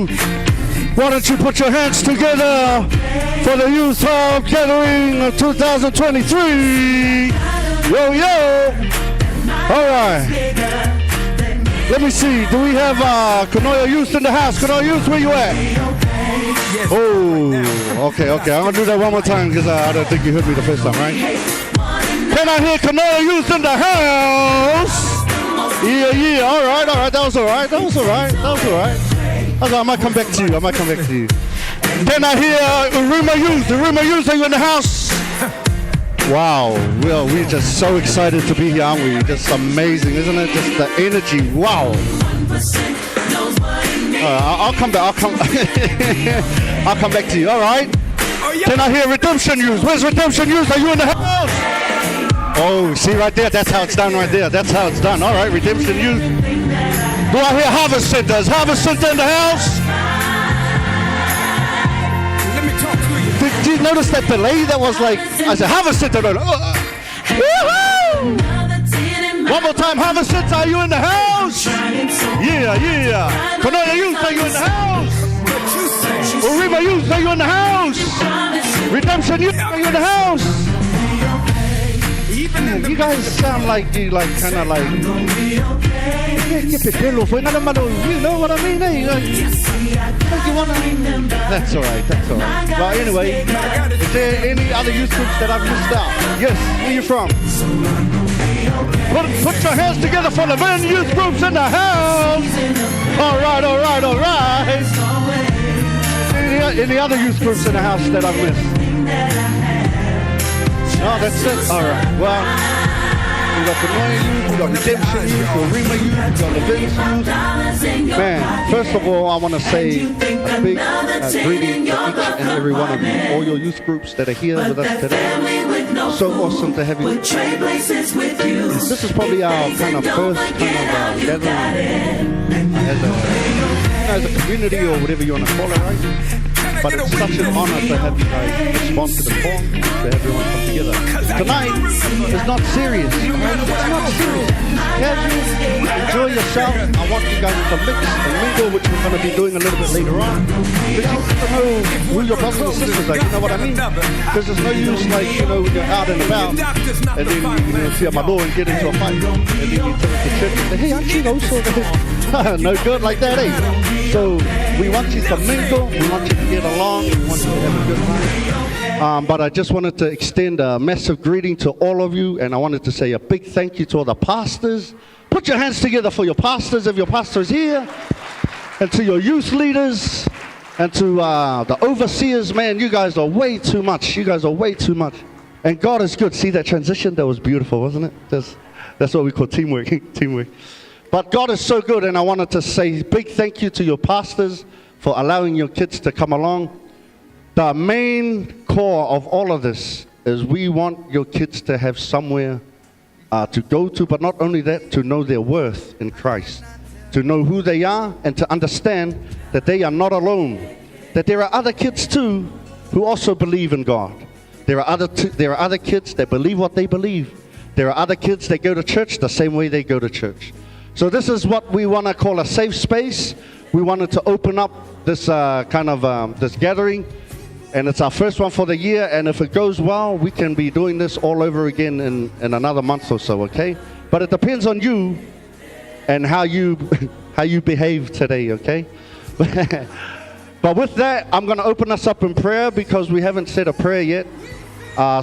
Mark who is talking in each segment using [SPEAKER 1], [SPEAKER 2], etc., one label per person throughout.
[SPEAKER 1] Why don't you put your hands together for the Youth Hall Gathering 2023? Yo, yo. All right. Let me see. Do we have Kanoya Youth in the house? Kanoya Youth, where you at? Oh, okay. I'm going to do that one more time because I don't think you heard me the first time, right? Can I hear Kanoya Youth in the house? Yeah. All right. That was all right. Okay, I might come back to you. Then I hear Uruma Youth. Uruma Youth, are you in the house? Wow. Well, we're just so excited to be here, aren't we? Just amazing, isn't it? Just the energy. Wow. I'll come back. I'll come back to you. All right. Then I hear Redemption Youth. Where's Redemption Youth? Are you in the house? Oh, see right there. That's how it's done right there. All right, Redemption Youth. Do I hear Harvest Center? Is Harvest Center in the house?
[SPEAKER 2] Let me talk to you.
[SPEAKER 1] Did you notice that delay? That was like, I said, Harvest Center. Woohoo! One more time, Harvest Center, are you in the house? Yeah. Kanoya Youth, are you in the house? Urima Youth, are you in the house? Redemption Youth, are you in the house? You guys sound like you kind of like, you know what I mean? That's all right. Well, anyway, is there any other youth groups that I've missed out? Yes, where are you from? Put your hands together for the men youth groups in the house. All right. Any other youth groups in the house that I've missed? Oh, that's it. All right. Well, we got the Kanoya Youth, we got Redemption Youth, Urima Youth, we got the Vince Youth. Man, first of all, I want to say a big greeting to each and every one of you, all your youth groups that are here with us today. So awesome to have you. This is probably our kind of first gathering as a community or whatever you want to call it, right? But it's such an honor to have you guys respond to the call, to everyone come together. Tonight is not serious. It's not serious. Casual, enjoy yourself. I want you guys to mix and mingle, which we're going to be doing a little bit later on. But you have to know who your brothers and sisters are, you know what I mean? Because there's no use like, when you're out and about, and then you see my door and get into a fight. And then you take the church and say, hey, aren't you also no good like that, eh? So we want you to mingle, we want you to get along, we want you to have a good time. But I just wanted to extend a massive greeting to all of you, and I wanted to say a big thank you to all the pastors. Put your hands together for your pastors, if your pastor is here, and to your youth leaders, and to the overseers. Man, you guys are way too much. And God is good. See that transition? That was beautiful, wasn't it? That's what we call teamwork. But God is so good, and I wanted to say big thank you to your pastors for allowing your kids to come along. The main core of all of this is we want your kids to have somewhere to go to, but not only that, to know their worth in Christ, to know who they are, and to understand that they are not alone, that there are other kids too who also believe in God. There are other kids that believe what they believe. There are other kids that go to church the same way they go to church. So this is what we want to call a safe space. We wanted to open up this this gathering, and it's our first one for the year. And if it goes well, we can be doing this all over again in another month or so, okay? But it depends on you and how you behave today, okay? But with that, I'm going to open us up in prayer because we haven't said a prayer yet.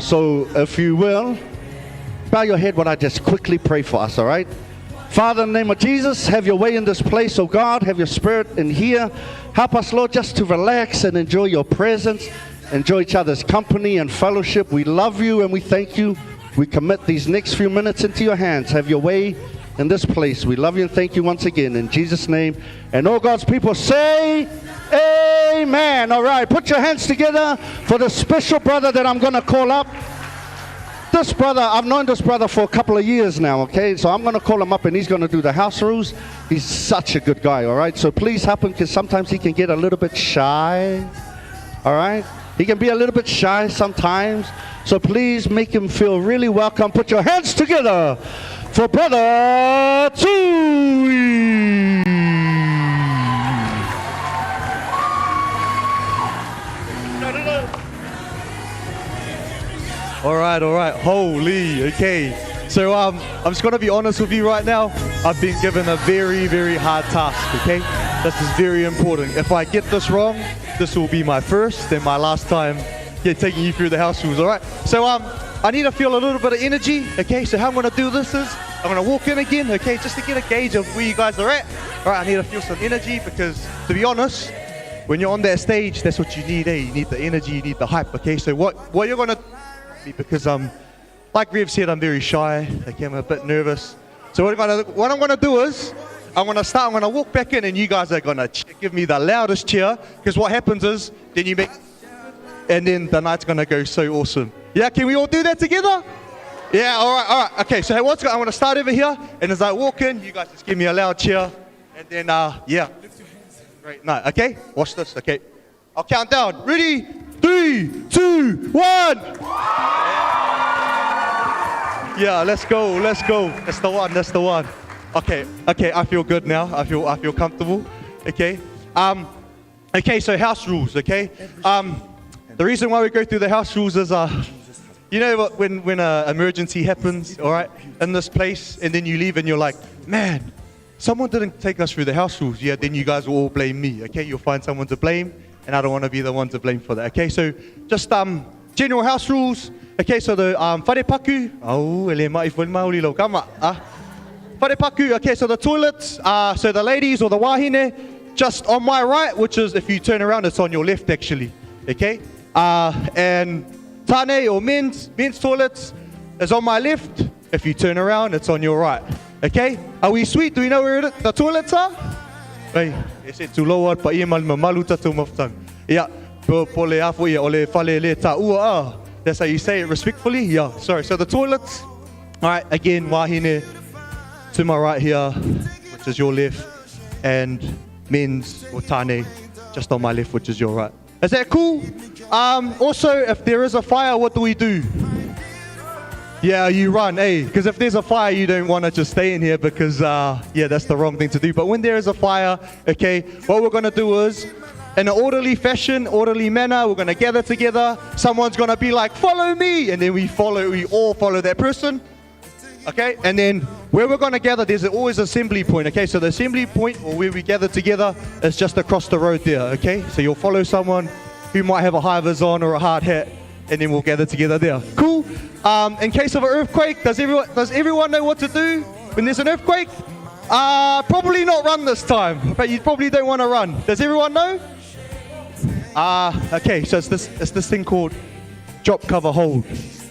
[SPEAKER 1] So if you will, bow your head while I just quickly pray for us, all right? Father, in the name of Jesus, have your way in this place, oh God. Have your spirit in here. Help us, Lord, just to relax and enjoy your presence, enjoy each other's company and fellowship. We love you and we thank you. We commit these next few minutes into your hands. Have your way in this place. We love you and thank you once again in Jesus' name. And all God's people say, amen. All right, put your hands together for the special brother that I'm going to call up. This brother, I've known this brother for a couple of years now, okay? So I'm going to call him up and he's going to do the house rules. He's such a good guy, all right? So please help him because sometimes he can get a little bit shy, all right? He can be a little bit shy sometimes. So please make him feel really welcome. Put your hands together for Brother Tui.
[SPEAKER 3] All right. Holy, okay. So I'm just gonna be honest with you right now. I've been given a very, very hard task, okay? This is very important. If I get this wrong, this will be my first and my last time taking you through the house rules, all right? So I need to feel a little bit of energy, okay? So how I'm gonna do this is, I'm gonna walk in again, okay? Just to get a gauge of where you guys are at. All right, I need to feel some energy because, to be honest, when you're on that stage, that's what you need, You need the energy, you need the hype, okay? So what you're gonna, because like Rev said, I'm very shy, okay, I'm a bit nervous. So what I'm gonna do is, I'm gonna walk back in and you guys are gonna give me the loudest cheer, because what happens is, then you make, and then the night's gonna go so awesome. Yeah, can we all do that together? Yeah, all right, okay, so I'm gonna start over here, and as I walk in, you guys just give me a loud cheer, and then, yeah. Great night, okay? Watch this, okay? I'll count down. Ready? 3, 2, 1! Yeah, let's go. That's the one. Okay, I feel good now. I feel comfortable. Okay. Okay, so house rules, okay? The reason why we go through the house rules is you know what, when an emergency happens, all right, in this place, and then you leave and you're like, man, someone didn't take us through the house rules. Yeah, then you guys will all blame me, okay? You'll find someone to blame, and I don't want to be the one to blame for that, okay? So just general house rules. Okay, so the whare paku. Whare paku, okay, so the toilets, so the ladies or the wahine, just on my right, which is, if you turn around, it's on your left actually, okay? And tane or men's toilets is on my left. If you turn around, it's on your right, okay? Are we sweet? Do we know where the toilets are? Hey, ese tu loa pa ia mal maluta tu maftang. Yeah, pole afu ia ole fale le ta ua. That's how you say it respectfully? Yeah, sorry. So the toilets, all right, again, wahine to my right here, which is your left, and men's or tane just on my left, which is your right. Is that cool? Also, if there is a fire, what do we do? Yeah, you run, because if there's a fire, you don't want to just stay in here because, yeah, that's the wrong thing to do. But when there is a fire, okay, what we're going to do is, in an orderly fashion, orderly manner, we're going to gather together. Someone's going to be like, follow me. And then we all follow that person. Okay, and then where we're going to gather, there's always an assembly point. Okay, so the assembly point, or where we gather together, is just across the road there. Okay, so you'll follow someone who might have a high vis on or a hard hat, and then we'll gather together there. Cool. In case of an earthquake, does everyone know what to do when there's an earthquake? Probably not run this time, but you probably don't want to run. Does everyone know? Okay, so it's this thing called drop, cover, hold.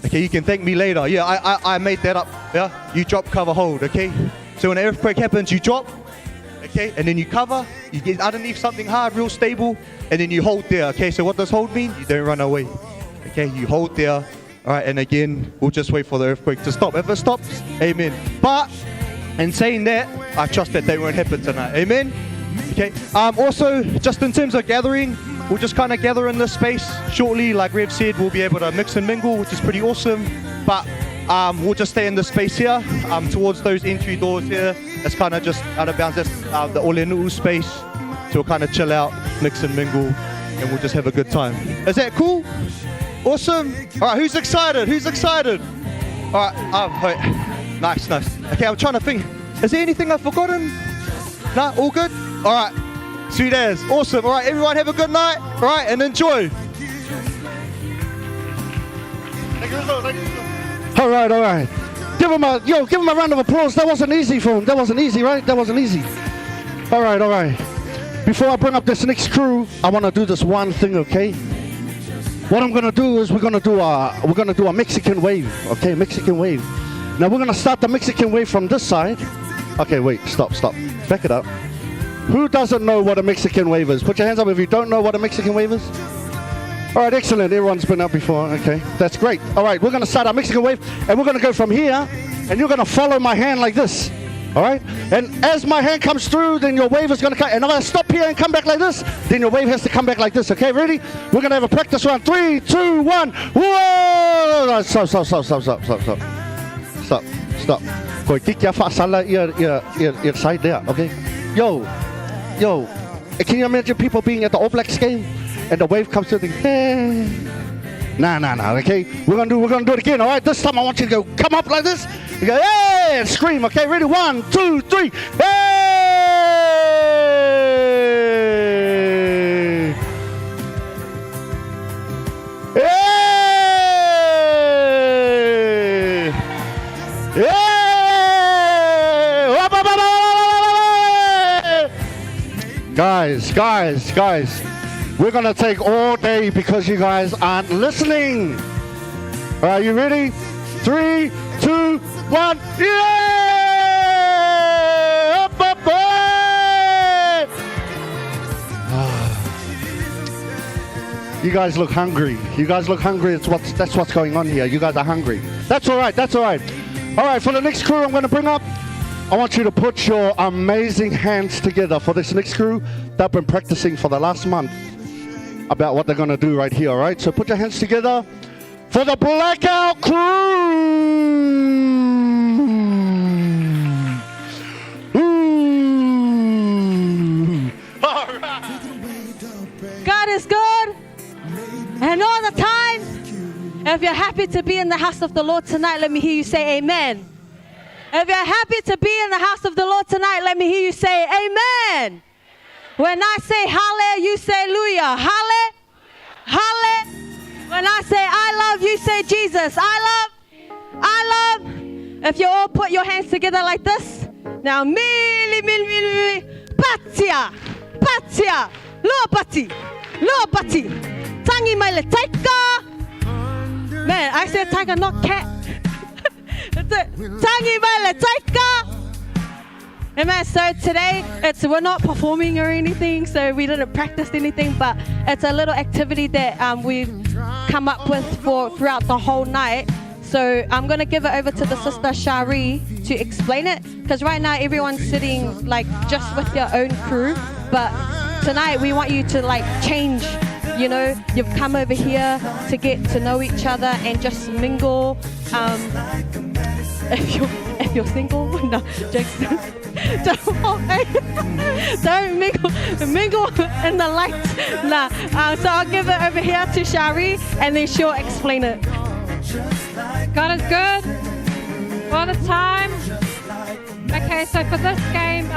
[SPEAKER 3] Okay, you can thank me later. Yeah, I made that up. Yeah, you drop, cover, hold. Okay, so when an earthquake happens, you drop. Okay, and then you cover. You get underneath something hard, real stable, and then you hold there. Okay, so what does hold mean? You don't run away. Okay, you hold there. All right, and again, we'll just wait for the earthquake to stop. If it stops, amen. But in saying that, I trust that won't happen tonight. Amen. Okay. Also, just in terms of gathering, we'll just kind of gather in this space shortly. Like Rev said, we'll be able to mix and mingle, which is pretty awesome. But we'll just stay in this space here, towards those entry doors here. It's kind of just out of bounds. That's the Olenu'u space. So we'll kind of chill out, mix and mingle, and we'll just have a good time. Is that cool? Awesome. All right, who's excited? Who's excited? All right. Wait. Nice. Okay, I'm trying to think. Is there anything I've forgotten? No, all good? All right. Sweet as. Awesome. All right, everyone have a good night. All right, and enjoy. Thank you.
[SPEAKER 1] All right. Give him a round of applause. That wasn't easy for him. That wasn't easy, right? That wasn't easy. All right. Before I bring up this next crew, I want to do this one thing, okay? What I'm gonna do is we're gonna do a Mexican wave, okay? Mexican wave. Now we're gonna start the Mexican wave from this side. Okay, wait, stop. Back it up. Who doesn't know what a Mexican wave is? Put your hands up if you don't know what a Mexican wave is. All right, excellent. Everyone's been up before. Okay, that's great. All right, we're gonna start our Mexican wave, and we're gonna go from here, and you're gonna follow my hand like this. All right, and as my hand comes through, then your wave is gonna come. And if I stop here and come back like this, then your wave has to come back like this. Okay, ready? We're gonna have a practice round. 3, 2, 1. Whoa! Stop. Koi kikia fa sala your side there. Okay. Yo. Can you imagine people being at the All Blacks game and the wave comes through? Nah, okay? We're gonna do it again, all right? This time I want you to go, come up like this. You go, hey, and scream, okay? Ready? 1, 2, 3, hey! Hey! Hey! Guys, we're gonna take all day because you guys aren't listening. Are you ready? 3, 2, 1, yeah! Up, up, hey! You guys look hungry. That's what's going on here. You guys are hungry. That's all right. All right, for the next crew I'm gonna bring up, I want you to put your amazing hands together for this next crew. They've been practicing for the last month about what they're going to do right here, all right? So put your hands together for the Blackout Crew. Ooh. All right.
[SPEAKER 4] God is good. And all the time, if you're happy to be in the house of the Lord tonight, let me hear you say amen. If you're happy to be in the house of the Lord tonight, let me hear you say amen. When I say halle, you say hallelujah. Halle, halle. When I say I love, you say Jesus. I love. If you all put your hands together like this. Now, mili, patia, lo pati, tangi mai le taika. Man, I said tiger, not cat. Tangi mai le taika. Amen. So today, we're not performing or anything, so we didn't practice anything, but it's a little activity that we've come up with throughout the whole night. So I'm going to give it over to the sister Shari to explain it, because right now everyone's sitting like just with their own crew, but tonight we want you to like change. You know, you've come over here to get to know each other and just mingle. If you're single, no, jokes. Don't mingle in the light. Nah. So I'll give it over here to Shari, and then she'll explain it.
[SPEAKER 5] God is good all the time. Okay, so for this game,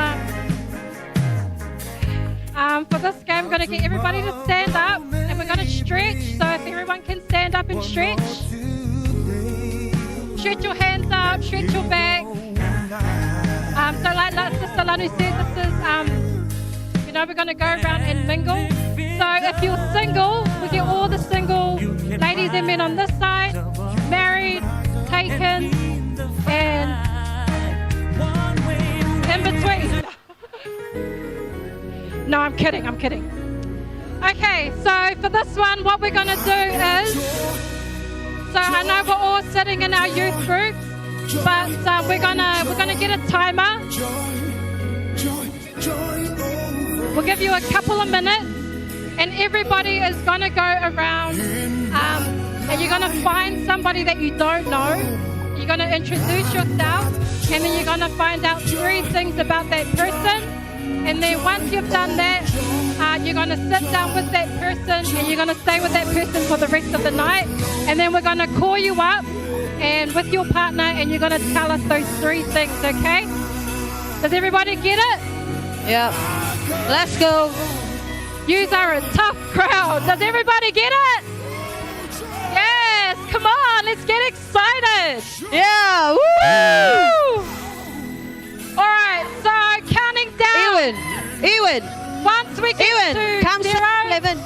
[SPEAKER 5] I'm going to get everybody to stand up, and we're going to stretch. So if everyone can stand up and stretch. Stretch your hands up, stretch your back. So like Sister Lanu said, this is, we're going to go around and mingle. So if you're single, we get all the single ladies and men on this side, married, taken, and in between. No, I'm kidding. Okay, so for this one, what we're going to do is, so I know we're all sitting in our youth groups, but we're gonna get a timer. We'll give you a couple of minutes, and everybody is gonna go around, and you're gonna find somebody that you don't know. You're gonna introduce yourself, and then you're gonna find out 3 things about that person. And then once you've done that, you're going to sit down with that person, and you're going to stay with that person for the rest of the night. And then we're going to call you up and with your partner, and you're going to tell us those 3 things, okay? Does everybody get it?
[SPEAKER 4] Yep. Let's go.
[SPEAKER 5] You are a tough crowd. Does everybody get it? Yes. Come on. Let's get excited.
[SPEAKER 4] Yeah. Woo!
[SPEAKER 5] All right. So counting down.
[SPEAKER 4] Ewan.
[SPEAKER 5] Once we get to
[SPEAKER 4] come
[SPEAKER 5] 0,
[SPEAKER 4] 11.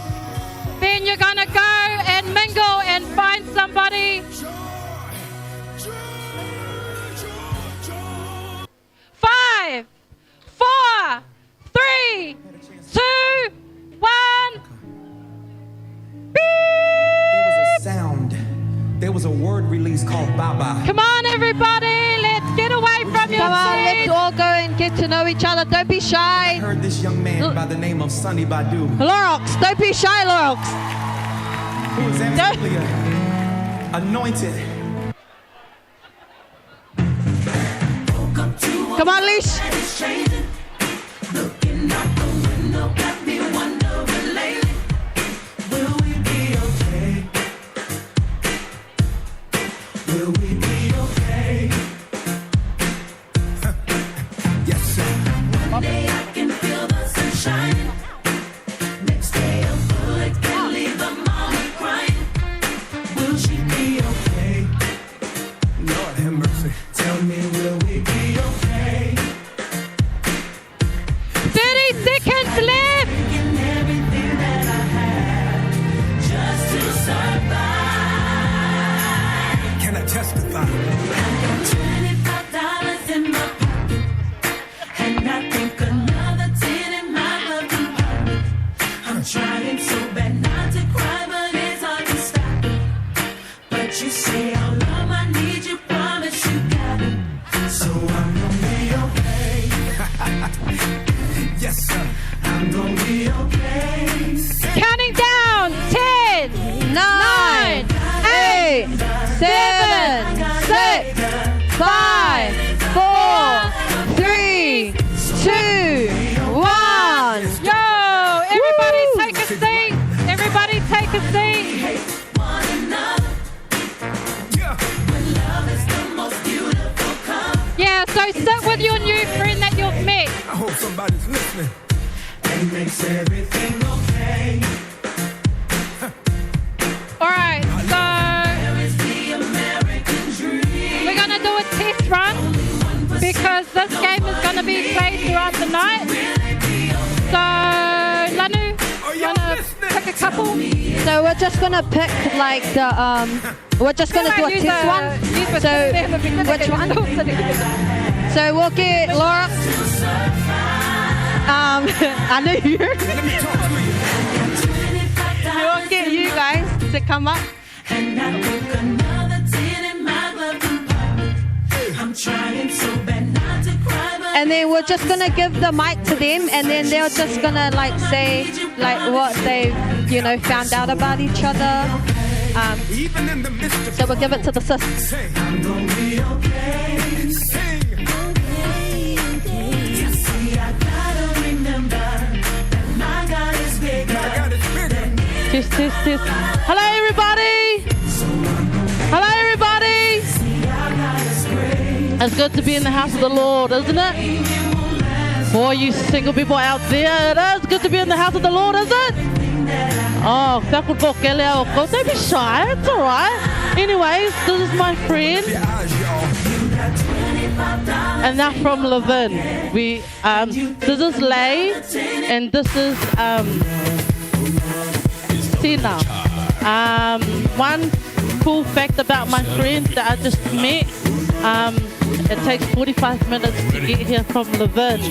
[SPEAKER 5] Then you're going to go and mingle and find somebody. 5, 4, 3, 2, 1.
[SPEAKER 2] There was a sound. There was a word release called Baba.
[SPEAKER 5] Come on, everybody. Let's get away from your
[SPEAKER 4] Come on,
[SPEAKER 5] seats.
[SPEAKER 4] let's all go and get to know each other. Don't be
[SPEAKER 2] I
[SPEAKER 4] shy.
[SPEAKER 2] heard this young man by the name of Sonny Badu,
[SPEAKER 4] Lorox, don't be shy, Lorox.
[SPEAKER 2] who was absolutely anointed.
[SPEAKER 4] Come on, Leash.
[SPEAKER 6] I'm trying so bad not to cry, but it's hard to stop. But you say how love I need you, promise you got it. So I'm gonna be okay. Yes, sir. I'm gonna be okay.
[SPEAKER 5] Counting down. 10,
[SPEAKER 4] 9, 8, 7, 6, 5, 4, 3, 2, 1.
[SPEAKER 5] Yo, everybody take a seat. Everybody take a seat.
[SPEAKER 6] One another. When love is the most beautiful color.
[SPEAKER 5] Yeah, so sit with your new friend that you've met.
[SPEAKER 2] I hope somebody's listening.
[SPEAKER 6] And makes everything okay.
[SPEAKER 5] All right, so
[SPEAKER 6] There is the American dream.
[SPEAKER 5] we're gonna do a test run because this game is gonna be played throughout the night. So, Lanu, wanna pick a couple?
[SPEAKER 4] So we're just gonna pick like the we're just gonna do a test one. So which one? So we'll get Laura. I know you. We'll get you guys to come up.
[SPEAKER 6] And I took another 10 in my glove compartment. I'm trying so bad not to cry, but
[SPEAKER 4] And then we're just gonna give the mic to them, and then they're just gonna like say like what they've found out about each other.
[SPEAKER 2] Even in the midst of
[SPEAKER 4] So we'll give it to the sis.
[SPEAKER 6] I'm gonna be okay.
[SPEAKER 2] sing.
[SPEAKER 6] You see, I gotta remember that my God is bigger.
[SPEAKER 2] God is bigger.
[SPEAKER 4] Test. Hello everybody. Hello everybody. It's good to be in the house of the Lord, isn't it? For you single people out there, it is good to be in the house of the Lord, is it? Oh, don't be shy, it's alright. Anyways, this is my friend. And that's from Levin. This is Lay, and this is Tina. One cool fact about my friend that I just met, it takes 45 minutes to get here from Levin.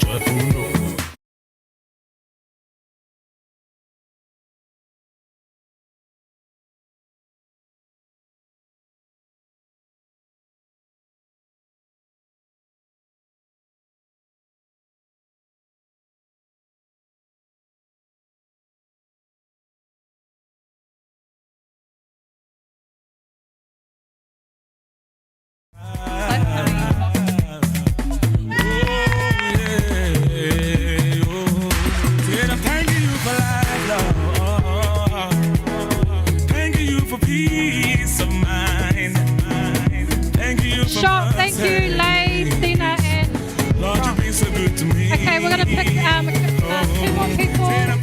[SPEAKER 5] Shot, thank you, Lay, Tina, and Rob. Okay, we're gonna pick 2 more people to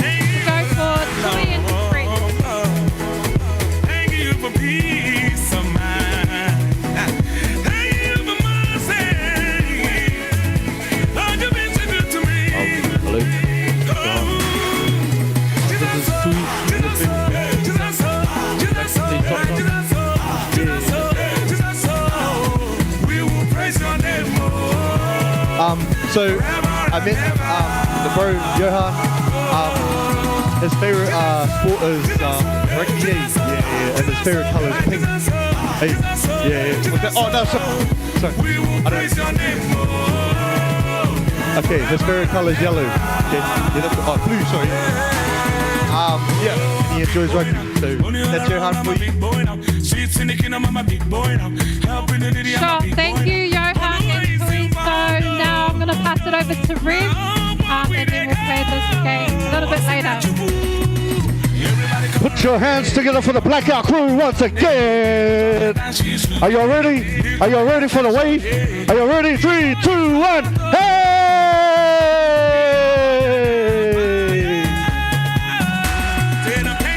[SPEAKER 5] go for Tui and Fred.
[SPEAKER 7] Thank you for peace of mind. Thank you for mercy. Lord, you've been so good to me.
[SPEAKER 1] Hello. So I met the bro Johan. His favorite sport is rugby. Yeah, and his favorite color is pink. Hey, yeah. Oh no, sorry. I don't. Okay, his favorite color is yellow. Yeah, blue. Sorry. Yeah, he enjoys rugby. So that's Johan for you.
[SPEAKER 5] Sure, thank you, Johan and Tui. So now I'm gonna pass it over to Rev, and then we'll play this game a little bit later.
[SPEAKER 1] Put your hands together for the Blackout Crew once again. Are you ready? Are you ready for the wave? Are you ready? 3, 2, 1. Hey!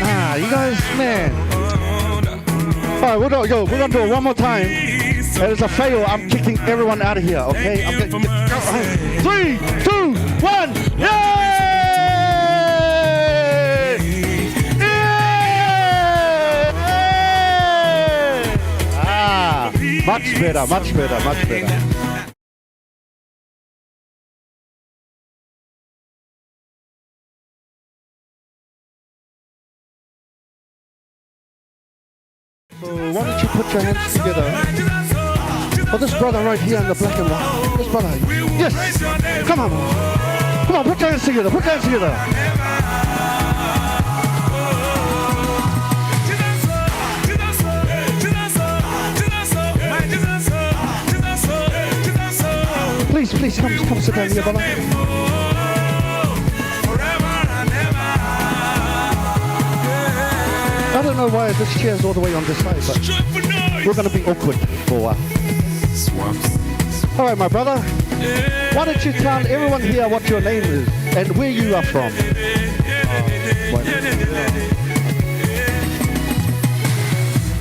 [SPEAKER 1] Nah, you guys, man. All right, we're gonna do it one more time. That is a fail. I'm kicking everyone out of here. Okay? I'm getting 3, 2, 1. Yay! Much better, much better, much better. So why don't you put your hands together for this brother right here in the black and white? This brother. Yes. Come on. Come on, put your hands together. Put your hands together. Please, come sit down here, brother. I don't know why this chair's all the way on this side, but we're going to be awkward for a while. All right, my brother. Why don't you tell everyone here what your name is and where you are from?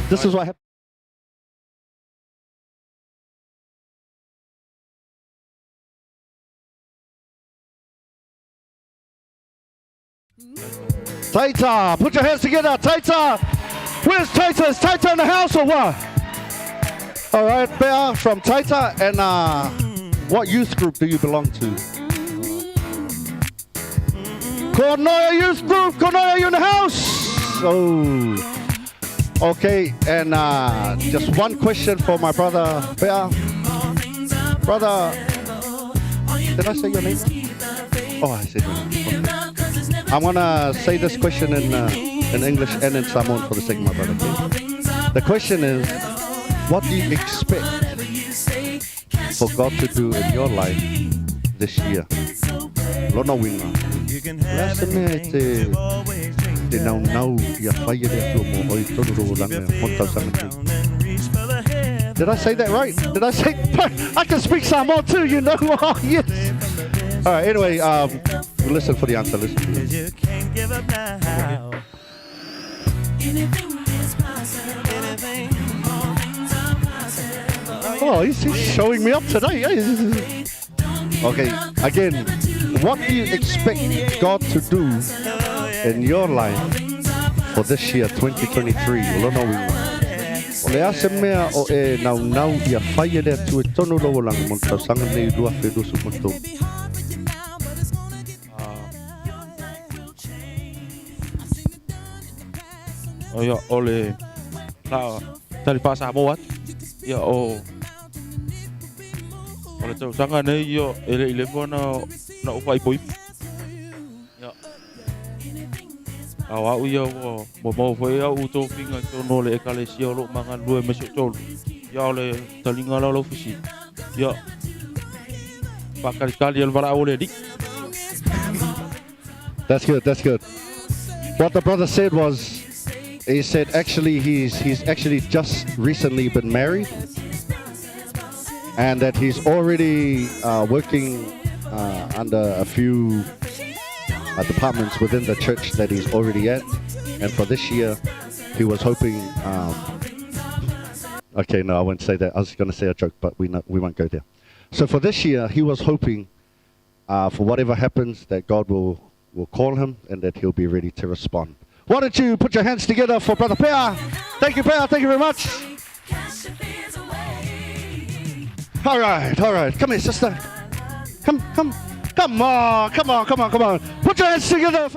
[SPEAKER 1] This is what happened. Taita, put your hands together. Taita, where's Taita? Is Taita in the house or what? All right, Bear from Taita, and what youth group do you belong to? Kornoya Youth Group. Kornoya, you in the house? Oh, okay. And just one question for my brother Bear. Brother, did I say your name? Oh, I said your name. Okay. I'm gonna say this question in English and in Samoan for the sake of my brother. Please. The question is, what do you expect for God to do in your life this year? Lono winga. Last minute te nau ia whaia rea tua mo oi tororo langa hontau sangatū. Did I say that right? Did I say? I can speak Samoan too, you know. Oh, yes. All right. Anyway, listen for the answer. Listen. For the answer.
[SPEAKER 6] You can't give up now. Anything is possible. Anything, all things are possible.
[SPEAKER 1] Oh, he's showing me up today. Okay. Again, what do you expect God to do in your life for this year, 2023? Lono winga. Le ase mea o e nau ia whaia rea tu e tonu loa langa mo tau sanga nei lua whedo su kontou.
[SPEAKER 8] O ia ole la tali pasa mo wat ia o ole tau sanga nei ia ele bona na upai poi ia awa ia mo foi au to finga to no le ekalesia lo manga lue me so ia ole talinga lo fisi ia pakali el vara ole dik.
[SPEAKER 1] That's good. That's good. What the brother said was, he said actually he's actually just recently been married, and that he's already working under a few departments within the church that he's already at, and for this year he was hoping. Okay, no, I won't say that. I was going to say a joke, but we won't go there. So for this year, he was hoping for whatever happens that God will call him and that he'll be ready to respond. Why don't you put your hands together for Brother Pea? Thank you, Pea. Thank you very much. All right. Come here, sister. Come on. Put your hands together.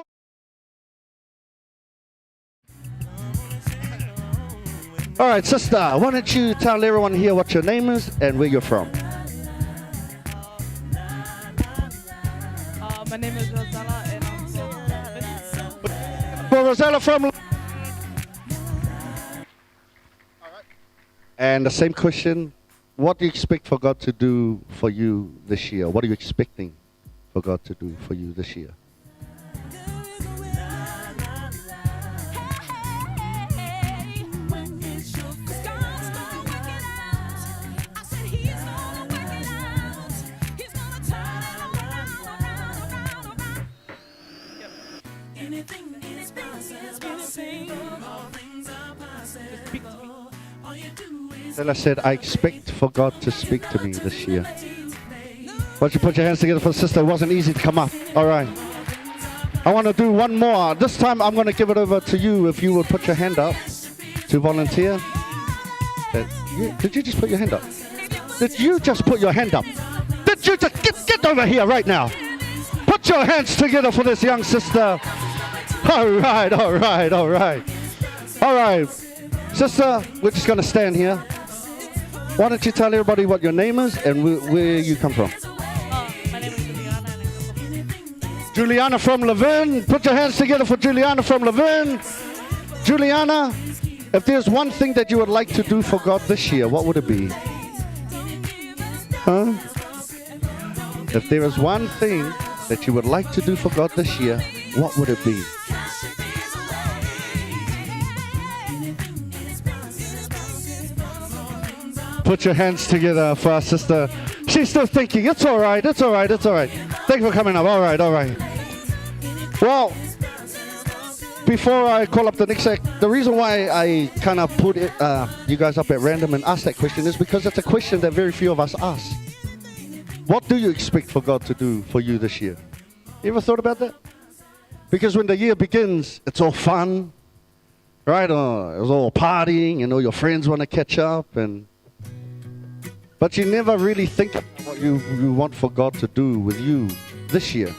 [SPEAKER 1] All right, sister. Why don't you tell everyone here what your name is and where you're from?
[SPEAKER 9] My name is Rosella and I'm from
[SPEAKER 1] For Rosella from. And the same question, what do you expect for God to do for you this year? What are you expecting for God to do for you this year? Stella said, I expect for God to speak to me this year. Why don't you put your hands together for the sister? It wasn't easy to come up. All right. I want to do one more. This time I'm going to give it over to you if you would put your hand up to volunteer. Did you just put your hand up? Did you just put your hand up? Did you just get over here right now? Put your hands together for this young sister. All right. Sister, we're just going to stand here. Why don't you tell everybody what your name is and where you come from?
[SPEAKER 9] My name is Juliana and I come from
[SPEAKER 1] Juliana from Levin. Put your hands together for Juliana from Levin. Juliana, if there's one thing that you would like to do for God this year, what would it be? Huh? If there is one thing that you would like to do for God this year, what would it be? Put your hands together for our sister. She's still thinking. It's all right. It's all right. It's all right. Thank you for coming up. All right. All right. Well, before I call up the next act, the reason why I kind of put it, you guys up at random and ask that question is because it's a question that very few of us ask. What do you expect for God to do for you this year? You ever thought about that? Because when the year begins, it's all fun, right? It's all partying, and all your friends want to catch up, but you never really think about what you want for God to do with you this year.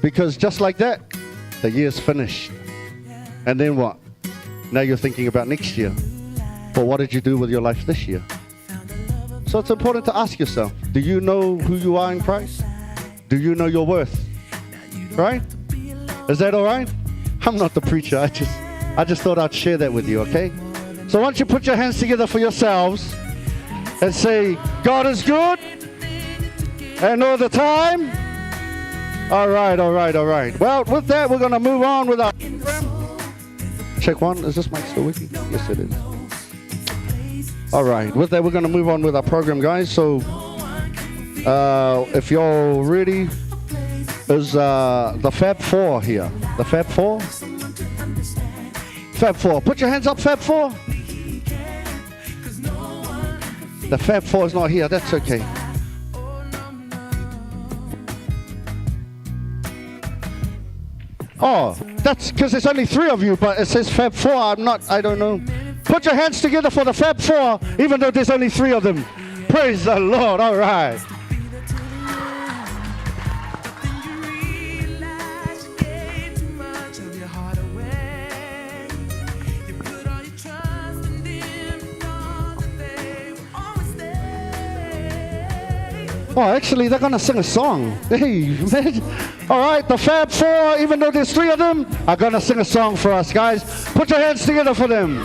[SPEAKER 1] Because just like that, the year's finished. And then what? Now you're thinking about next year. But what did you do with your life this year? So it's important to ask yourself, do you know who you are in Christ? Do you know your worth? Right? Is that all right? I'm not the preacher. I just thought I'd share that with you, okay? So why don't you put your hands together for yourselves and say, God is good and all the time. All right, all right, all right. Well, with that, we're going to move on with our... Check one. Is this mic still working? Yes, it is. All right. With that, we're going to move on with our program, guys. So if you're ready, is the Fab Four here. The Fab Four? Fab Four. Put your hands up, Fab Four. The Fab Four is not here. That's okay. Oh, that's because there's only 3 of you, but it says Fab Four. I don't know. Put your hands together for the Fab Four, even though there's only 3 of them. Praise the Lord. All right. Oh, actually, they're going to sing a song. Hey, man. All right, the Fab Four, even though there's 3 of them, are going to sing a song for us, guys. Put your hands together for them.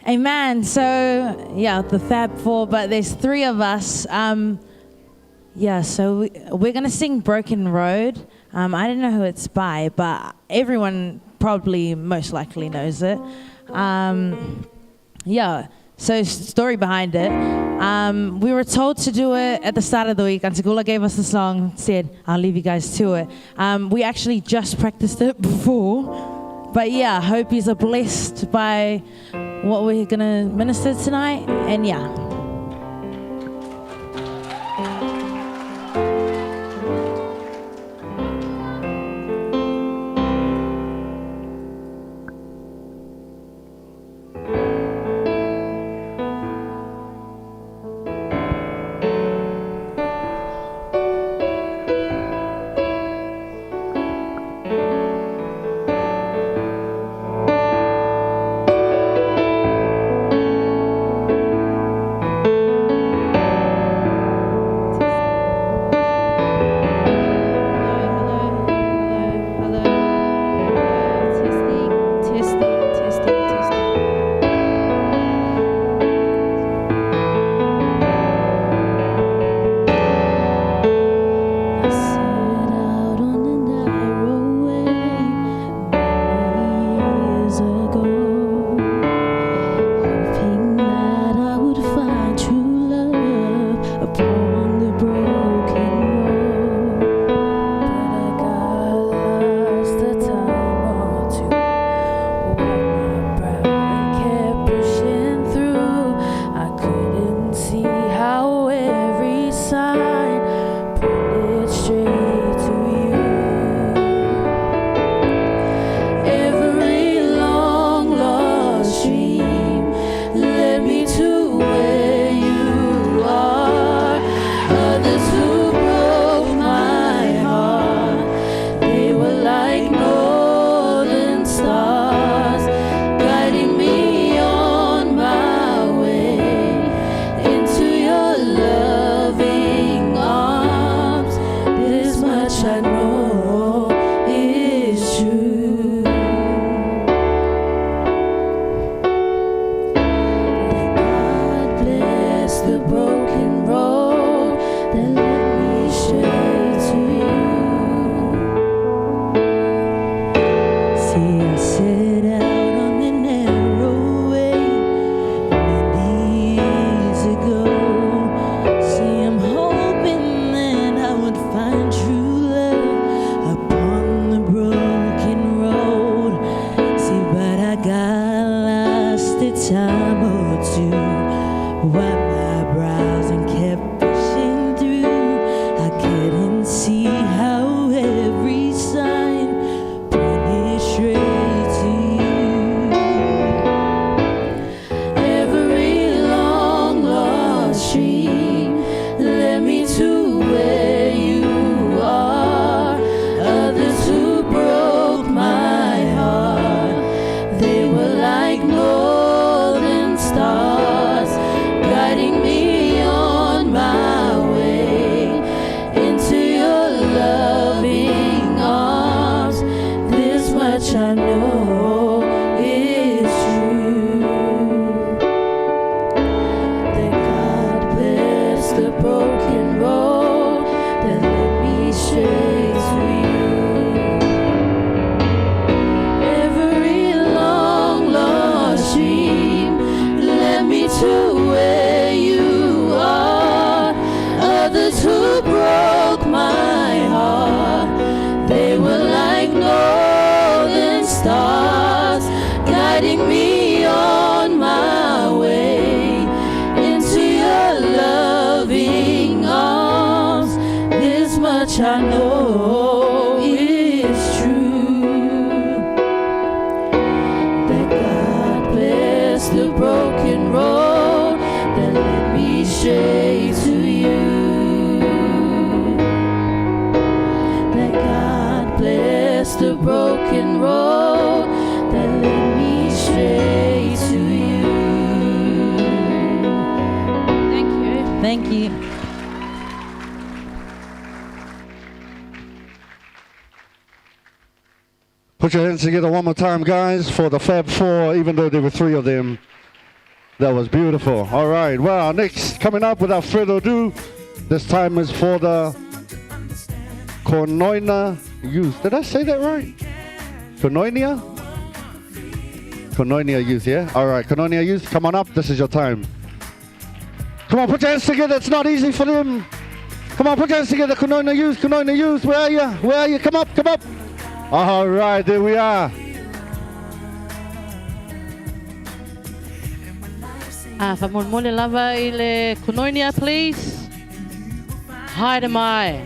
[SPEAKER 10] Amen. So, yeah, the Fab Four, but there's 3 of us. So we're going to sing Broken Road. I don't know who it's by, but everyone probably most likely knows it. So story behind it. We were told to do it at the start of the week. Antigula gave us the song, said, I'll leave you guys to it. We actually just practiced it before. But yeah, hope you are blessed by what we're going to minister tonight. And yeah.
[SPEAKER 6] See, I set out on the narrow way many years ago. See, I'm hoping that I would find true love upon the broken road. See, but I got lost a time or two. Wiped my brows and kept pushing through. I couldn't see how every sign pointed straight to you. Every long lost stream led me to where you are. Others who broke my heart, they were like northern stars, guiding me on my way into your loving arms. This much I know is true, that God bless the broken road that led me straight to you. Every long lost stream led me to where you are. Others who broke my heart, they were like northern stars, guiding me on my way into your loving arms. This much I know is true, that God bless the broken road that led me straight to you. That God bless the broken road that led me straight to you.
[SPEAKER 10] Thank you. Thank you.
[SPEAKER 1] Put your hands together one more time, guys, for the Fab Four, even though there were three of them. That was beautiful. All right, well, next, coming up without further ado, this time is for the Koinonia youth. Did I say that right? Koinonia? Koinonia youth, yeah? All right, Koinonia youth, come on up. This is your time. Come on, put your hands together. It's not easy for them. Come on, put your hands together. Koinonia youth, where are you? Where are you? Come up, come up. All right, there we are.
[SPEAKER 11] Whamole lava I le Koinonia, please. Haere mai.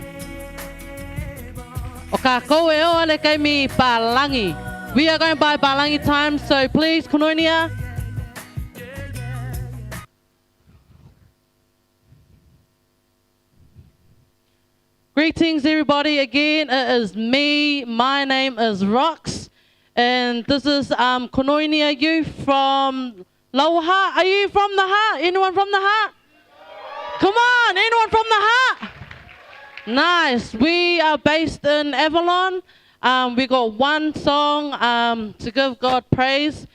[SPEAKER 11] O ka koe o ale kai mi Palangi. We are going by Palangi time, so please, Koinonia. Greetings, everybody. Again, it is me. My name is Rox, and this is Koinonia youth from Lauha. Are you from the heart? Anyone from the heart? Come on, anyone from the heart? Nice. We are based in Avalon. We got one song to give God praise.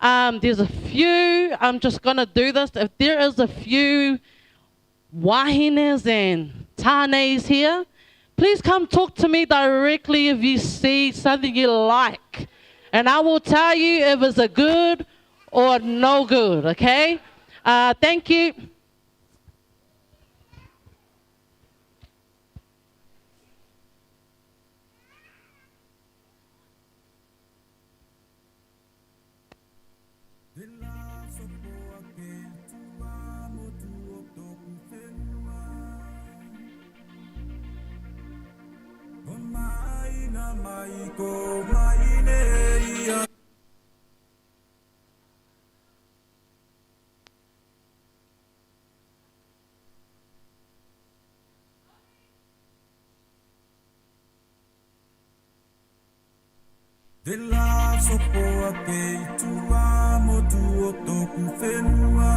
[SPEAKER 11] There's a few. I'm just gonna do this. If there is a few wahines and tanes here, please come talk to me directly if you see something you like, and I will tell you if it's a good or no good. Okay? Thank you.
[SPEAKER 7] De la sopo ake tua motu o toku whenua.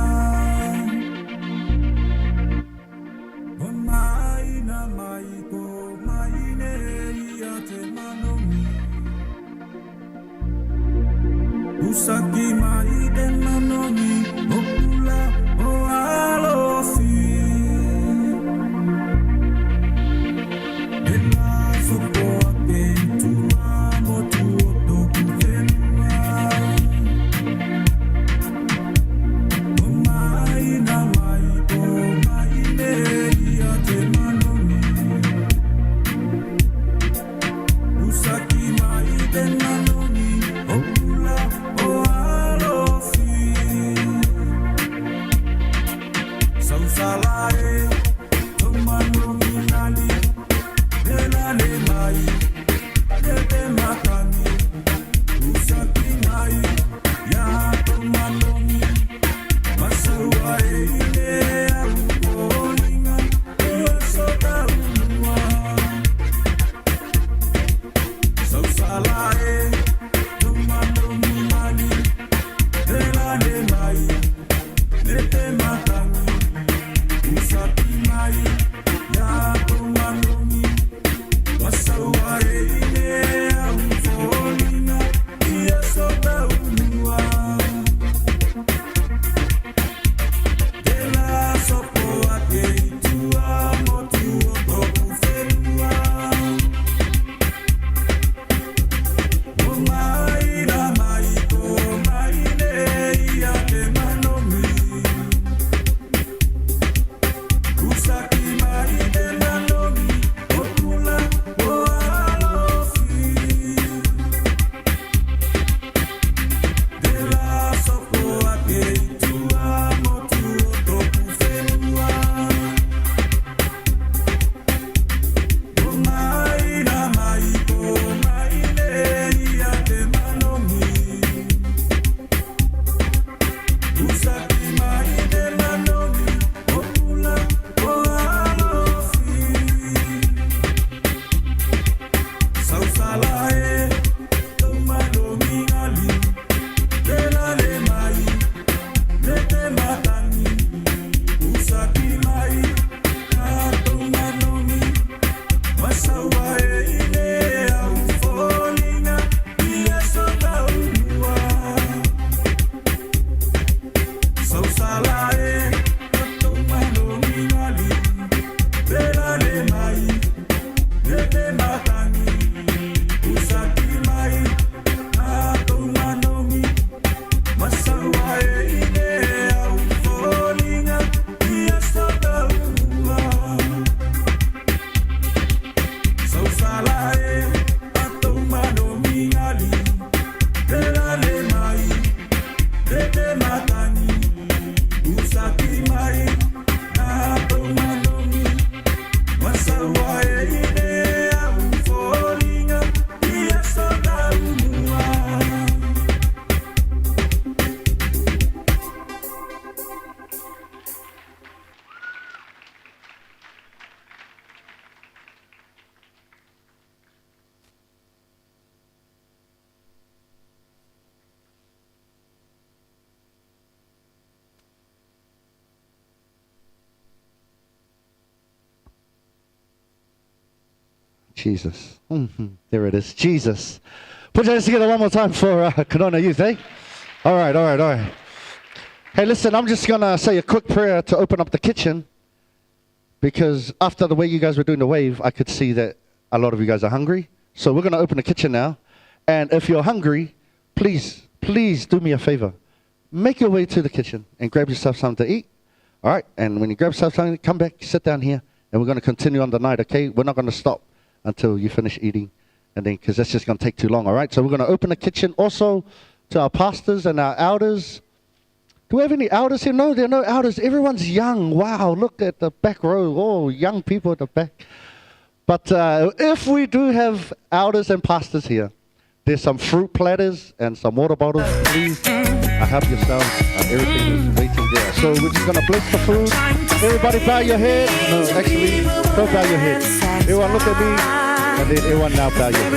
[SPEAKER 7] O mai na mai ko mai ne ia te manomi. Usaki mai te manomi o pula o alofi. De la sopo ake tua motu o toku whenua.
[SPEAKER 1] Jesus. There it is. Jesus. Put your hands together one more time for Kanona Youth, eh? All right. Hey, listen, I'm just going to say a quick prayer to open up the kitchen, because after the way you guys were doing the wave, I could see that a lot of you guys are hungry. So we're going to open the kitchen now. And if you're hungry, please do me a favor. Make your way to the kitchen and grab yourself something to eat. All right? And when you grab yourself something, come back, sit down here, and we're going to continue on the night, okay? We're not going to stop until you finish eating, and then, because that's just going to take too long, all right? So we're going to open the kitchen also to our pastors and our elders. Do we have any elders here? No, there are no elders. Everyone's young. Wow, look at the back row. Oh, young people at the back. But if we do have elders and pastors here, there's some fruit platters and some water bottles. Please help yourselves. Everything is waiting there. So we're just going to bless the food. Everybody bow your head. No, actually, don't bow your head. Everyone look at me. And then everyone now bow your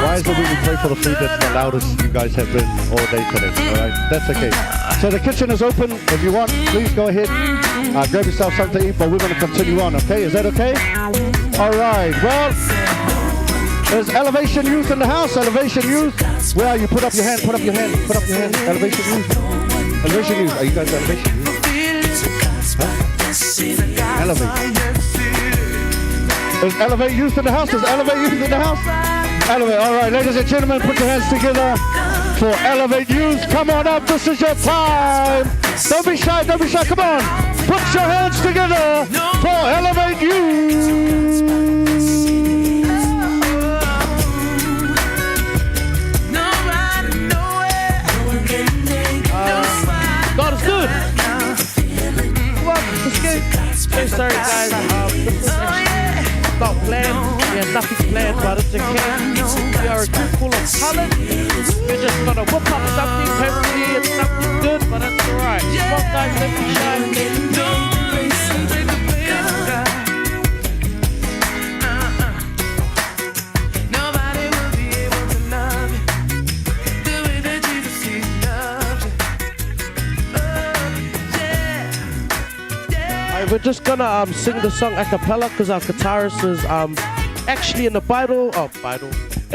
[SPEAKER 1] Why is it when we pray for the food that's the loudest you guys have been all day today? All right, that's okay. So the kitchen is open. If you want, please go ahead. Grab yourself something to eat, but we're going to continue on, okay? Is that okay? All right, well, there's Elevation Youth in the house. Elevation Youth. Where are you? Put up your hand, put up your hand, put up your hand. Elevation Youth. Elevation Youth. Are you guys Elevation Youth? Huh? Elevate. There's Elevate Youth in the house. There's Elevate Youth in the house. Elevate. All right, ladies and gentlemen, put your hands together for Elevate Youth. Come on up. This is your time. Don't be shy. Don't be shy. Come on. Put your hands together for Elevate Youth.
[SPEAKER 11] God is good. Well, let's go. So sorry, guys. This is actually not planned. We have nothing planned, but it's okay. We are a group full of talent. We're just gonna whip up something. Hopefully, it's something good, but it's alright. Come on, guys, let me show. We're just gonna sing the song a cappella because our guitarist is actually in a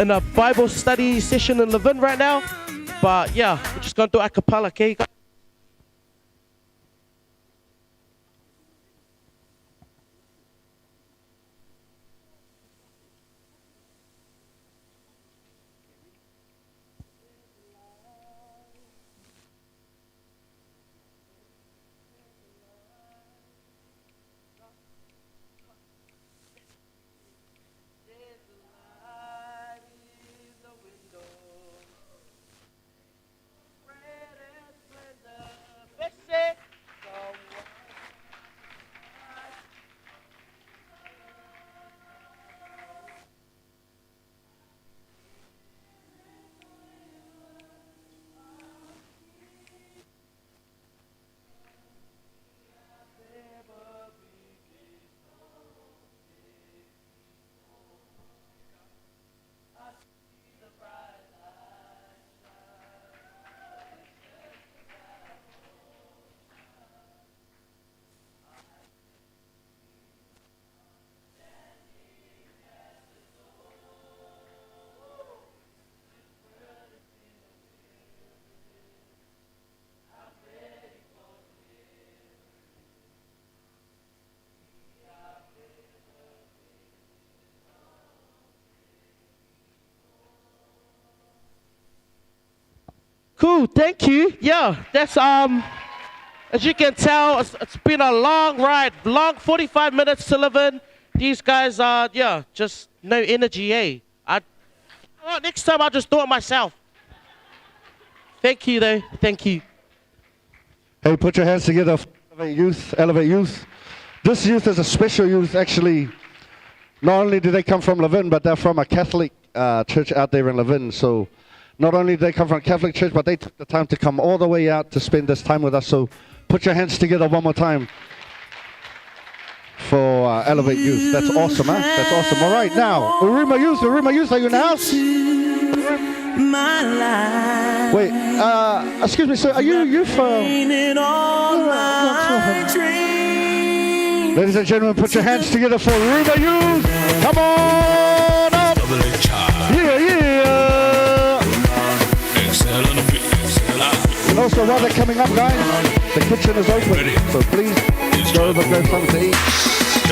[SPEAKER 11] in a Bible study session in Levin right now. But yeah, we're just gonna do a cappella, okay? Cool, thank you. Yeah, that's as you can tell, it's been a long ride, long 45 minutes to live in. These guys are, just no energy, eh? Next time I'll just do it myself. Thank you, though. Thank you.
[SPEAKER 1] Hey, put your hands together. Elevate Youth. Elevate Youth. This youth is a special youth, actually. not only do they come from Levin, but they're from a Catholic church out there in Levin. So not only do they come from a Catholic church, but they took the time to come all the way out to spend this time with us. So put your hands together one more time for Elevate Youth. That's awesome, huh? That's awesome. All right, now, Uruma Youth, are you in the house? Wait, excuse me, sir, are you from... Ladies and gentlemen, put your hands together for Uruma Youth. Come on up. Yeah. And also, while they're coming up, guys, the kitchen is open. So please, go over, grab something to eat.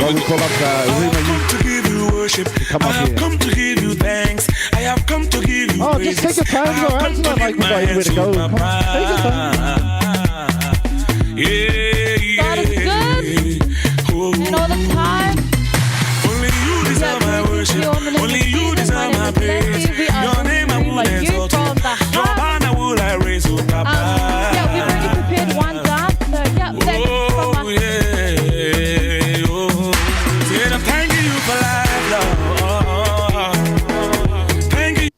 [SPEAKER 1] While we call up Uruma Youth.
[SPEAKER 7] To give you worship,
[SPEAKER 1] Come
[SPEAKER 7] I
[SPEAKER 1] up
[SPEAKER 7] have
[SPEAKER 1] here.
[SPEAKER 7] come to give you thanks. I have come to give you
[SPEAKER 1] Oh, just take your time, go around. It's not like we've got anywhere to go. Come on, take your time.
[SPEAKER 4] God is good. And all the time.
[SPEAKER 7] Only you deserve my worship. Only you deserve my praise. Your name I will exalt. Your banner will I raise, oh Papa.
[SPEAKER 4] Yeah, we've already prepared one dance. So yeah, that's from us.
[SPEAKER 7] Said I'm thanking you for life, Lord. Thank you.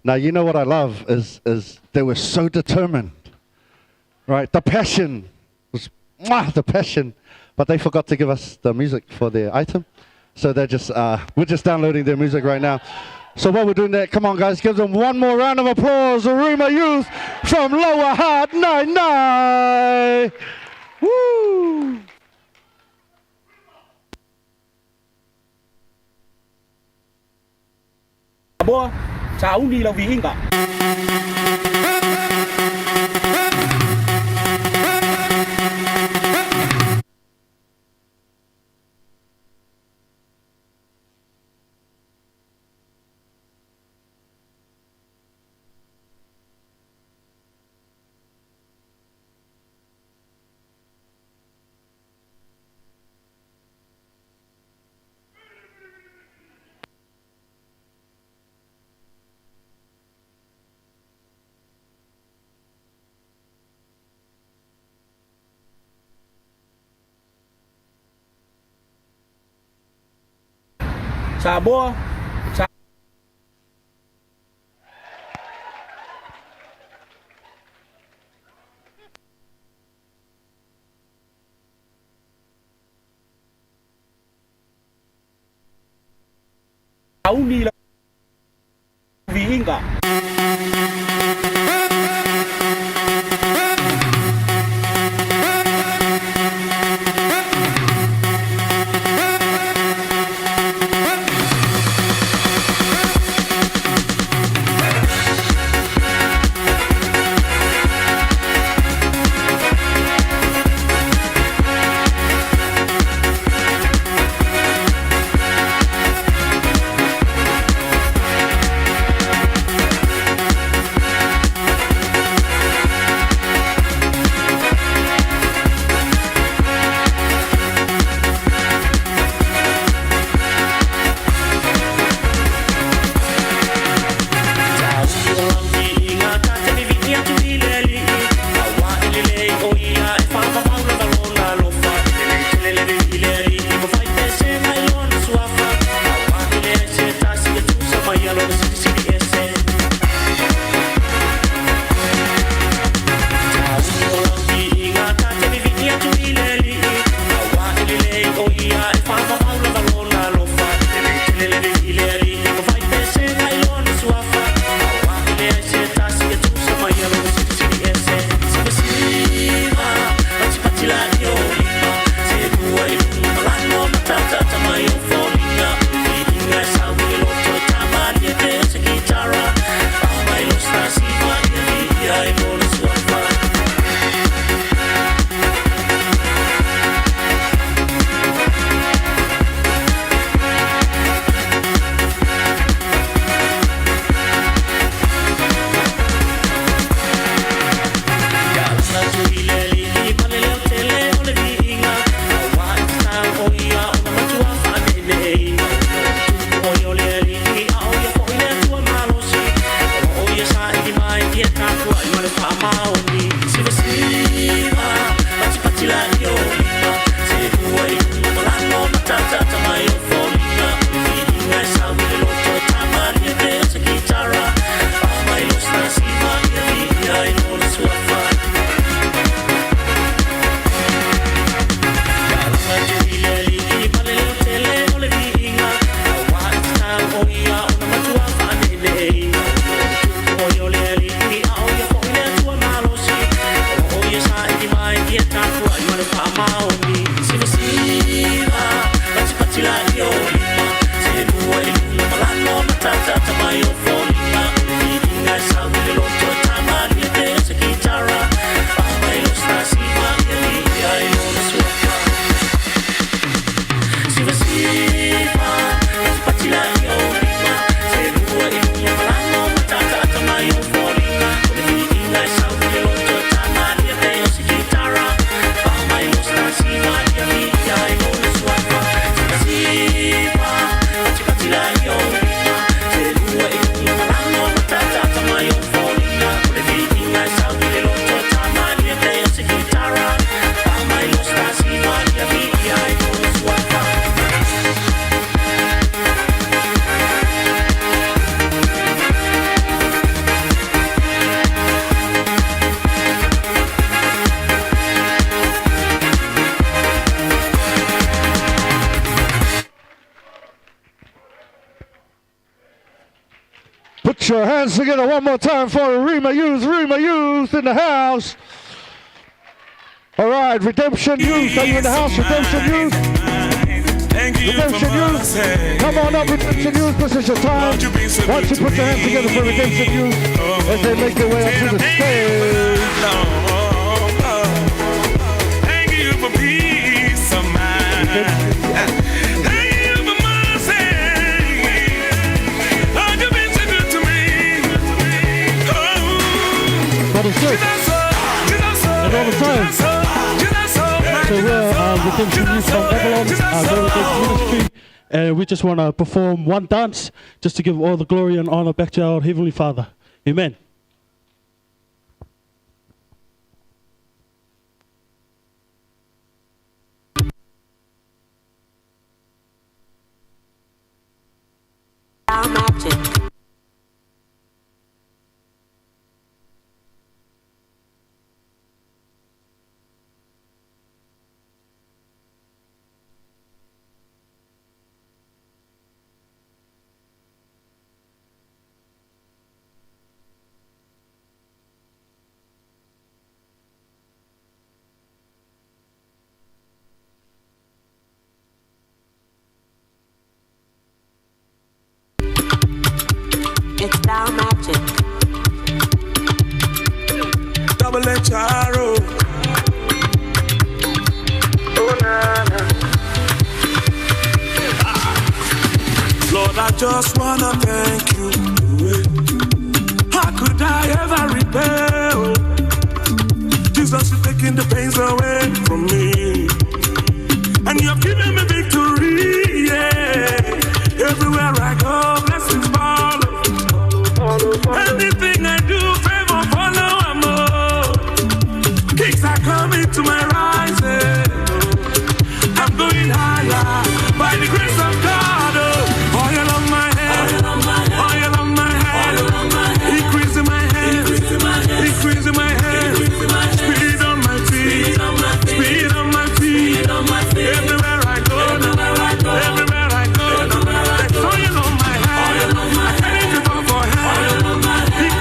[SPEAKER 1] Now, you know what I love is they were so determined, right? The passion was the passion, but they forgot to give us the music for their item. So they're just, we're just downloading their music right now. So while we're doing that, come on guys, give them one more round of applause. Uruma Youth from Lower Heart 99. Woo!
[SPEAKER 9] Boa, chào đi là vì cả. Chào boa. Cháu đi là vì cả.
[SPEAKER 1] Put your hands together one more time for Rima Youth in the house. All right, Redemption Youth, are you in the house? Redemption Youth. Redemption Youth. Come on up, Redemption Youth. This is your time. Why don't you put your hands together for Redemption Youth as they make their way up to the stage.
[SPEAKER 7] Thank you for peace of mind. Thank you for mercy. Lord, you've been so good to me.
[SPEAKER 1] That is good. And all the time. So we're Redemption Youth from Babylon, very big ministry, and we just want to perform one dance just to give all the glory and honor back to our Heavenly Father. Amen.
[SPEAKER 12] It's Style Magic.
[SPEAKER 7] Double HRO. Oh, na, na. Lord, I just wanna thank you. How could I ever repay? Oh, Jesus, you're taking the pains away from me, and you've given me victory. Yeah, everywhere I go, blessings follow. Anything I do, favor follow. I'm kicks are coming to my rising. I'm going higher by the grace of God. Oil on my head, oil on my head, increase in my head, increase in my head, speed on my feet, speed on my feet. Everywhere I go, everywhere I go, there's oil on my head. I can't go for head.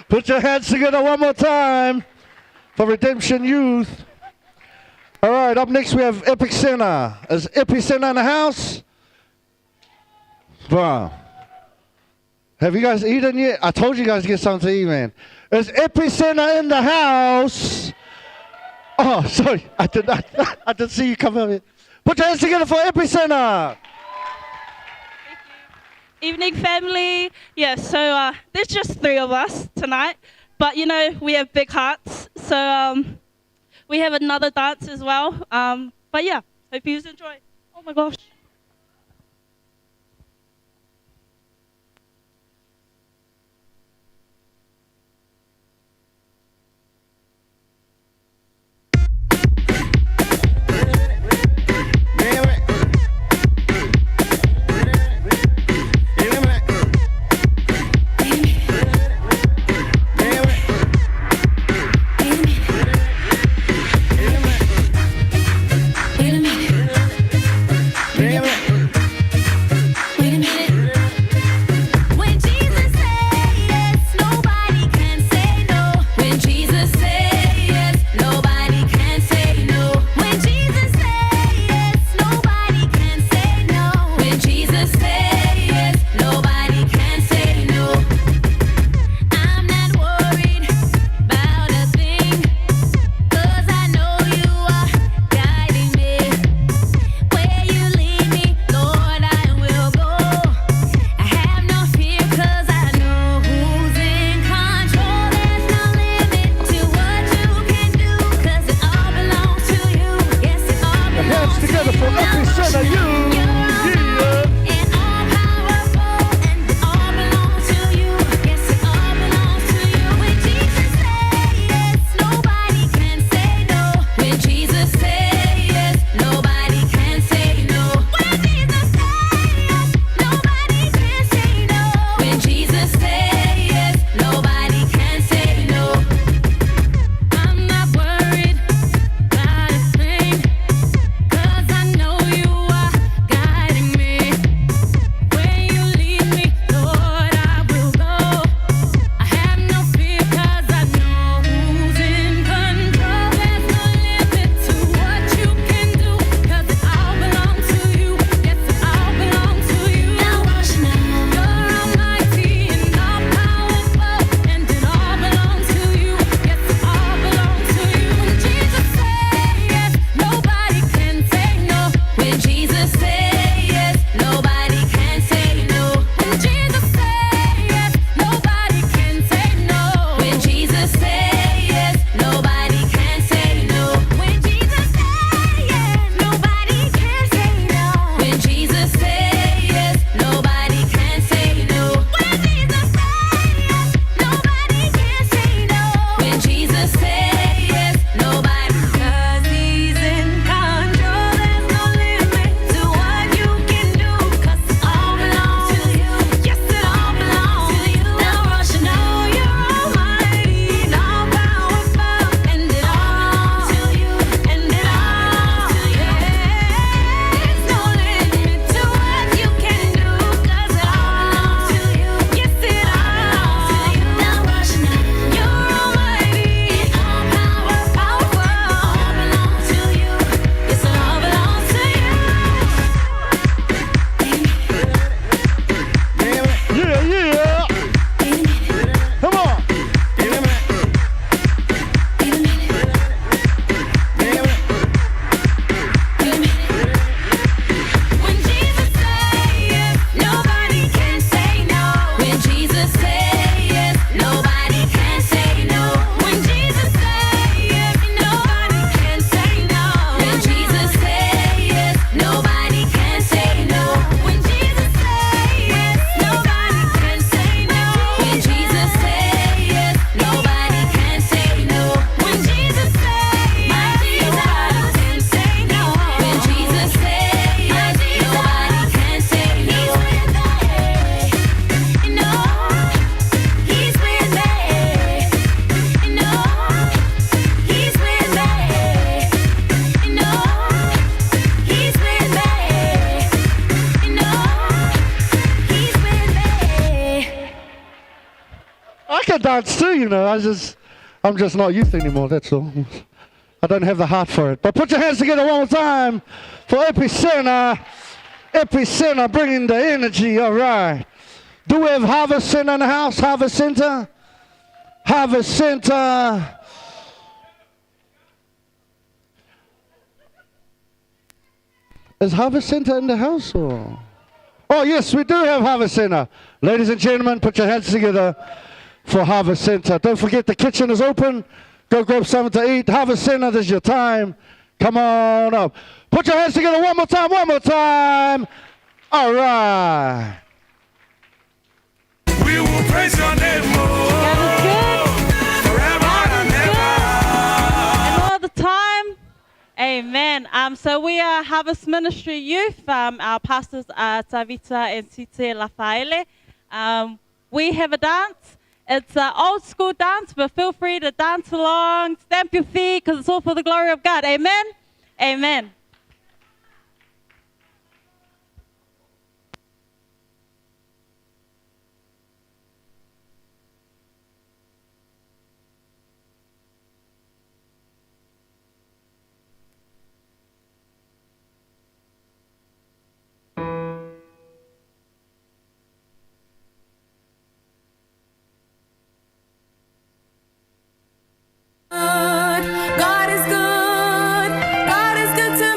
[SPEAKER 1] Put your hands together one more time for Redemption Youth. All right, up next we have Epicenter. Is Epicenter in the house? Wow. Have you guys eaten yet? I told you guys to get something to eat, man. Is Epicenter in the house? Oh, sorry. I didn't see you come over. Put your hands together for Epicenter.
[SPEAKER 9] Evening, family. Yeah, so there's just 3 of us tonight, but you know, we have big hearts, so we have another dance as well. But yeah, hope you enjoy. Oh my gosh.
[SPEAKER 6] Wait a minute.
[SPEAKER 1] I can dance too, you know. I'm just not youth anymore, that's all. I don't have the heart for it. But put your hands together one more time for Epicenter. Epicenter, bringing the energy, all right. Do we have Harvest Center in the house? Harvest Center? Harvest Center. Is Harvest Center in the house? Or? Oh, yes, we do have Harvest Center. Ladies and gentlemen, put your hands together for Harvest Center. Don't forget the kitchen is open. Go grab something to eat. Harvest Center, this is your time. Come on up. Put your hands together one more time, one more time. All right.
[SPEAKER 7] We will praise your name, forever and ever.
[SPEAKER 9] And all the time. Amen. So we are Harvest Ministry Youth. Our pastors are Tavita and Tite Lafaele. We have a dance. It's an old school dance, but feel free to dance along, stamp your feet, because it's all for the glory of God. Amen? Amen.
[SPEAKER 6] God is good. God is good to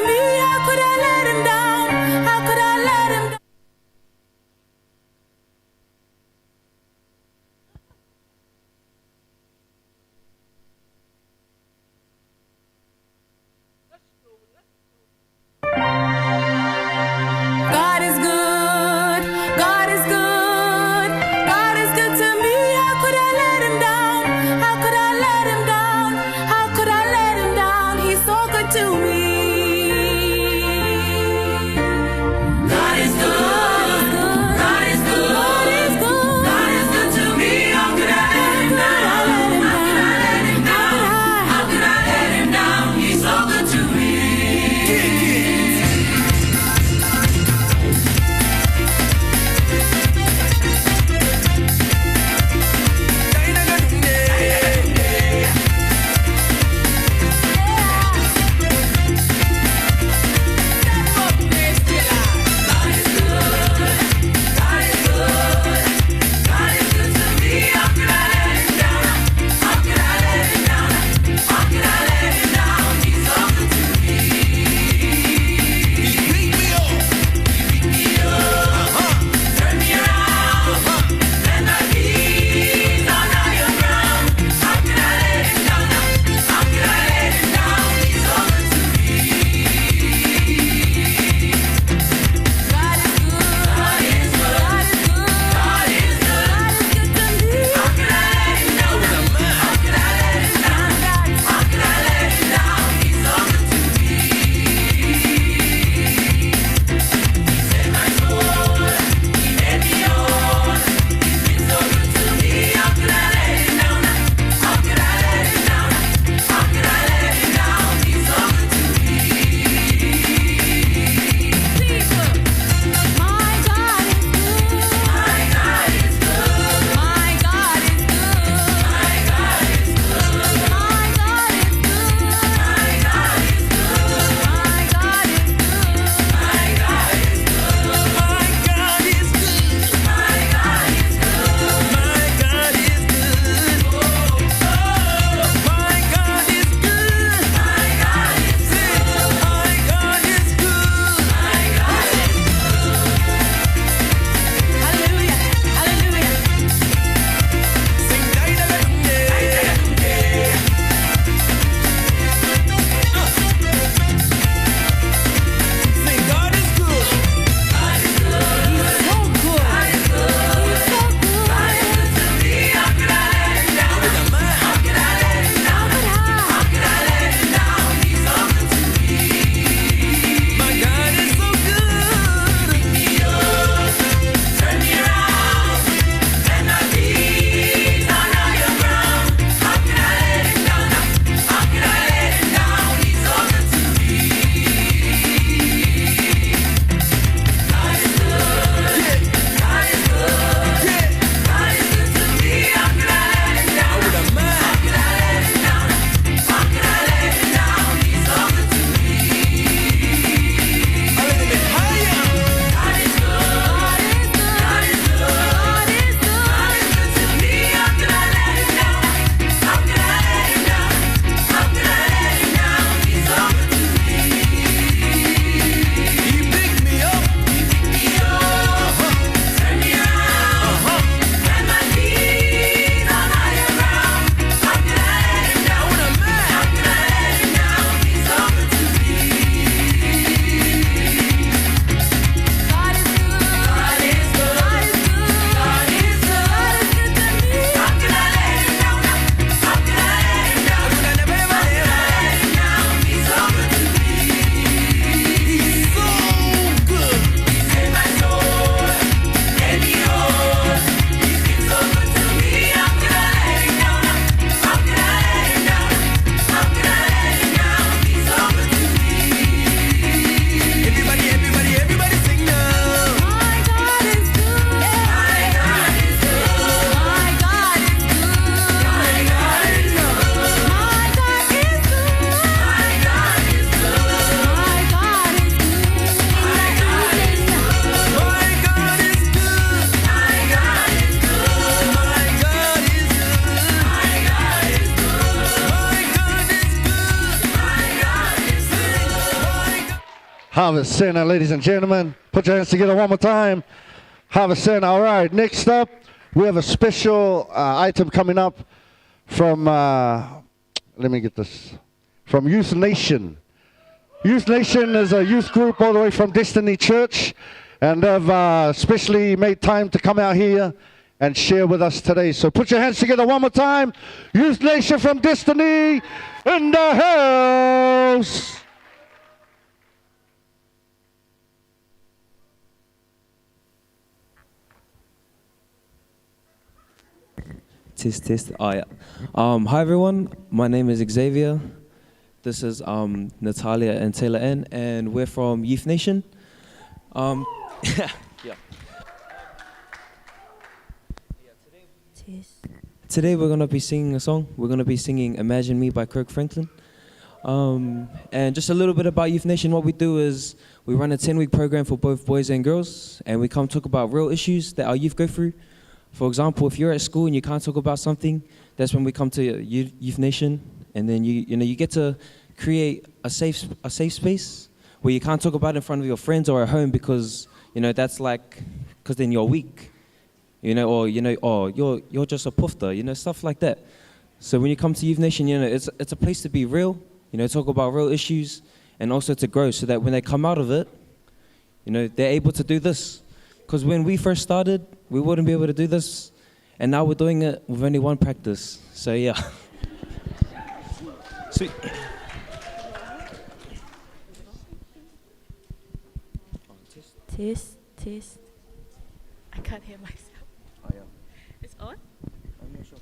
[SPEAKER 1] Harvest Center, ladies and gentlemen. Put your hands together one more time. Harvest Center. All right, next up, we have a special item coming up from, let me get this, from Youth Nation. Youth Nation is a youth group all the way from Destiny Church, and they've specially made time to come out here and share with us today. So put your hands together one more time. Youth Nation from Destiny in the house.
[SPEAKER 13] Test. Oh, yeah. Hi everyone, my name is Xavier. This is Natalia and Taylor N, and we're from Youth Nation. Yeah. Today we're gonna be singing a song. We're gonna be singing "Imagine Me" by Kirk Franklin. And just a little bit about Youth Nation. What we do is we run a 10-week program for both boys and girls, and we come talk about real issues that our youth go through. For example, if you're at school and you can't talk about something, that's when we come to Youth Nation, and then you get to create a safe space where you can't talk about it in front of your friends or at home because that's like, because then you're weak, or you're just a pufter, stuff like that. So when you come to Youth Nation, it's a place to be real, talk about real issues, and also to grow, so that when they come out of it, they're able to do this. Because when we first started, we wouldn't be able to do this, and now we're doing it with only one practice. So yeah. Sweet.
[SPEAKER 6] Test. I can't hear myself.
[SPEAKER 13] Oh, yeah.
[SPEAKER 6] It's on?
[SPEAKER 13] I'm not sure.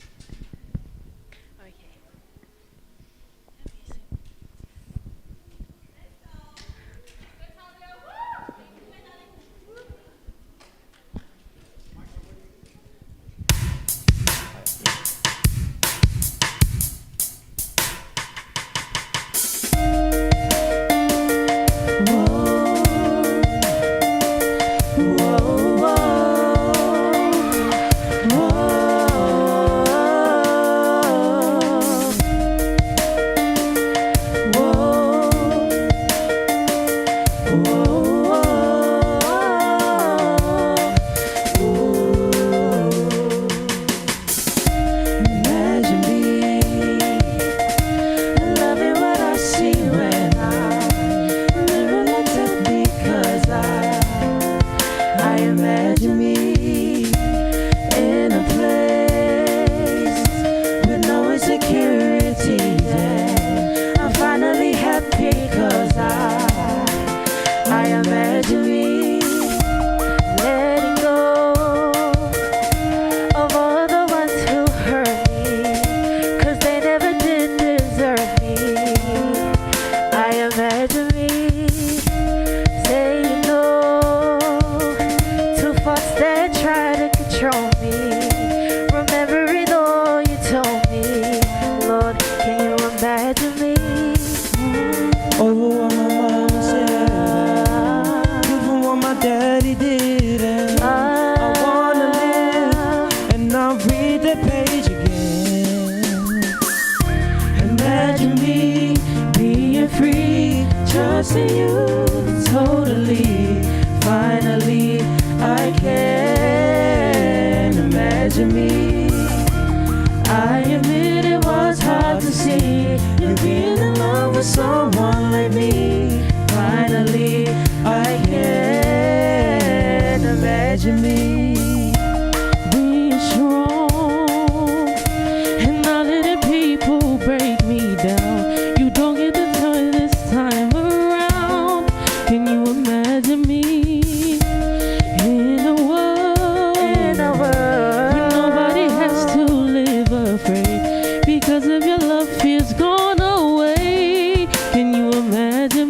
[SPEAKER 6] Okay. Because of your love fears gone away. Can you imagine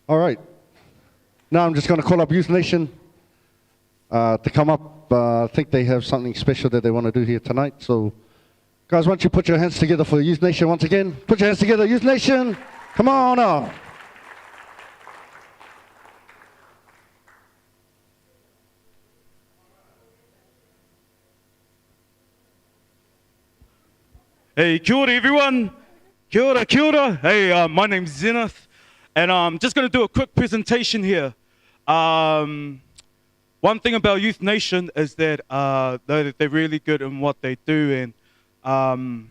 [SPEAKER 1] All right. Now I'm just going to call up Youth Nation to come up. I think they have something special that they want to do here tonight. So, guys, why don't you put your hands together for Youth Nation once again? Put your hands together, Youth Nation. Come on up.
[SPEAKER 14] Hey, kia ora everyone. Kia ora, kia ora. Hey, my name's Zenith, and I'm just going to do a quick presentation here. One thing about Youth Nation is that they're really good in what they do, and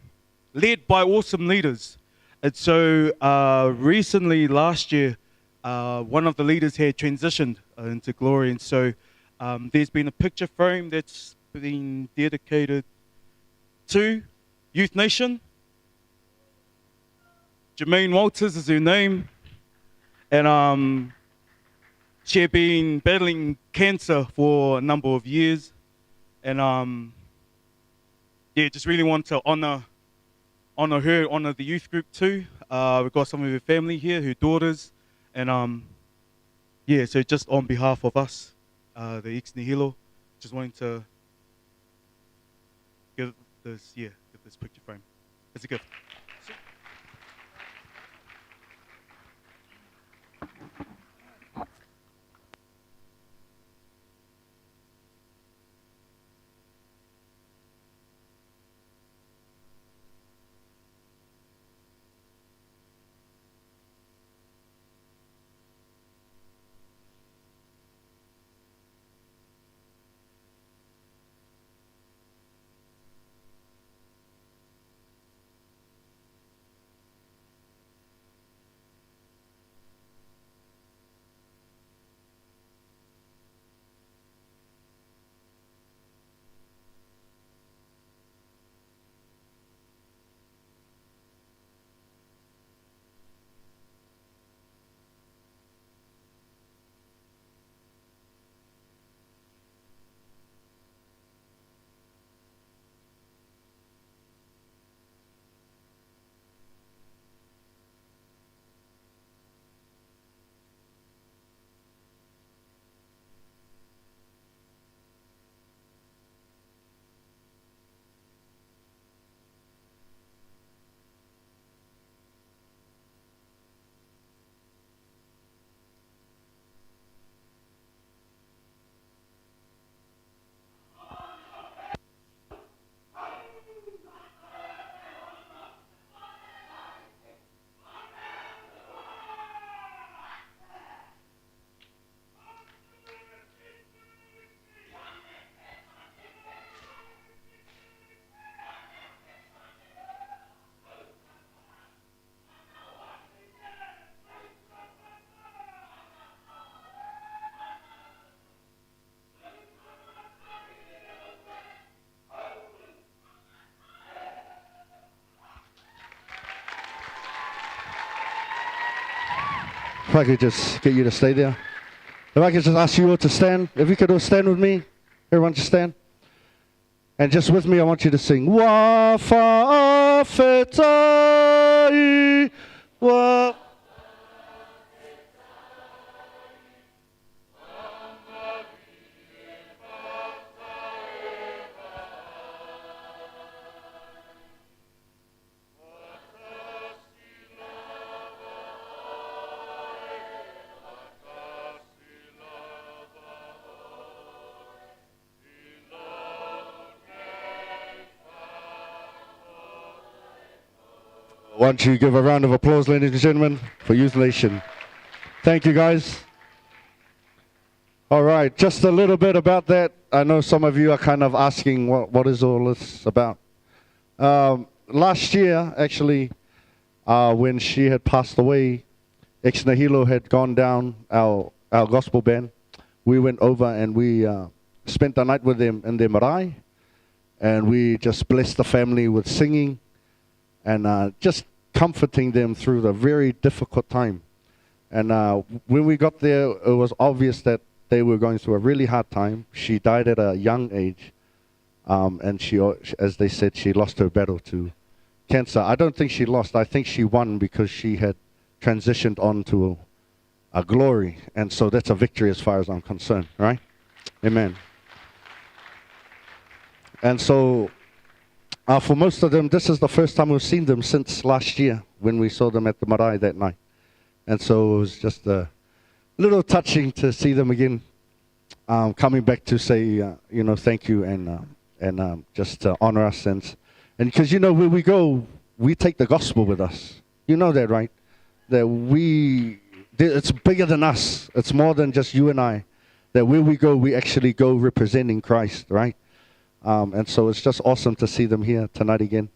[SPEAKER 14] led by awesome leaders. And so recently, last year, one of the leaders had transitioned into glory, and so there's been a picture frame that's been dedicated to Youth Nation. Jermaine Walters is her name, and she had been battling cancer for a number of years, and yeah, just really want to honor her, honor the youth group too. We've got some of her family here, her daughters, and yeah, so just on behalf of us, the ex nihilo, just wanting to give this picture frame. It's a gift.
[SPEAKER 1] If I could just get you to stay there. If I could just ask you all to stand. If you could all stand with me. Everyone just stand. And just with me, I want you to sing. Wa fa fetai wa. Why don't you give a round of applause, ladies and gentlemen, for Youth Nation. Thank you, guys. All right, just a little bit about that. I know some of you are kind of asking, what is all this about? Last year, actually, when she had passed away, Ex Nihilo had gone down, our gospel band. We went over and we spent the night with them in their marae, and we just blessed the family with singing and just comforting them through the very difficult time. And when we got there, it was obvious that they were going through a really hard time. She died at a young age, and she, as they said, she lost her battle to cancer. I don't think she lost. I think she won because she had transitioned on to a glory. And so that's a victory as far as I'm concerned, right? Amen. And so for most of them, this is the first time we've seen them since last year when we saw them at the marae that night. And so it was just a little touching to see them again, coming back to say, thank you and just honor us. And because, where we go, we take the gospel with us. You know that, right? That it's bigger than us. It's more than just you and I. That where we go, we actually go representing Christ, right? And so it's just awesome to see them here tonight again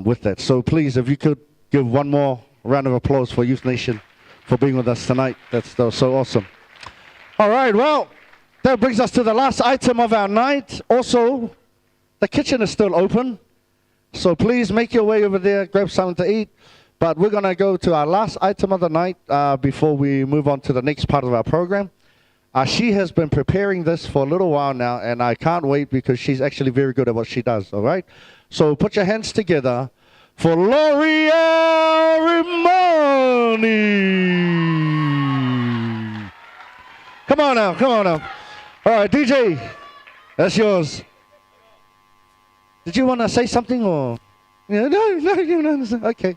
[SPEAKER 1] with that. So please, if you could give one more round of applause for Youth Nation for being with us tonight. That's so awesome. All right, well, that brings us to the last item of our night. Also, the kitchen is still open. So please make your way over there, grab something to eat. But we're going to go to our last item of the night before we move on to the next part of our program. She has been preparing this for a little while now, and I can't wait because she's actually very good at what she does, all right? So put your hands together for L'Oreal Rimoni. Come on now, come on now. All right, DJ, that's yours. Did you want to say something or? No, you don't. Okay.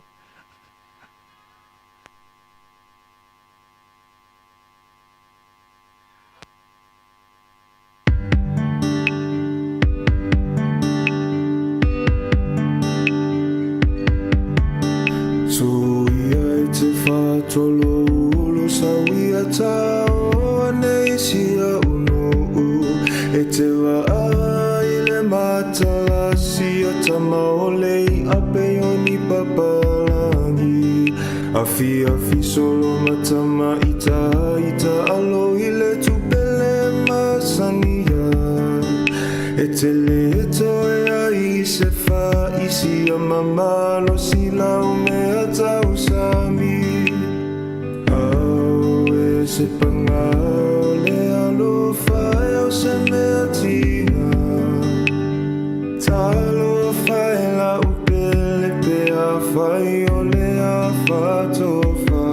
[SPEAKER 15] Tolo ulo sawia tao aneisia unu e te wa ile matala sia tamaolei apeoni papalangi afi solo matama ita alo ile tupele masania e te leto ya isefa isi ya mamalo sila umeata usami se pangale alo fai o se mea tina talo fai la upele pe a fai o le a fatofa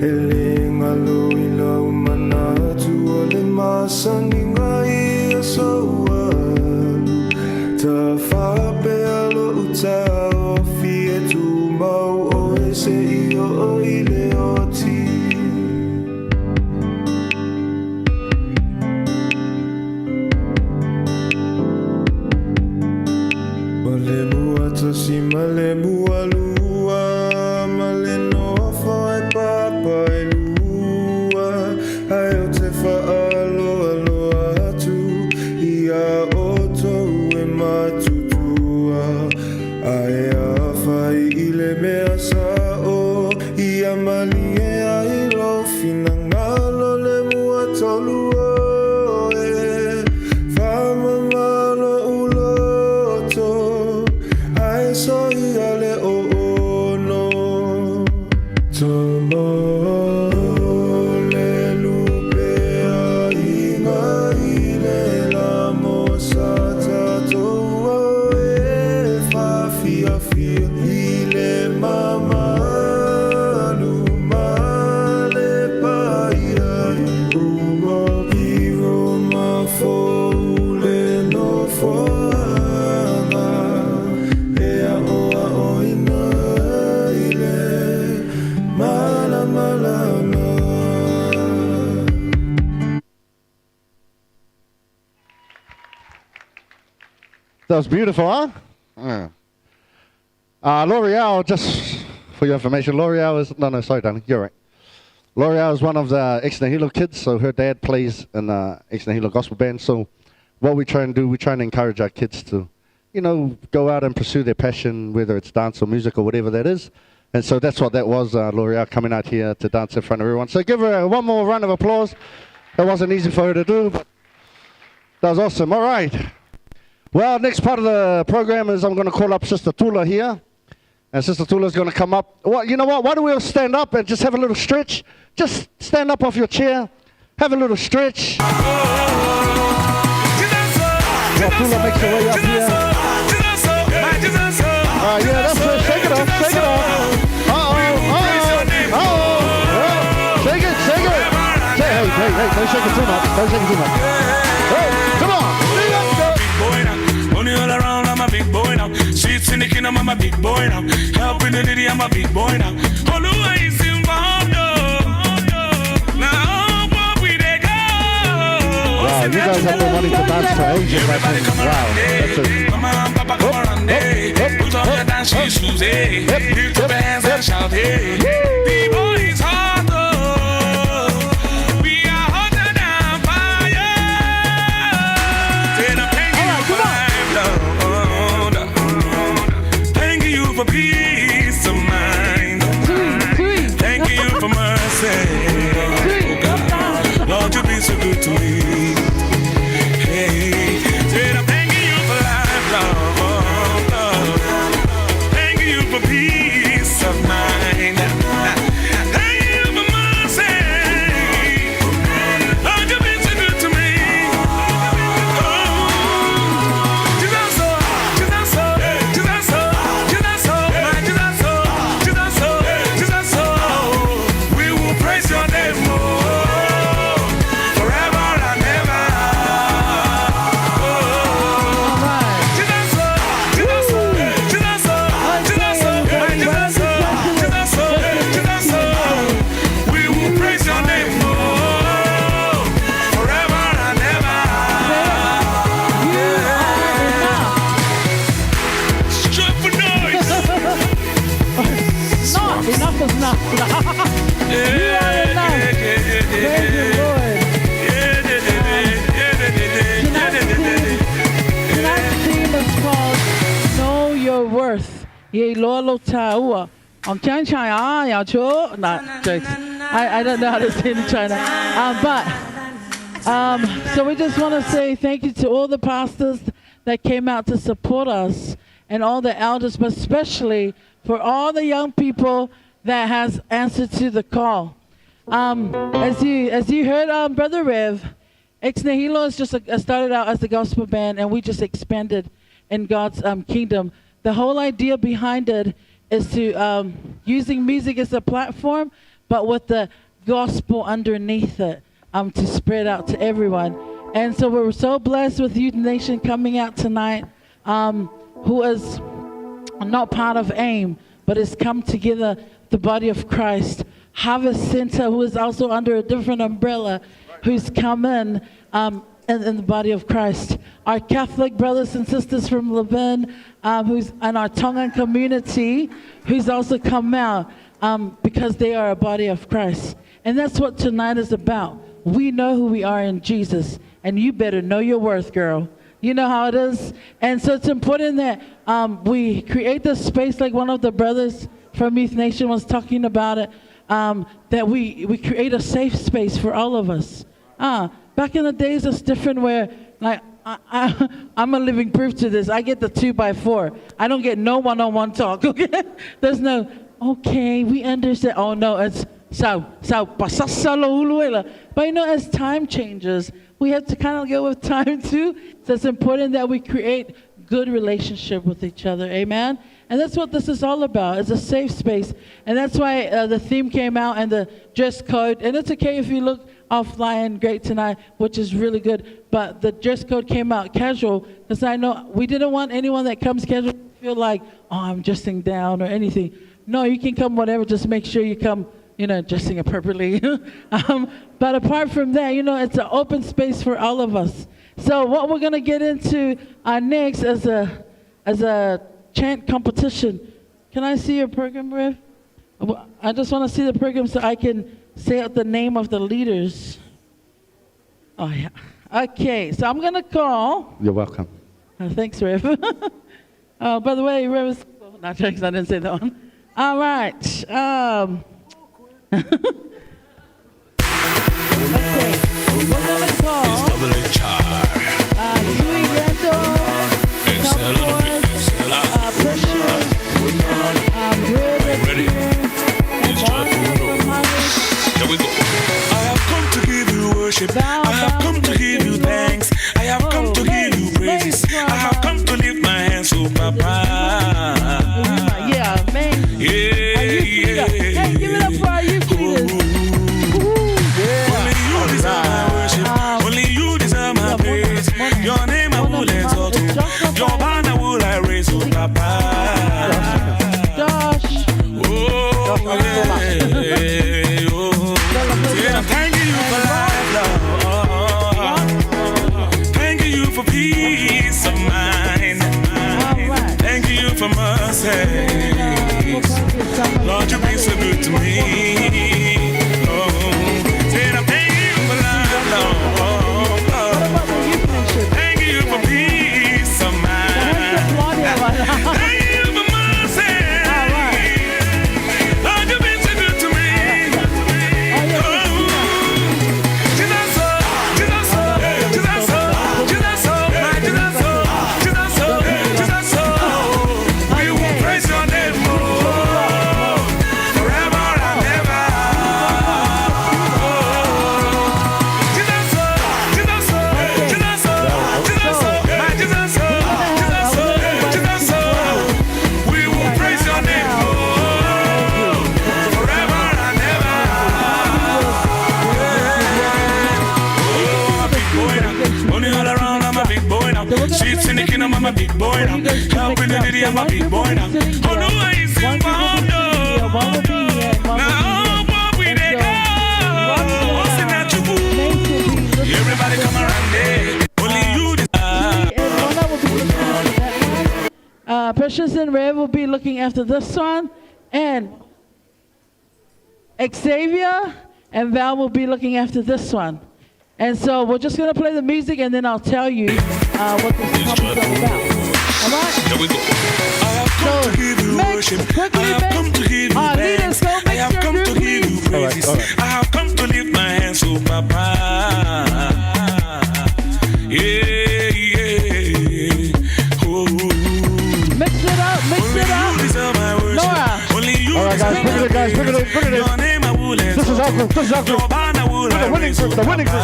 [SPEAKER 15] ele ngalo ila umanatu o le masani ngai a soalu ta fa pe alo uta o fie tu mau o ese i o ile o ti si male bualua male no fa e papa e lua ai o te fa alo atu ia oto e matutua ai a fai ile mea sao ia mali e ai lo finangalo le mua tolua
[SPEAKER 1] That was beautiful, huh? Yeah. L'Oreal, just for your information, L'Oreal is... No, sorry, darling. You're right. L'Oreal is one of the Ex Nihilo kids, so her dad plays in the Ex Nihilo gospel band. So what we try and do, we try and encourage our kids to, go out and pursue their passion, whether it's dance or music or whatever that is. And so that's what that was, L'Oreal coming out here to dance in front of everyone. So give her one more round of applause. That wasn't easy for her to do, but that was awesome. All right. Well, next part of the program is I'm going to call up Sister Tula here. And Sister Tula is going to come up. Well, you know what? Why don't we all stand up and just have a little stretch? Just stand up off your chair. Have a little stretch. While Tula makes her way up here. Yeah, that's it. Shake it off. Shake it off. Uh-oh. Uh-oh. Uh-oh. shaking too much. Don't shake it too much. Hey, come on.
[SPEAKER 7] Big boy now. Money all around, I'm a big boy now. Streets in the kingdom, I'm a big boy now. Helping the lady, I'm a big boy now. All the way is involved, now, what we they go?
[SPEAKER 1] Wow, you guys have the money to dance for ages, I think. Wow, that's it.
[SPEAKER 7] Mama and Papa come around, hey. Put on your dance shoes, hey. Lift up your hands and shout, hey. People is hot, oh. We are hotter than fire. Say the thank you for life, Lord. Thank you for peace of mind. Thank you for mercy. Lord, you've been so good to me. Hey, say the thank you for life, Lord. Thank you for peace of mind. Thank you for mercy. Lord, you've been so good to me. Oh, Jesus, oh, Jesus, oh, Jesus, oh, Jesus, oh, my Jesus, oh, Jesus, oh, Jesus, oh. We will praise your name, oh, forever and ever. Oh, Jesus, oh, Jesus, oh, Jesus, oh, Jesus, oh, my Jesus, oh, Jesus, oh, Jesus, oh. We will praise your name, oh, forever and ever. Strength for noise.
[SPEAKER 11] Enough is enough. You are enough. Praise the Lord. Tonight's theme is called Know Your Worth. Ye lolo taua. On Chan China, ya cho. Nah, jokes. I don't know how to say it in China. So we just want to say thank you to all the pastors that came out to support us and all the elders, but especially for all the young people that has answered to the call. As you heard, Brother Rev, Ex Nihilo is just started out as the gospel band, and we just expanded in God's kingdom. The whole idea behind it is to using music as a platform, but with the gospel underneath it, to spread out to everyone. And so we're so blessed with Youth Nation coming out tonight, who is not part of AIM, but has come together, the body of Christ. Harvest Center, who is also under a different umbrella, who's come in the body of Christ. Our Catholic brothers and sisters from Levin, who's in our Tongan community, who's also come out because they are a body of Christ. And that's what tonight is about. We know who we are in Jesus, and you better know your worth, girl. You know how it is. And so it's important that we create this space, like one of the brothers from Youth Nation was talking about it, that we create a safe space for all of us. Back in the days, it's different where, like, I'm a living proof to this. I get the 2x4. I don't get no one-on-one talk, okay? There's no, okay, we understand. Oh, no, it's but you know, as time changes, we have to kind of go with time too. So it's important that we create good relationship with each other. Amen. And that's what this is all about. It's a safe space. And that's why the theme came out and the dress code. And it's okay if you look offline great tonight, which is really good. But the dress code came out casual because I know we didn't want anyone that comes casual to feel like, oh, I'm dressing down or anything. No, you can come whatever. Just make sure you come, you know, dressing appropriately. But apart from that, you know, it's an open space for all of us. So what we're going to get into next as a chant competition. Can I see your program, Rev? I just want to see the program so I can say out the name of the leaders. Oh, yeah. Okay, so I'm going to call.
[SPEAKER 1] You're welcome.
[SPEAKER 11] Thanks, Rev. By the way, Rev is... No, jokes, I didn't say that one. All right. Okay, we're going to call Louis Randall, Precious,
[SPEAKER 7] Here we go. I have come to give you worship. I have come to give you thanks. I have come to give you praises. I have come to lift my hands, oh Papa.
[SPEAKER 11] Yeah, man.
[SPEAKER 7] Yeah,
[SPEAKER 11] yeah. Hey, give it up for our youth leaders.
[SPEAKER 7] Only you deserve my worship. for mercy. Lord, you've been so good to me. Oh, said I'm thanking you for love, Lord. Thank you for peace of mind. Thank you for mercy. Lord, you've been so good to me. Streets in the kingdom, I'm a big boy now. Helping the city, I'm a big boy now. Oh no, I ain't seen one, no. Now, what we they go? What's in that you boo? Everybody come around there. Only you decide.
[SPEAKER 11] Precious and Red will be looking after this one. And Xavier and Val will be looking after this one. And so we're just going to play the music and then I'll tell you what this song is all about. All right?
[SPEAKER 7] Here we go. I have come to give you worship. I have come to give you thanks. I have come to give you praises. I have come to lift my hands to Papa. Yeah, yeah. Oh.
[SPEAKER 11] Mix it up, mix it up. Laura.
[SPEAKER 3] All right, guys, bring it in, guys, bring it in, bring it in. This is our group, this is our group. The winning group, the winning group.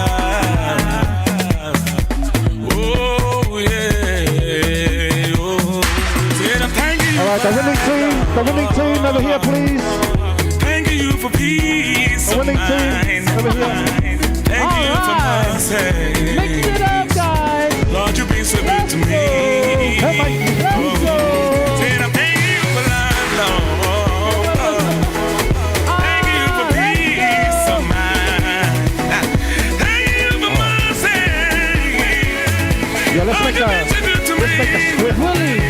[SPEAKER 7] Oh, yeah. Oh.
[SPEAKER 3] All right, the winning team over here, please.
[SPEAKER 7] Thank you for peace.
[SPEAKER 3] The winning team over here.
[SPEAKER 7] Thank you for mercy.
[SPEAKER 11] Mix it up, guys.
[SPEAKER 7] Lord, you've been so good to me.
[SPEAKER 3] Hey, Mike.
[SPEAKER 7] Let's go. Said I'm thanking you for love, Lord. Thank you for peace of mind. Thank you for mercy.
[SPEAKER 3] Yeah, let's make a swift.
[SPEAKER 11] Willie.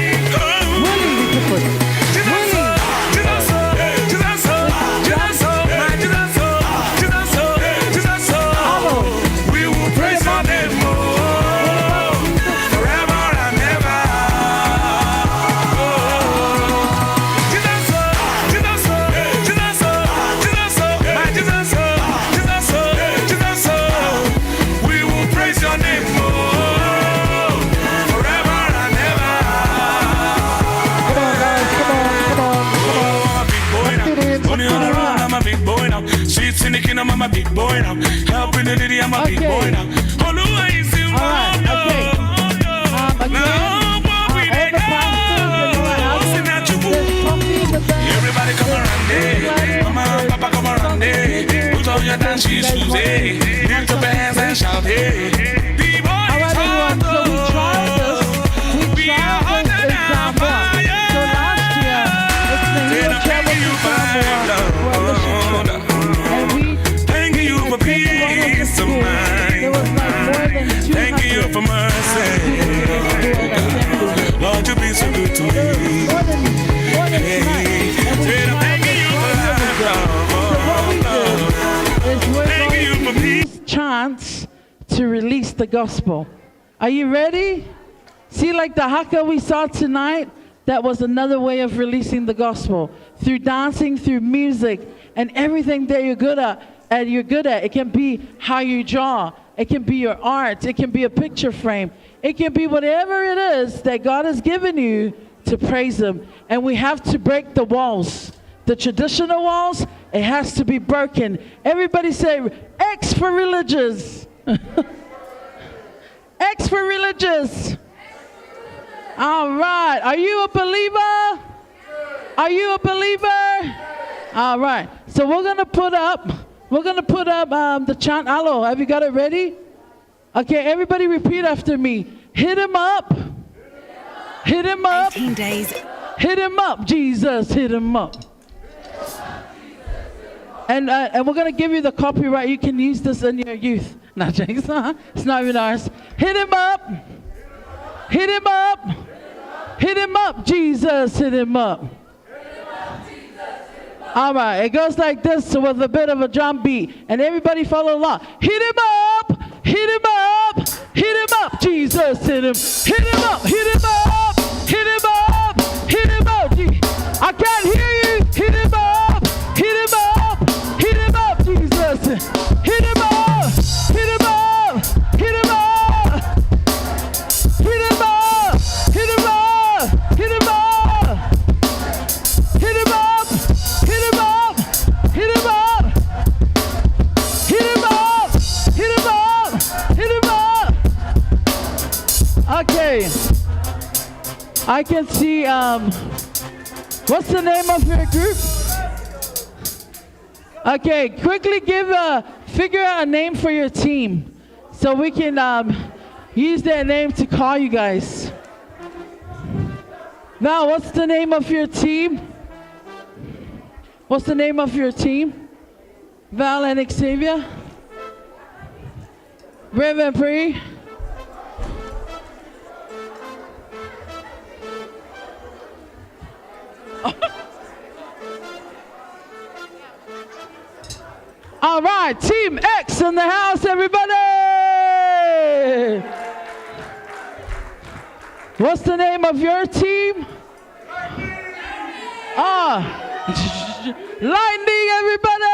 [SPEAKER 7] I'm a big boy now. Helping the lady, I'm a big boy now. Oh no, I ain't seen one. Everybody come around there. Mama and Papa come around there. Put on your dancing shoes, hey. Lift up your hands and shout, hey. The boy is hot, we are hotter than fire. So last year, it's the new thank you for peace of mind. Thank you for mercy. Lord, you've been so good to me.
[SPEAKER 11] Chance to release the gospel. Are you ready? See, like the haka we saw tonight, that was another way of releasing the gospel. Through dancing, through music, and everything that you're good at. It can be how you draw. It can be your art. It can be a picture frame. It can be whatever it is that God has given you to praise Him. And we have to break the walls. The traditional walls, it has to be broken. Everybody say, X for religious. X for religious. All right. Are you a believer? Are you a believer? All right. So we're going to put up the chant. Hello, have you got it ready? Okay, everybody repeat after me. Hit him up. Hit him up. 18 days. Hit him up, Jesus. Hit him up. And we're going to give you the copyright. You can use this in your youth. No, James, it's not even ours. Hit him up. Hit him up. Hit him up, Jesus, hit him up. All right, it goes like this with a bit of a drum beat, and everybody follow along. Hit him up, hit him up, hit him up, Jesus, hit him up, hit him up, hit him up, hit him up. I can't hear you. Hit him up, hit him up, hit him up, Jesus. Hit him up, hit him up, hit him up, hit him up, hit him up, hit him up, hit him up, hit him up, hit him up, hit him up, hit him up, hit him up. Okay, I can see. What's the name of your group? Okay, quickly figure out a name for your team so we can use that name to call you guys. Now, what's the name of your team? What's the name of your team? Val and Xavier? Reverend Pri? All right, Team X in the house, everybody! What's the name of your team? Lightning, everybody!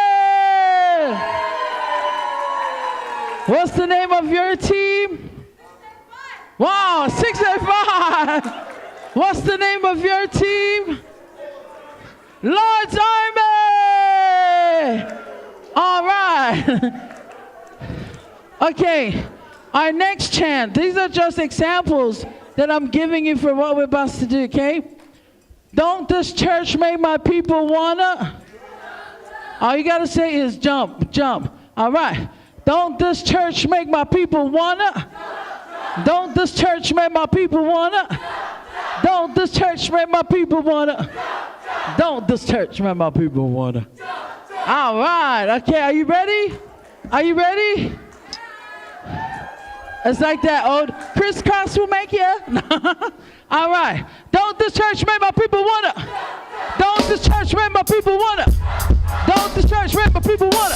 [SPEAKER 11] What's the name of your team? Wow, 685! What's the name of your team? Lord's Army! All right. Okay, our next chant. These are just examples that I'm giving you for what we're about to do, okay? Don't this church make my people wanna? All you gotta say is jump, jump. All right. Don't this church make my people wanna? Don't this church make my people wanna? Don't this church make my people wanna? Don't this church make my people wanna? All right, okay, are you ready? Are you ready? It's like that old crisscross will make you. All right, don't this church make my people wanna? Don't this church make my people wanna? Don't this church make my people wanna?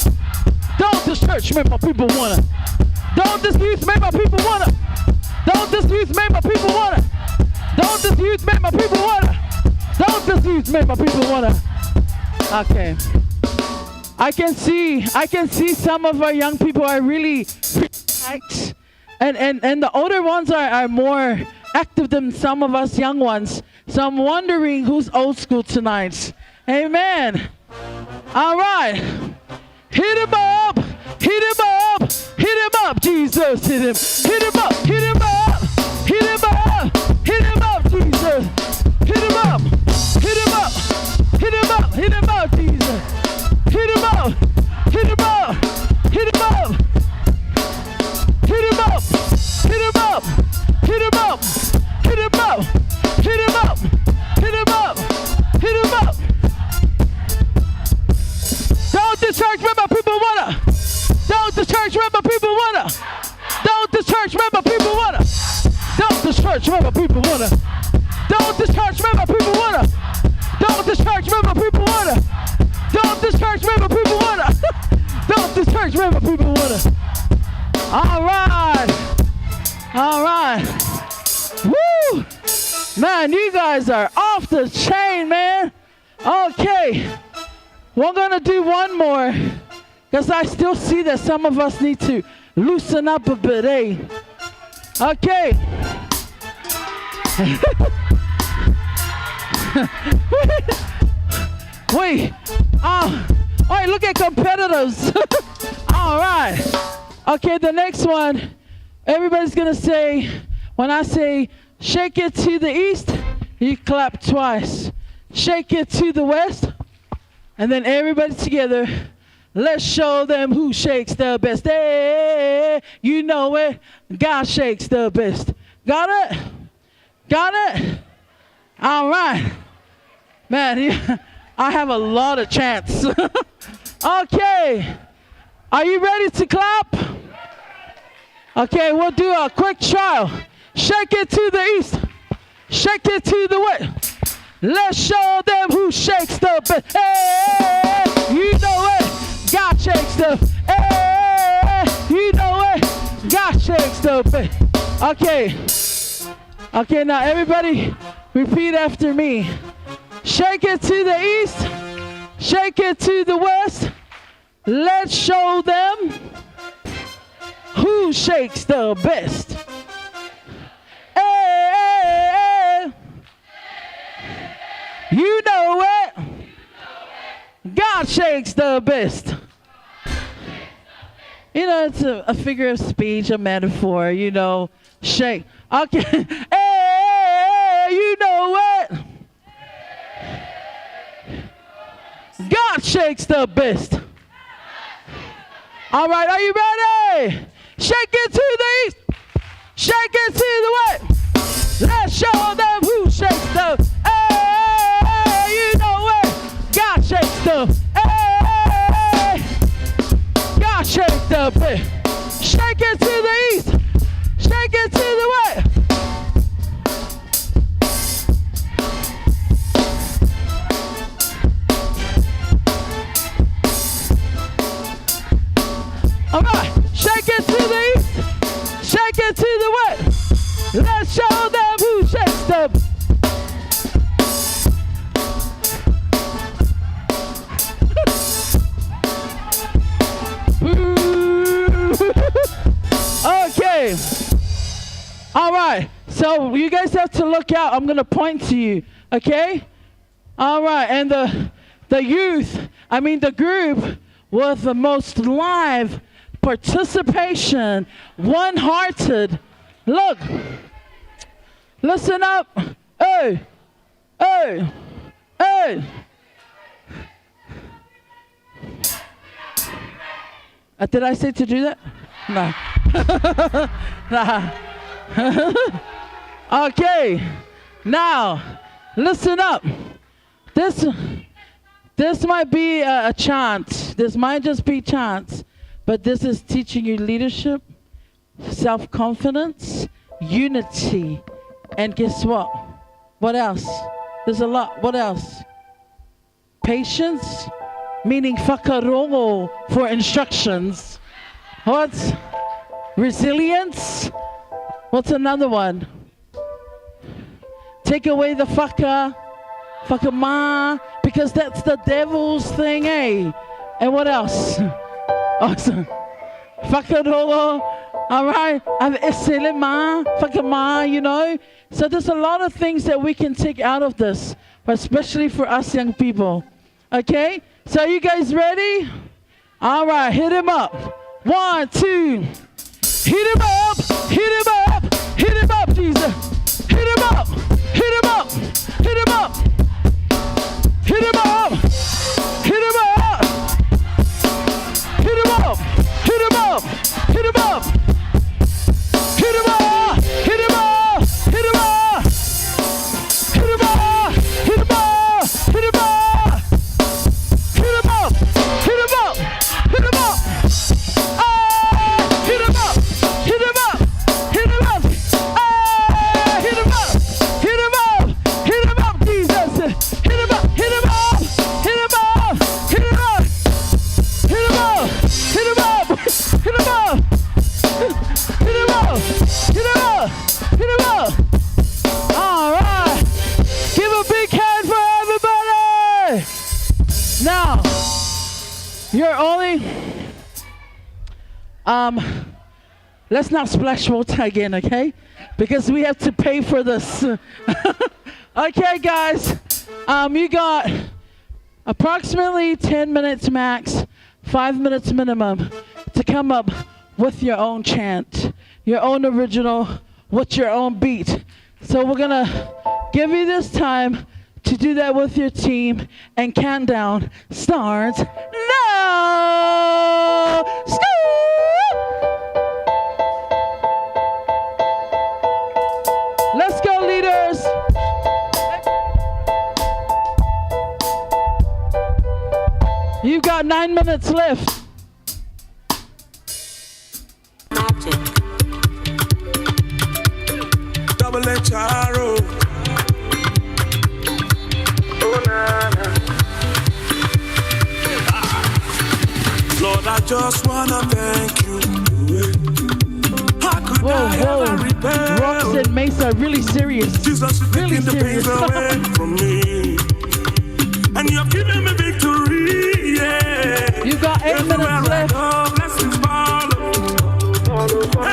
[SPEAKER 11] Don't this church make my people wanna? Don't this youth make my people wanna? Don't this youth make my people wanna? Don't this youth make my people wanna? Don't this youth make my people wanna? Okay. I can see some of our young people are really active, and the older ones are more active than some of us young ones. So I'm wondering who's old school tonight. Amen. All right. Hit him up. Hit him up. Hit him up. Jesus. Hit him. Hit him up. Hit him up. Hit him up. Hit him up. Jesus. Hit him up. Hit him up. Hit him up. Hit him up. Jesus. Hit him up! Hit him up! Hit him up! Hit him up! Hit him up! Hit him up! Hit him up! Hit him up! Hit him up! Hit him up! Don't this church make my people wanna? Don't this church make my people wanna? Don't this church make my people wanna? Don't this church make my people wanna? Don't this church make my people wanna? Don't this church make my people wanna? Don't this church make my people wanna? Don't this church make my people wanna? All right. All right. Woo! Man, you guys are off the chain, man. Okay. We're gonna do one more, because I still see that some of us need to loosen up a bit, eh? Okay. Wait, wait, look at competitors. All right. Okay, the next one, everybody's gonna say, when I say shake it to the east, you clap twice. Shake it to the west, and then everybody together, let's show them who shakes the best. Hey, you know it, God shakes the best. Got it? Got it? All right. Man, I have a lot of chants. Okay. Are you ready to clap? Okay, we'll do a quick trial. Shake it to the east. Shake it to the west. Let's show them who shakes the best. Hey, you know it. God shakes the. Hey, you know it. God shakes the best. Okay. Okay, now everybody repeat after me. Shake it to the east. Shake it to the west. Let's show them who shakes the best. Hey, you know it. God shakes the best. You know, it's a figure of speech, a metaphor, you know, shake. Okay. Hey, you know what? God shakes the best. All right, are you ready? Shake it to the east. Shake it to the west. Let's show them who shakes the. Hey, you know what? God shakes the. Hey, God shakes the best. Shake it to the east. Shake it to the west. All right, shake it to the east, shake it to the west. Let's show them who shakes them. Okay. All right. So you guys have to look out. I'm gonna point to you. Okay. All right. And the group with the most live participation, one-hearted. Look, listen up. Hey, hey, hey. Did I say to do that? No. Nah. Okay, now listen up. This might be a chant. This might just be chant. But this is teaching you leadership, self-confidence, unity, and guess what? What else? There's a lot. What else? Patience, meaning whakarongo for instructions. What? Resilience. What's another one? Take away the whakama, because that's the devil's thing, eh? And what else? Awesome. Whakarongo, all right. Whakama, you know. So there's a lot of things that we can take out of this, but especially for us young people. Okay? So you guys ready? All right, hit him up. 1, 2. Hit him up, hit him up, hit him up, Jesus. Hit him up, hit him up, hit him up. Hit him up, hit him up. Hit him up! Hit him up! Hit him up! Hit him up! Hit him up! Hit him up! Hit him up! Hit him up! Hit him up! Hit him up! Hit him up! Hit him up! Hit him up! Hit him up! Hit him up! Hit him up! Hit him up! Hit him up, Jesus! Hit him up! Hit him up! Hit him up! Hit him up! Hit him up! Hit him up! Hit him up! Hit him up! Hit him up! Hit him up! All right! Give a big hand for everybody! Now, you're only... let's not splash water again, okay? Because we have to pay for this. Okay, guys. You got approximately 10 minutes max, 5 minutes minimum to come up with your own chant, your own original, with your own beat. So we're gonna give you this time to do that with your team, and countdown starts now. Let's go, leaders. You got 9 minutes left.
[SPEAKER 7] Double H-R-O. just wanna thank you. How could I ever repay?
[SPEAKER 11] Rox and Mesa are really serious.
[SPEAKER 7] Jesus, you're
[SPEAKER 11] Really
[SPEAKER 7] taking the pains
[SPEAKER 11] serious.
[SPEAKER 7] away from me. And you've given me victory, yeah.
[SPEAKER 11] You got 8 minutes left.
[SPEAKER 7] Blessings follow.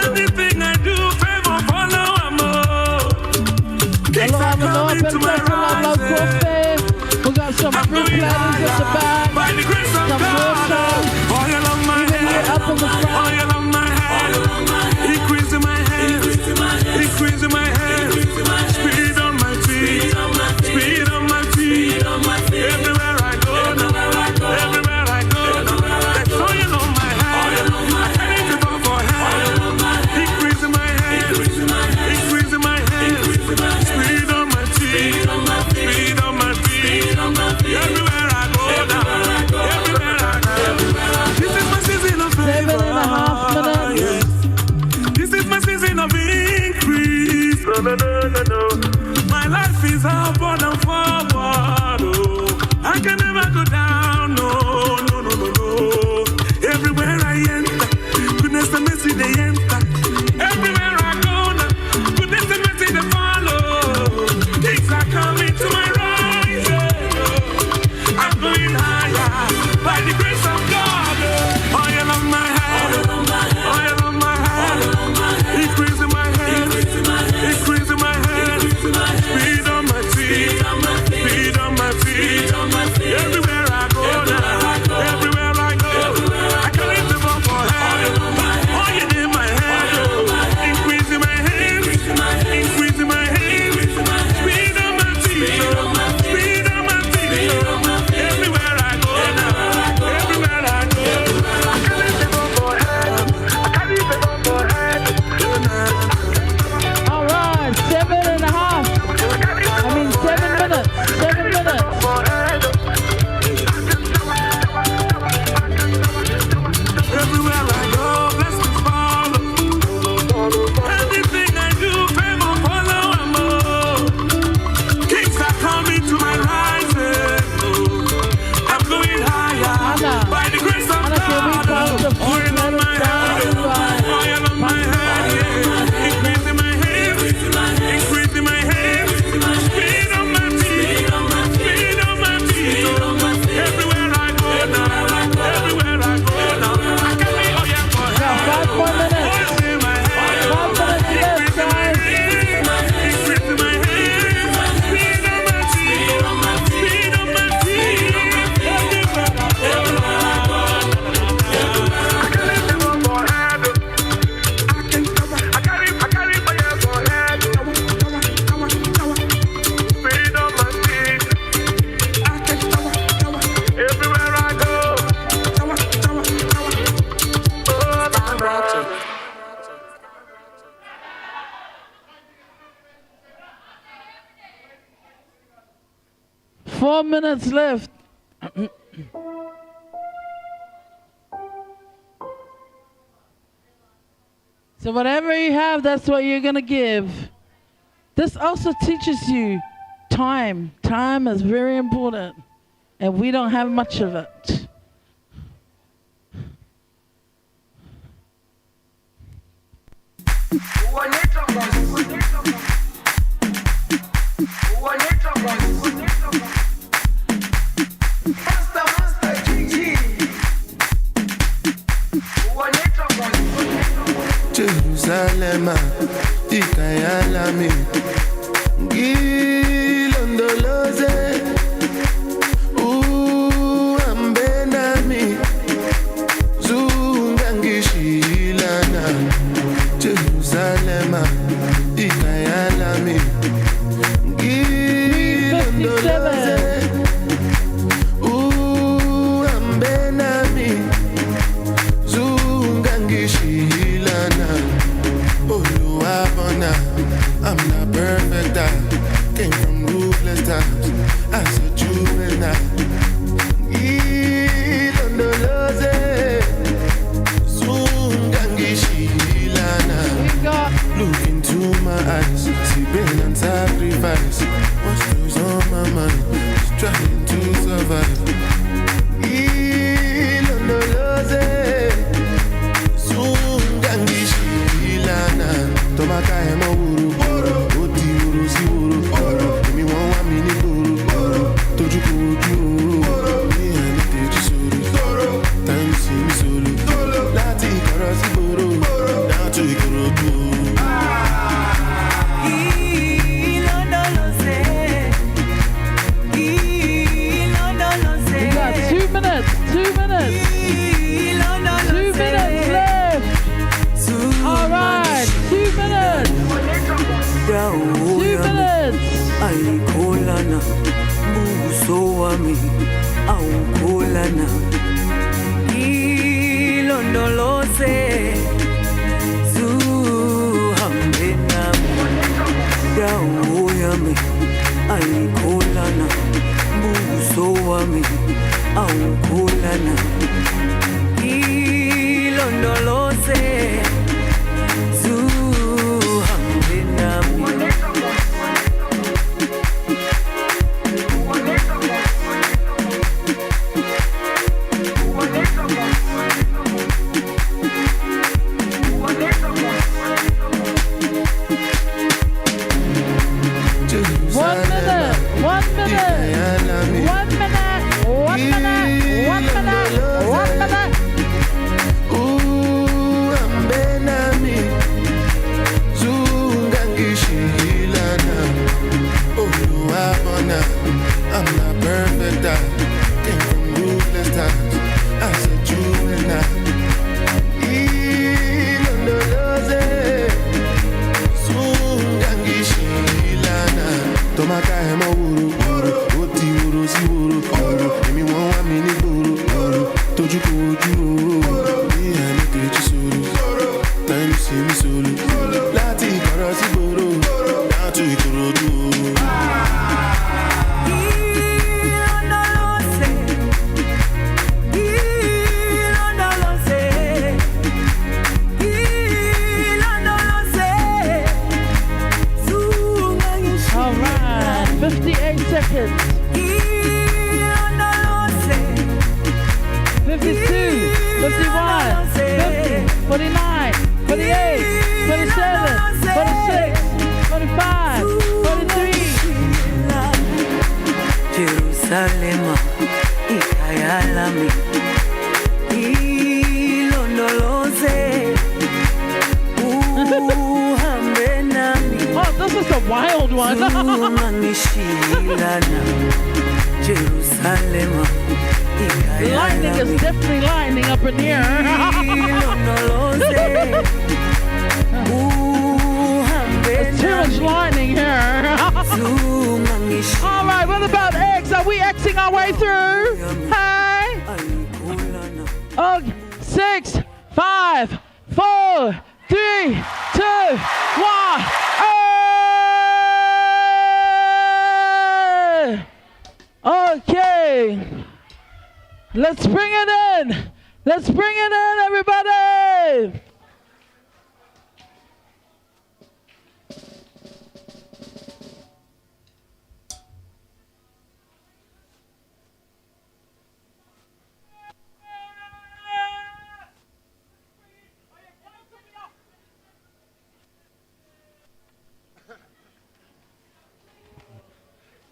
[SPEAKER 7] Anything I do, favor follow, Kicks are coming to my rising.
[SPEAKER 11] We got some fruit platters at the back.
[SPEAKER 7] By the grace of
[SPEAKER 11] some
[SPEAKER 7] God, oil on my head,
[SPEAKER 11] up in the front.
[SPEAKER 7] oil on my head, increase in my head, increase in my head, speed on my feet, speed on my feet, everywhere I go now, everywhere I go now, there's oil on my head, I can't even go for head, increase in my head, increase in my head, speed on my feet, speed on my feet, everywhere I go now, everywhere I go. This is my season of favor.
[SPEAKER 11] 7.5 minutes.
[SPEAKER 7] Yes. This is my season of increase. No, no, no, no, no. My life is upward and forward. Oh, I can never go down. No, no, no, no, no. Everywhere I enter, goodness and mercy they enter. Everywhere I go now, goodness and mercy they follow. Things are coming to my rising. I'm going higher by the grace of God. Oil on my head, oil on my head, increase in my head, increase in my head, speed on my feet, speed on my feet. Everywhere I go now, everywhere I go, I can lift the bar for head. Oil in my head, increase in my head, increase in my head, speed on my feet, speed on my feet. Everywhere I go now, everywhere I go, I can lift the bar for head. I can lift the bar for head.
[SPEAKER 11] All right, 7.5. I mean 7 minutes. 7 minutes.
[SPEAKER 7] Everywhere I go, blessings follow. Anything I do, favor follow. Kings are coming to my rising. I'm going higher by the grace of God. Oil on my head, oil on my head, yeah. Increase in my head, increase in my head, speed on my feet, speed on my feet. Everywhere I go now, everywhere I go now, I can be oh yeah for help.
[SPEAKER 11] 5 more minutes.
[SPEAKER 7] Oil in my head,
[SPEAKER 11] 5 minutes left, guys.
[SPEAKER 7] increase in my head, speed on my feet, speed on my feet. Everywhere I go, I can lift them up for head. I carry my head for head. Speed on my feet. Everywhere I go.
[SPEAKER 12] Magic.
[SPEAKER 11] 4 minutes left. So whatever you have, that's what you're going to give. This also teaches you time. Time is very important. And we don't have much of it.
[SPEAKER 15] Jerusalem, ikayalami, ngilondoloze, uhambe nami, zungangishilana. Jerusalem, ikayalami, ngilondoloze, uhambe nami, zungangishilana. Oluwabona, I'm not perfect. I came from ruthless times as a juvenile. Ilondoloze, zungangishilana. Look into my eyes, see pain and sacrifice. What's goes on my mind? Just trying to survive. Ilondoloze.
[SPEAKER 11] 2 minutes. 2 minutes left. All right, 2 minutes. 2 minutes.
[SPEAKER 16] Aikolana, buso wami, aukolana. Ilondoloze, zuhambe nami. Dawo yami, aikolana, buso wami, aukolana. Ilondoloze, zuhambe nami.
[SPEAKER 15] I'm not perfect, I came from ruthless times. I said juvenile. Ilondoloze, sungangishilana. Tomaka hema wuru wuru, oti wuru si wuru wuru. Emi won wa mini wuru wuru. Toju koju wuru, mi ane keji suru. Time see me solo. Lati karasi boro, down to Ikorodu.
[SPEAKER 11] All right, 58 seconds. 52, 51, 50, 49, 48, 47, 46, 45, 43.
[SPEAKER 16] Jerusalema, ikayalami. Ilondoloze, uhambe nami.
[SPEAKER 11] Oh, this is a wild one.
[SPEAKER 16] Zungangishilana, Jerusalema,
[SPEAKER 11] Lightning is definitely lightning up in here. There's too much lightning here. All right, what about eggs? Are we Xing our way through? Hey. Okay, 6, 5, 4, 3, 2, 1. Okay. Let's bring it in. Let's bring it in, everybody.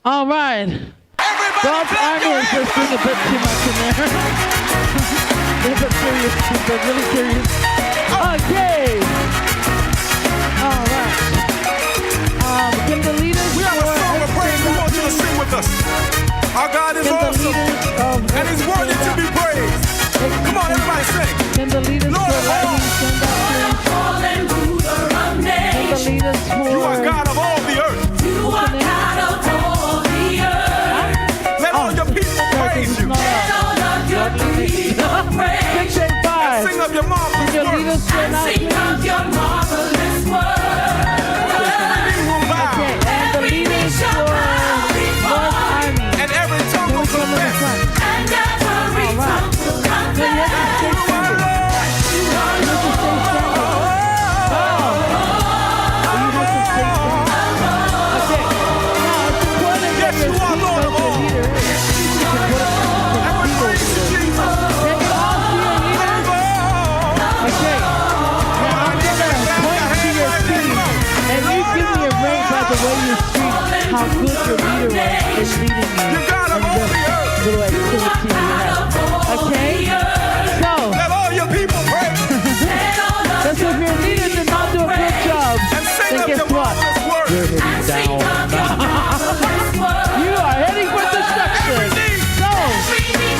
[SPEAKER 11] All right. God's army is just being a bit too much in there. They're a bit serious. They're really serious. Okay. All right. Can the leaders?
[SPEAKER 17] We have a song of praise. We want you to sing with us. Our God is awesome, and He's worthy to be praised. Come on, everybody, sing.
[SPEAKER 11] Can the leaders
[SPEAKER 17] Lord of all, you are God of all the earth. You are God of all the earth. Let all your people praise you. Let all of your people praise you. And sing of your marvelous works. And sing of your marvelous works. And every knee shall bow before you. And every tongue will confess. And every tongue will confess. You are Lord of all.
[SPEAKER 11] How good your leader is leading you in this little activity we have. Okay? So,
[SPEAKER 17] let all your people praise.
[SPEAKER 11] That's if your leader did not do a good job, then guess what? You're heading down. You are heading for destruction. So,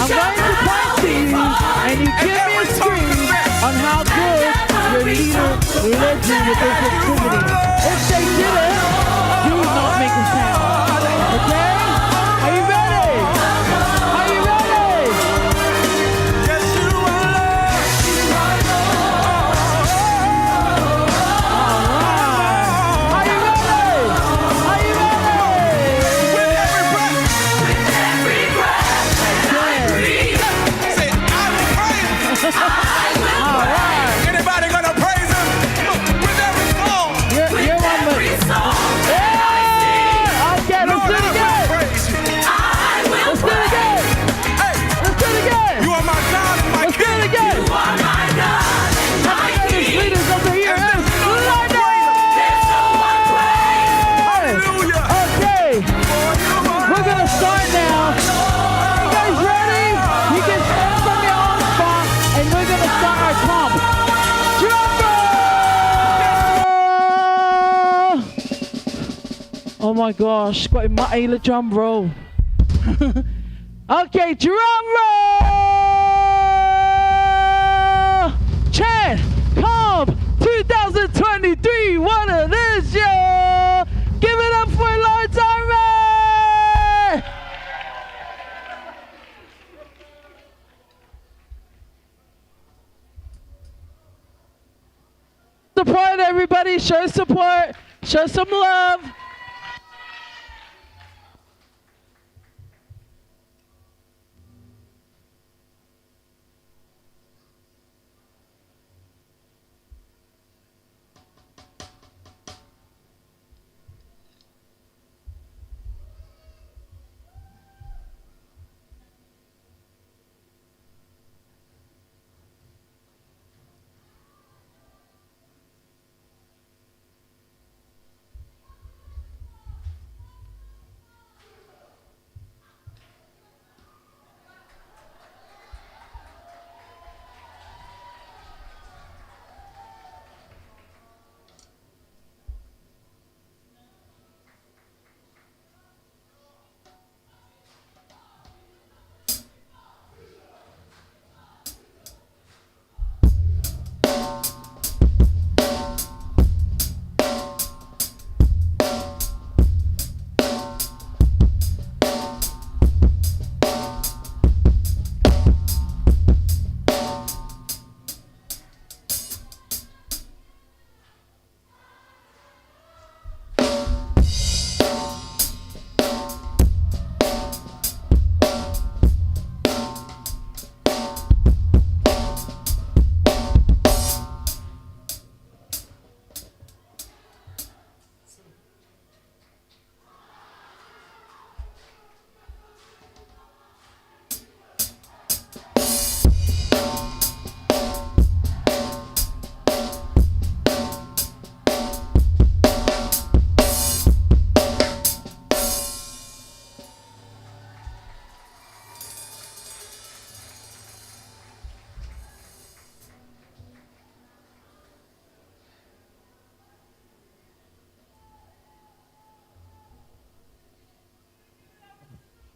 [SPEAKER 11] I'm going to point to you my gosh, got my A drum roll. Okay, drum roll! Chad, Cobb, 2023, what it is, yo! Give it up for Lord Tyree! Support, everybody, show support, show some love.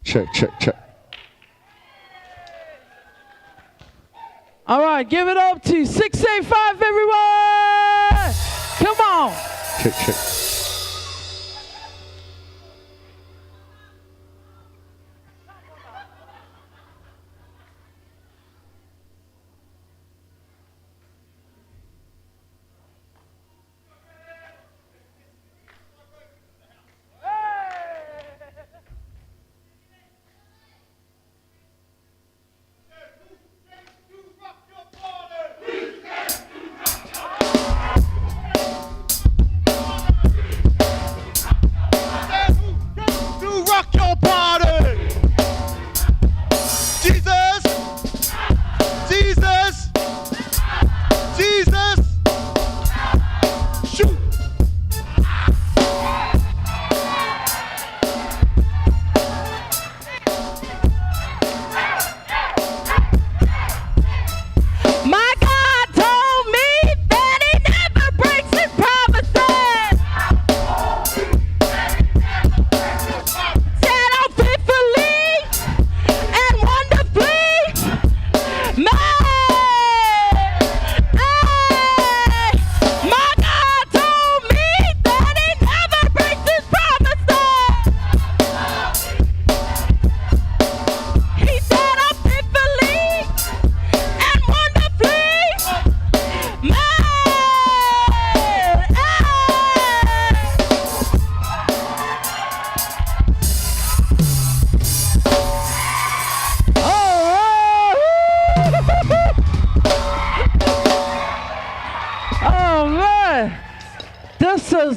[SPEAKER 1] Check.
[SPEAKER 11] All right, give it up to 685, everyone! Come on!
[SPEAKER 1] Check.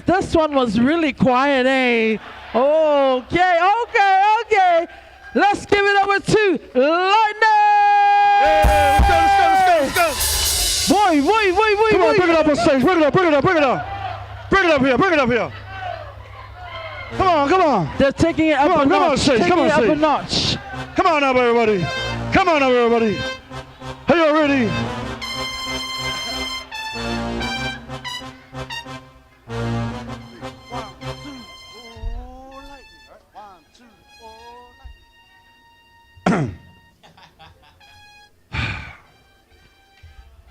[SPEAKER 11] This one was really quiet, eh? Okay. Let's give it over to Lightning!
[SPEAKER 14] Let's go.
[SPEAKER 11] Boy.
[SPEAKER 14] Come on, bring it up on stage. Bring it up here. Bring it up here. Come on.
[SPEAKER 11] They're taking it up a notch.
[SPEAKER 14] Come on,
[SPEAKER 11] up a notch.
[SPEAKER 14] Come on up, everybody. Are you ready?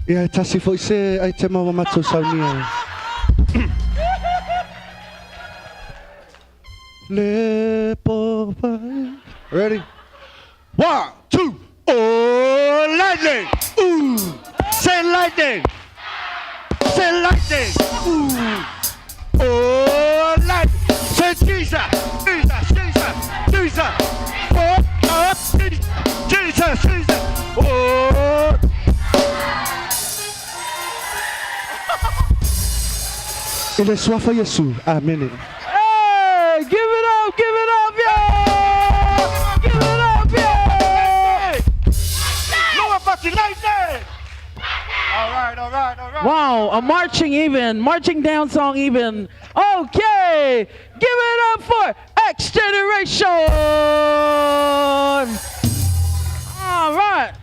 [SPEAKER 1] Ia, tasi fo se ai te mawa matu saunia. Le popai. Ready? 1, 2. Oh, lightning! Ooh! Say lightning! Say lightning! Ooh! Oh, lightning! Say Jesus! Jesus! Jesus! Jesus! Oh, Jesus! Jesus! Oh! Ele swafa Yesu. Amen.
[SPEAKER 17] Hey, give it up, yeah! Give it up, yeah!
[SPEAKER 1] Lower fucking lightning! All right.
[SPEAKER 11] Wow, a marching down song even. Okay, give it up for X Generation. All right.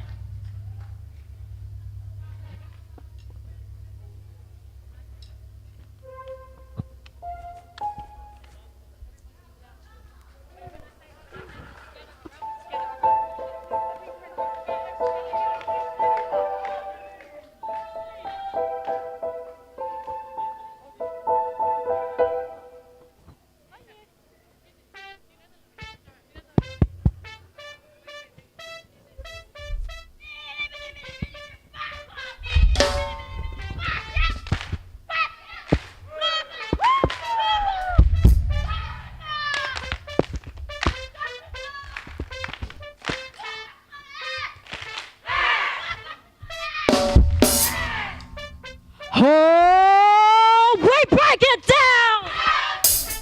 [SPEAKER 4] Oh, we break it down.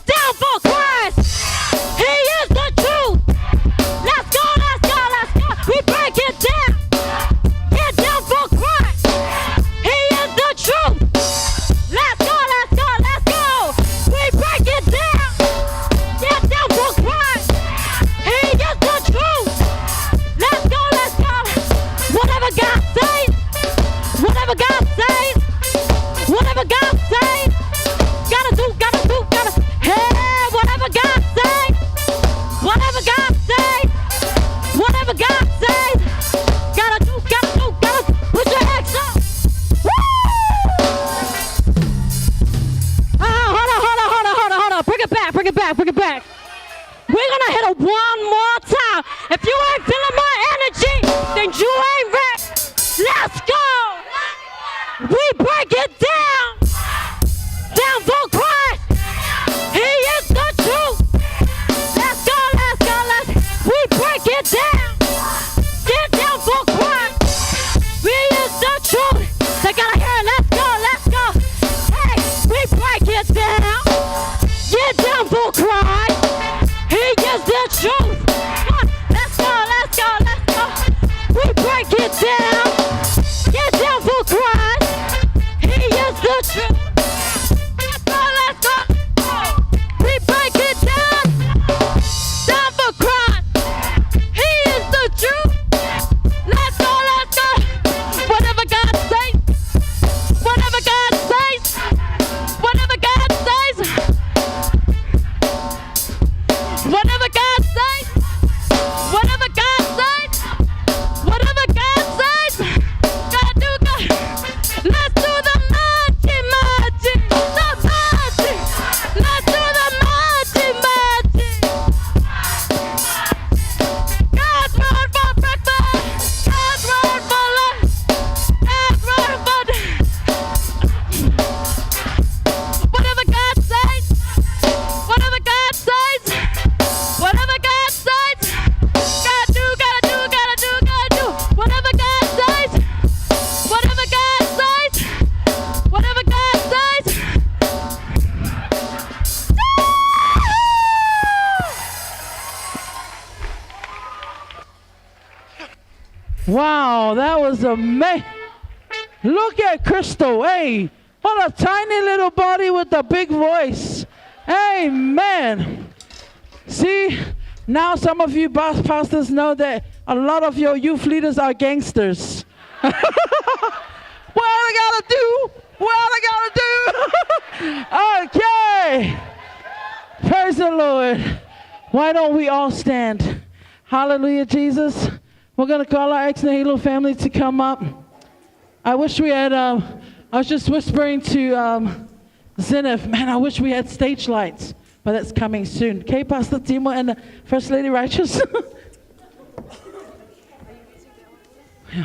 [SPEAKER 4] Down for Christ. He is the truth. Let's go, let's go, let's go. We break it down. Get down for Christ. He is the truth. Let's go, let's go, let's go. We break it down. Get down for Christ. He is the truth. Let's go, let's go. Whatever God says. Whatever God says. Whatever God says, gotta do, hey, whatever God says, whatever God says, whatever God says, gotta do, put your hands up. Woo! Hold on, bring it back. We're gonna hit it one more time. If you ain't feeling my energy, then you ain't ready. Let's go. We break it down. Down for Christ. He is the truth. Let's go. We break it down. Get down for Christ. He is the truth. They gotta hear it. Let's go. Hey, we break it down. Get down for Christ. He is the truth. Come on, let's go. We break it down. Get down for Christ. He is the truth. Let's go. We break it down. Down for Christ. He is the truth. Let's go. Whatever God says. Whatever God says. Whatever God says. Whatever God says. Whatever God says. Whatever God says. God do God. Let's do the magic. Let's do the magic. God's word for breakfast. God's word for lunch. God's word for whatever God says. Whatever God says. Whatever God says. God do, gotta do. Whatever God says. Whatever God says. Whatever God says.
[SPEAKER 11] Wow, that was amazing. Look at Crystal. Hey, what a tiny little body with a big voice. Amen. See, now some of you pastors know that a lot of your youth leaders are gangsters. What I gotta do? Okay. Praise the Lord. Why don't we all stand? Hallelujah, Jesus. We're going to call our ex Nahilo family to come up. I wish we had, I was just whispering to Zenith, man, I wish we had stage lights, but that's coming soon. Okay, Pastor Timo and First Lady Righteous? Yeah.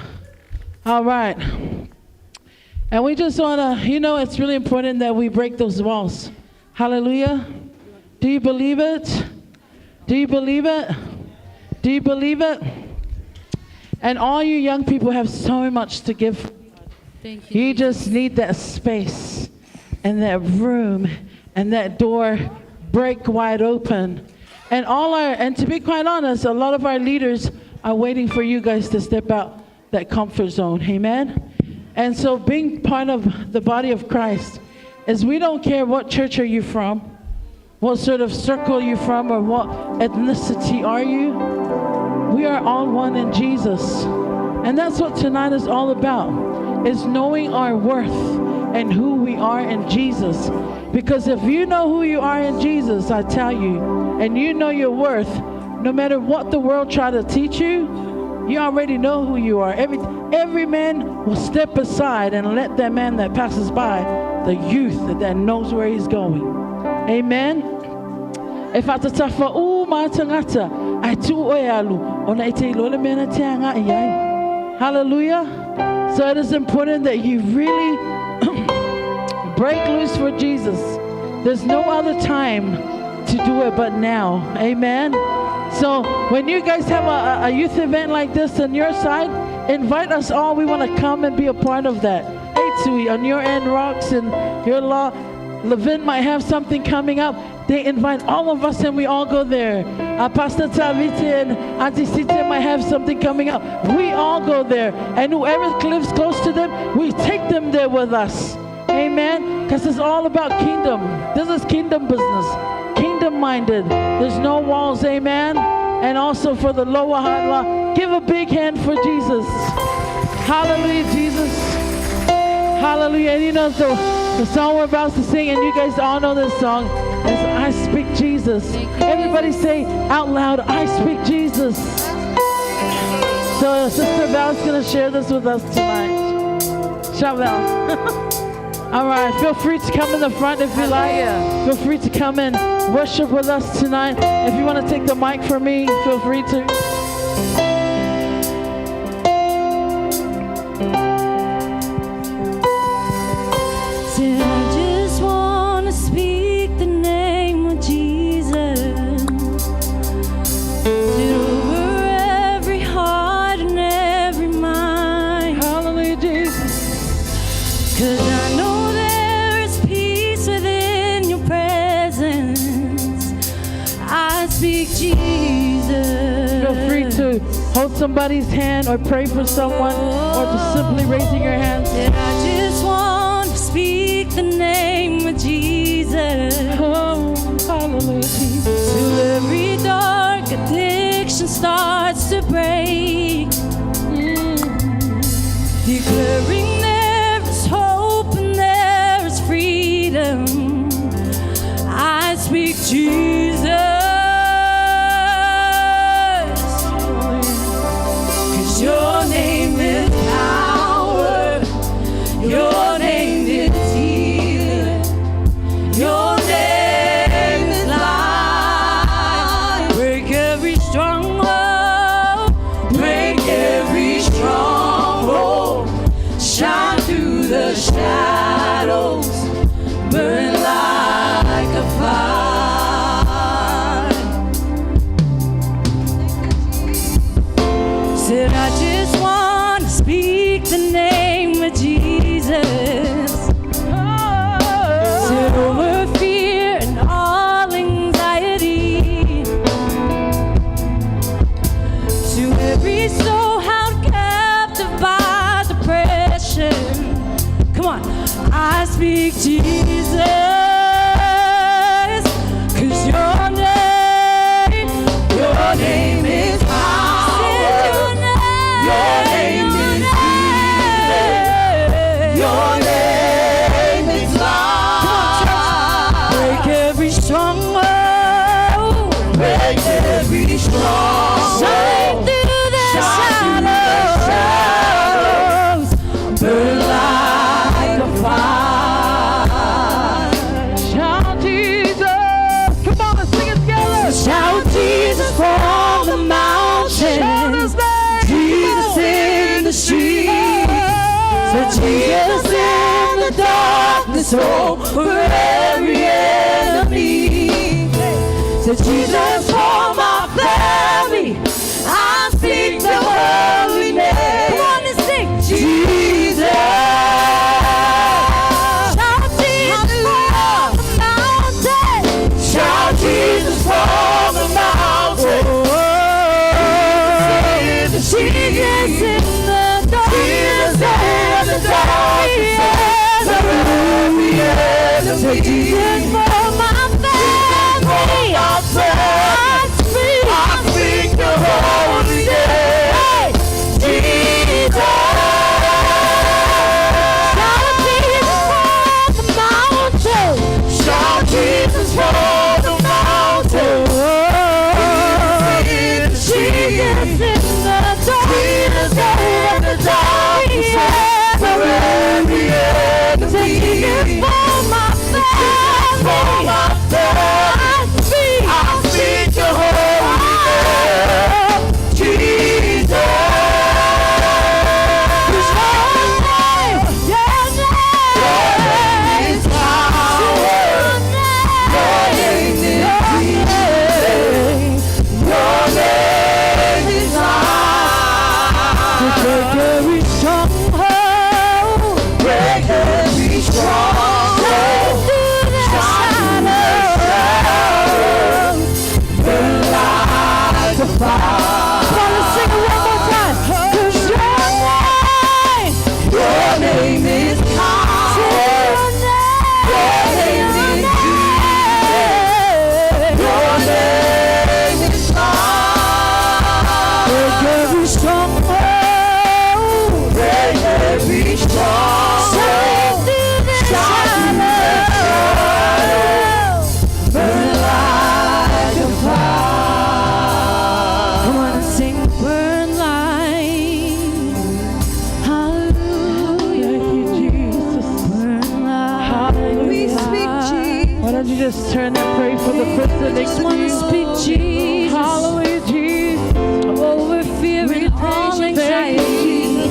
[SPEAKER 11] All right. And we just want to, it's really important that we break those walls. Hallelujah. Do you believe it? Do you believe it? Do you believe it? And all you young people have so much to give.
[SPEAKER 18] Thank you.
[SPEAKER 11] You just need that space and that room and that door break wide open. And to be quite honest, a lot of our leaders are waiting for you guys to step out that comfort zone. Amen? And so being part of the body of Christ is we don't care what church are you from, what sort of circle you're from, or what ethnicity are you. We are all one in Jesus. And that's what tonight is all about, is knowing our worth and who we are in Jesus. Because if you know who you are in Jesus, I tell you, and you know your worth, no matter what the world try to teach you, you already know who you are. Every man will step aside and let that man that passes by, the youth that knows where he's going. Amen. If I tafa ma tangata ai tu oyalu ona ite lole mena tianga iyai. Hallelujah. So it is important that you really break loose for Jesus. There's no other time to do it but now. Amen. So when you guys have a youth event like this on your side, invite us all. We want to come and be a part of that. Hey, Tui, on your end, Rox, and your law, Levin might have something coming up. They invite all of us and we all go there. Pastor Tavite and Auntie Sita might have something coming up. We all go there. And whoever lives close to them, we take them there with us. Amen? Because it's all about kingdom. This is kingdom business. Kingdom-minded. There's no walls. Amen? And also for the lower heart law, give a big hand for Jesus. Hallelujah, Jesus. Hallelujah. And the song we're about to sing, and you guys all know this song, is I Speak Jesus. Everybody say out loud, I speak Jesus. So Sister Val's going to share this with us tonight. Shout Val. All right, feel free to come in the front if you like. Feel free to come and worship with us tonight. If you want to take the mic from me, feel free to.
[SPEAKER 6] I just want to speak the name of Jesus over every heart and every mind.
[SPEAKER 11] Hallelujah, Jesus.
[SPEAKER 6] 'Cause I know there is peace within your presence. I speak Jesus.
[SPEAKER 11] Feel free to hold somebody's hand or pray for someone or just simply raising your hands.
[SPEAKER 6] I just want to speak the name of Jesus.
[SPEAKER 11] Oh, hallelujah, Jesus.
[SPEAKER 6] Till every dark addiction starts to break. Declaring there is hope and there is freedom. I speak Jesus. 'Cause your name is power. Your name is healing. Your name is life. Break every stronghold. Break every stronghold. Shine through the shadows. Burn like a fire. Said I just want to speak the name of Jesus. Said over fear and all anxiety. To every soul held captive by depression. Come on, I speak Jesus. 'Cause your name is power. Your name is healing. Your name is life. Break every stronghold. Break every stronghold. Shine through the shadows. Burn Jesus in the darkness over every enemy. Say Jesus for my family. I speak the holy name. Come on and sing. Jesus. Shout Jesus from the mountain. Shout Jesus from the mountain. Jesus in the darkness. Jesus in the darkness. Every enemy. Say Jesus for my family. I speak the holy name. Jesus. Shout Jesus from the mountain. Jesus in the darkness. Jesus in the darkness. For every enemy. Jesus for my family. I speak the holy name. Jesus. Your name is power. Your name is life. Break every stronghold. Break every stronghold. Shine burn like a fire. Come on, let's sing it one more time. 'Cause your name is power. Your name is Jesus. Your name is life. Break every stronghold. Break every stronghold. Shine burn like a fire. Come on and sing, burn like. Hallelujah. Thank you, Jesus. Burn like. Hallelujah. We speak Jesus.
[SPEAKER 11] Why don't you just turn and pray for the person next to you?
[SPEAKER 6] Speak Jesus.
[SPEAKER 11] Hallelujah, Jesus.
[SPEAKER 6] Over fear and all anxiety.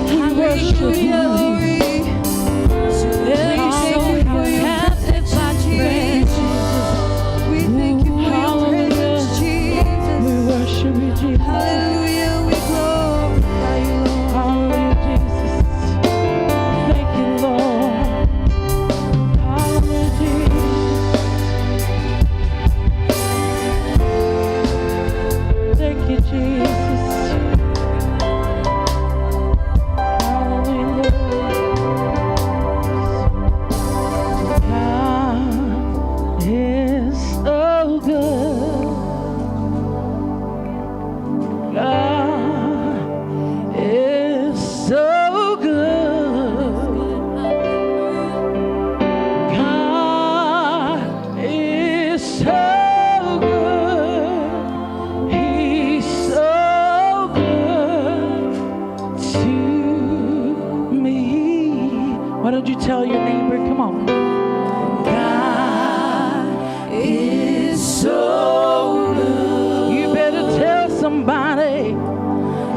[SPEAKER 6] Hallelujah. Every soul captive by praise. We thank you for your presence, Jesus.
[SPEAKER 11] We worship you, Jesus.
[SPEAKER 6] Hallelujah. We glorify you, Lord.
[SPEAKER 11] Hallelujah, Jesus. Thank you, Lord. Hallelujah, Jesus. Thank you, Jesus. Hallelujah. God is so good. God is so good. God is so good. He's so good to me. Why don't you tell your neighbor? Come on. God is so good. You better tell somebody.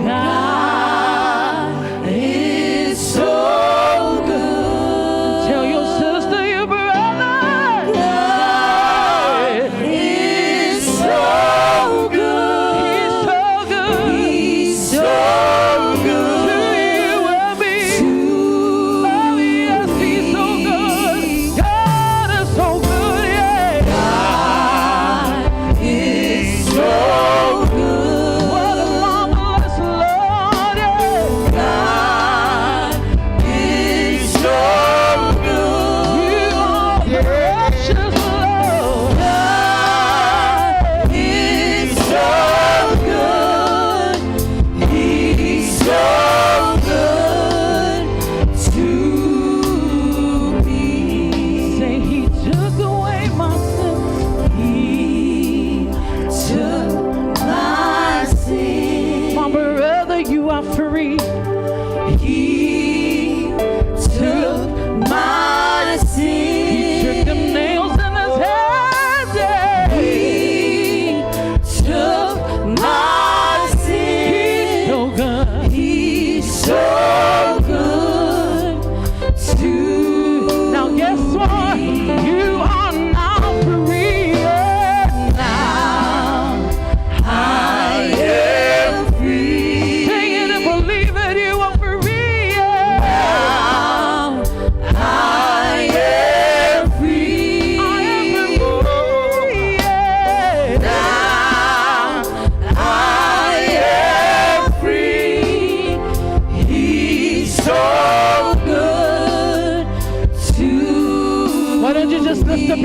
[SPEAKER 11] God is so good. Tell your sister, your brother. God is so good. He's so good. He's so good. To you and me. Oh, yes, he's so good. God is so good, yeah. God is so good. What a marvelous Lord, yeah. God is so good. You are precious Lord. God is so good. He's so good to me. Say he took away my sin. He took my sin. My brother, you are free. He took my sin. He took them nails in his head. Yeah. He took my sin. He's so good. He's so good.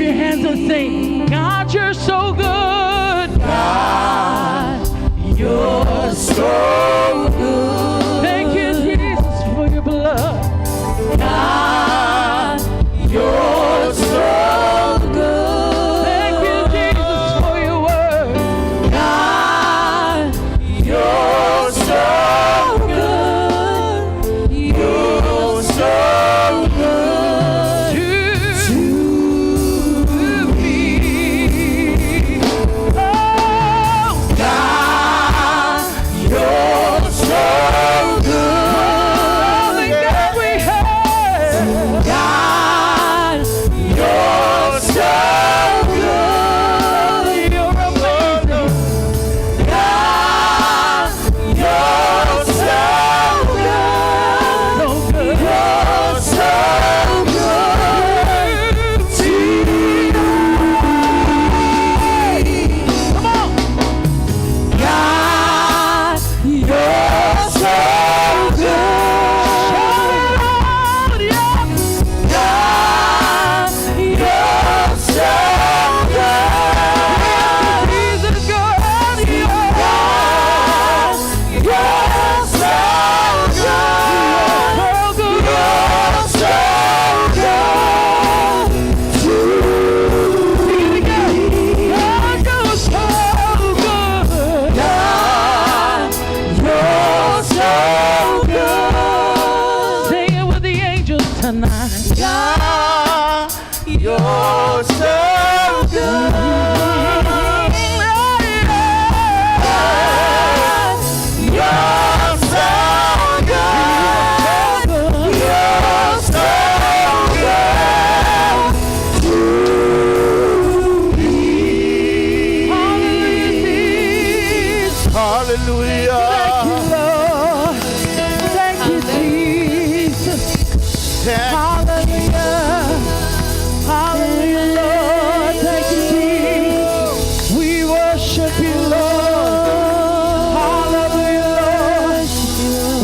[SPEAKER 11] your hands and sing, God, you're so good. God, you're so good. Thank you, Jesus, for your blood. God, you're so good. Thank you, Jesus, for your word. God, you're so good. You're so good to me. Oh, God, you're so good. Only God we have. God, you're so good. You're amazing. God, you're so good. So good. You're so good to me. Come on. God, you're so good. God, you're so good. He's a God. You're so good. You're so good to me. God, you're so good. God, you're so good. Sing it with the angels tonight. God, you're so good. You're so good. You're so good to me. Hallelujah. Thank you, Lord. Thank you, Jesus. Hallelujah. Hallelujah, Lord. Thank you, Jesus. We worship you, Lord. Hallelujah, Lord.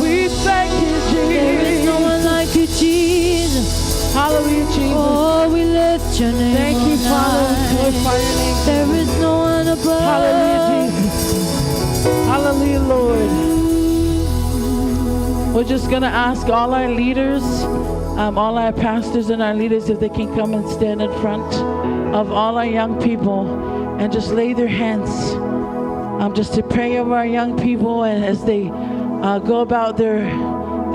[SPEAKER 11] We thank you, Jesus. There is no one like you, Jesus. Hallelujah, Jesus. Oh, we lift your name. Thank you, Father. We glorify your name. There is no one above. Hallelujah, Jesus. Hallelujah, Lord. We're just going to ask all our leaders, all our pastors and our leaders, if they can come and stand in front of all our young people and just lay their hands just to pray over our young people, and as they go about their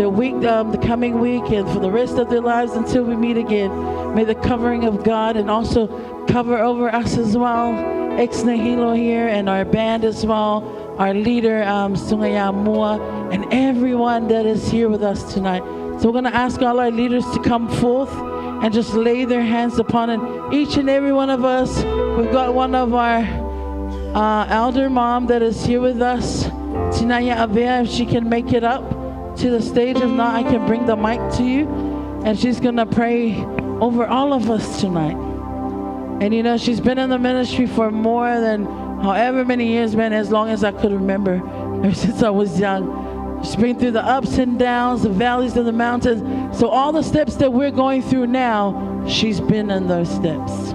[SPEAKER 11] week, the coming week, and for the rest of their lives until we meet again. May the covering of God and also cover over us as well. Ex Nihilo here and our band as well, our leader, Sungaya Mua, and everyone that is here with us tonight. So we're going to ask all our leaders to come forth and just lay their hands upon it. Each and every one of us. We've got one of our elder mom that is here with us, Tinaya Avea, if she can make it up to the stage. If not, I can bring the mic to you. And she's going to pray over all of us tonight. And you know, she's been in the ministry for more than however many years, man, as long as I could remember, ever since I was young. She's been through the ups and downs, the valleys and the mountains. So all the steps that we're going through now, she's been in those steps.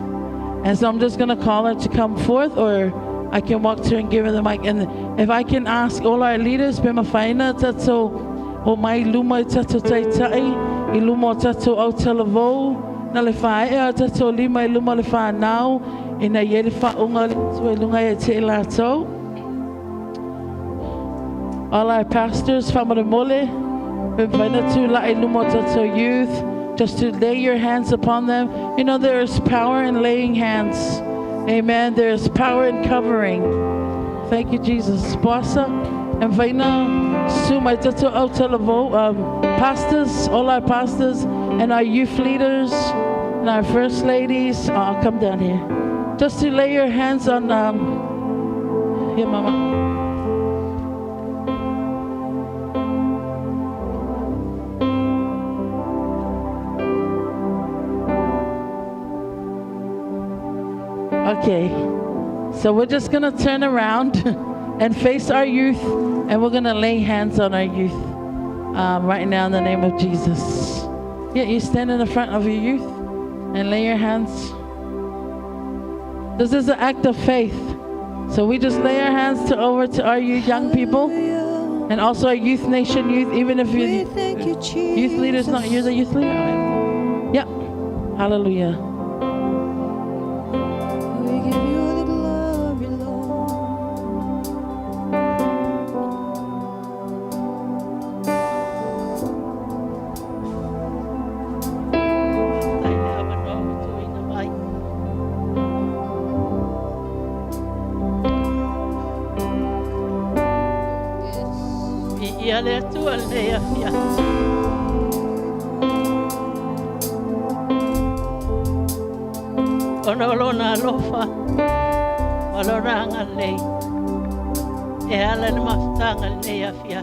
[SPEAKER 11] And so I'm just going to call her to come forth, or I can walk to her and give her the mic. And if I can ask all our leaders, Pema Faina, Tato, o mai luma tato taitai, I luma tato au telavo, na le whae tato lima I luma le wha nau, ina yeri wha unga le tue lunga e te ilato. All our pastors, Whamara Mole, Pema tu la I luma tato youth, just to lay your hands upon them. You know, there is power in laying hands. Amen. There is power in covering. Thank you, Jesus. Boasa and Vaina, Sumai Tato Autelavo, pastors, all our pastors, and our youth leaders, and our first ladies. I'll come down here. Just to lay your hands on, here, Mama. Okay, so we're just going to turn around and face our youth, and we're going to lay hands on our youth right now in the name of Jesus. Yeah, you stand in the front of your youth and lay your hands. This is an act of faith. So we just lay our hands over to our young people and also our Youth Nation youth, even if you're youth leaders, not you're the youth leader. Yep. Hallelujah.
[SPEAKER 18] Ia le tua le afia. Ono lona lofa. Maloranga lei. E ala le maftanga le afia.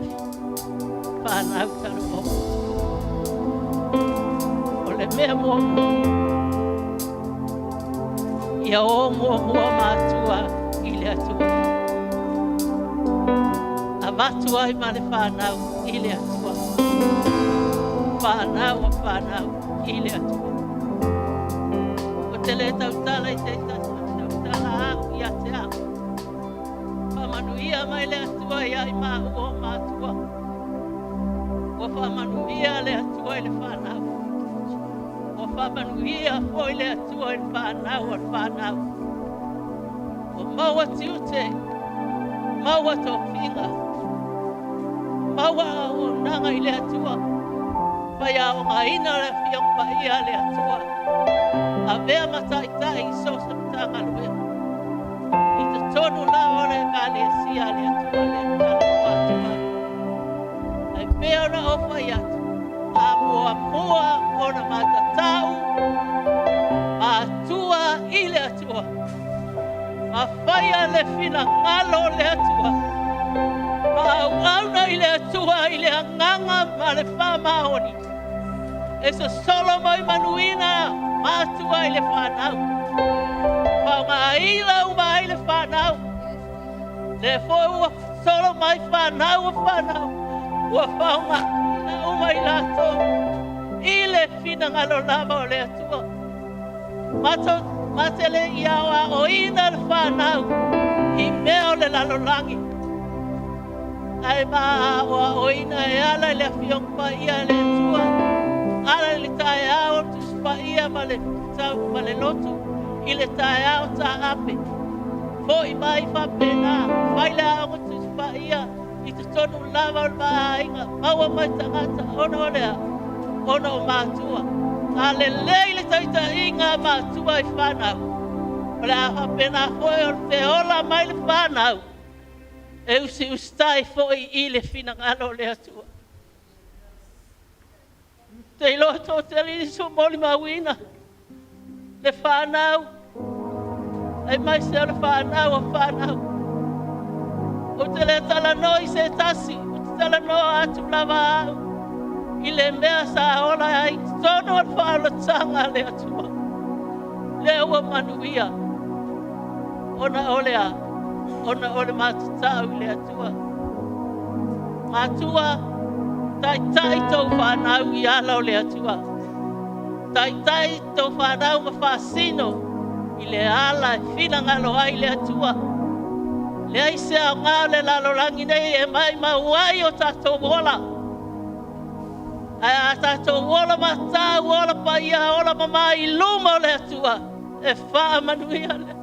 [SPEAKER 18] Pana utara o. O le mea mua. Ia o mua matua i le atua. Matua I male whanau I le atua. Whanau I le atua. O te le tautala I te tautala au I a te au. Whamanuia mai le atua I ai maa o mātua. O whamanuia le atua I le whanau. O whamanuia foi le atua I le whanau o le whanau. O maua tiute, maua tō whinga. Maua o nanga I le atua. Pai a o ngā ina le whiong pai a le atua. A vea mataitai I sosa tanga lue. I te tonu la o le ka le sia le atua le tala o atua. Ai pea na o whai atu. A mua o na matatau. A atua I le atua. A whai a le whina ngalo le atua. Ma'auauna I le atua I le anganga ma le whamaoni. E so solo mai manuina mātua I le whanau. Whaungaila mai le whanau. Le ua solo mai whanau o whanau. Ua whaungaila mai lato. I le whina ngalo lama o le atua. Matele I awa o ina le whanau. I mea o le lalolangi. Ai maa o ina e ala le whiong pa ia le tua. Ala le tae ao tu spa ia ma le lotu. I le tae ao ta ape. Fo I mai fa pena. Fai le ao tu spa ia. I te tonu lava o maa inga. Maua mai tangata. Ono o lea. Ono o mātua. A le leile taita inga mātua I whanau. O le a pena foi o te ola mai le whanau. E usi ustai foi I le whina ngalo le atua. Te iloto te riso moli mawina. Le whanau. Ai mai se o le whanau o whanau. O te le tala noi se tasi. O te tala no atu lava au. I le mea sa ola ai. Tono al whaala tanga le atua. Le ua manuia. Ona olea. Ona ole mātatau I le atua. Mātua, tai tau whanau I ala o le atua. Tai tau whanau ma whasino I le ala e whina ngalo ai le atua. Le aise au ngā le lalolangi nei e mai mauai o tātou wola. Ai a tātou wola ma tā wola pa ia ola ma mai luma o le atua. E wha manuia le.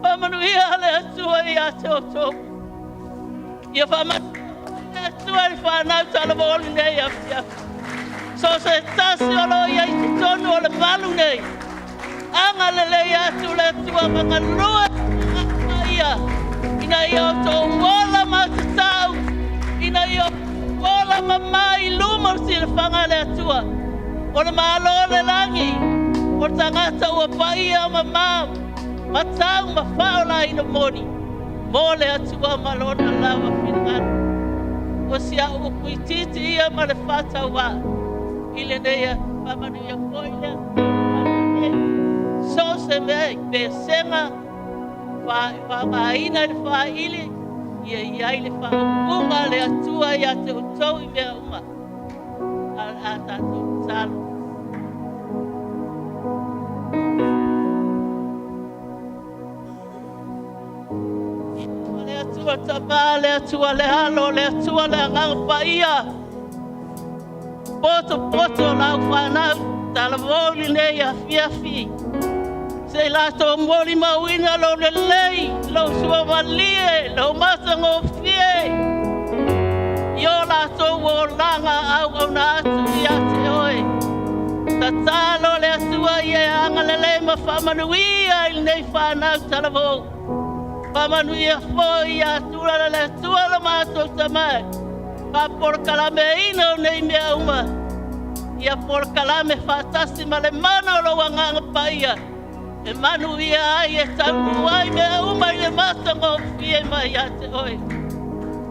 [SPEAKER 18] Whamanuia le atua I a te oto. Ia whamanuia le atua I whanau tala woli nei a fia. So se tasi olo I a I tonu o le malu nei. Anga le lei atu le atua manga rua ia. Ina I oto wola ma te tau. Ina I oto wola ma mai luma si le whanga le atua. O le malo le langi. O tangata ua paia ma mau. Matau ma whaola I na moni. Mō le atua malona lawa whingana. O si a ukui titi ia ma le whatau wā. I le neia whamanu ia koile. So se mei pe senga. Whainga le whaile. Ia iai le whaunga le atua ia te utau I mea uma. A tātou talo. atua tama, le atua le halo, le atua le angang paia. Poto lau whanau, tala mōli nei a fiafi. Se lato mōli mawina lo le lei, lo sua malie, lo matango fie. Yo lato wo langa au na atu ia te oe. Ta talo le atua ie anga le le ma whamanuia il nei whanau tala mō. Whamanuia fo ia tura le atua la mātou tamai. Pa por kalame ino nei mea uma. Ia por kalame fatasi ma le mana lo wanganga paia. E manu ia ai e taunu ai mea uma i le matango fie mai a te oe.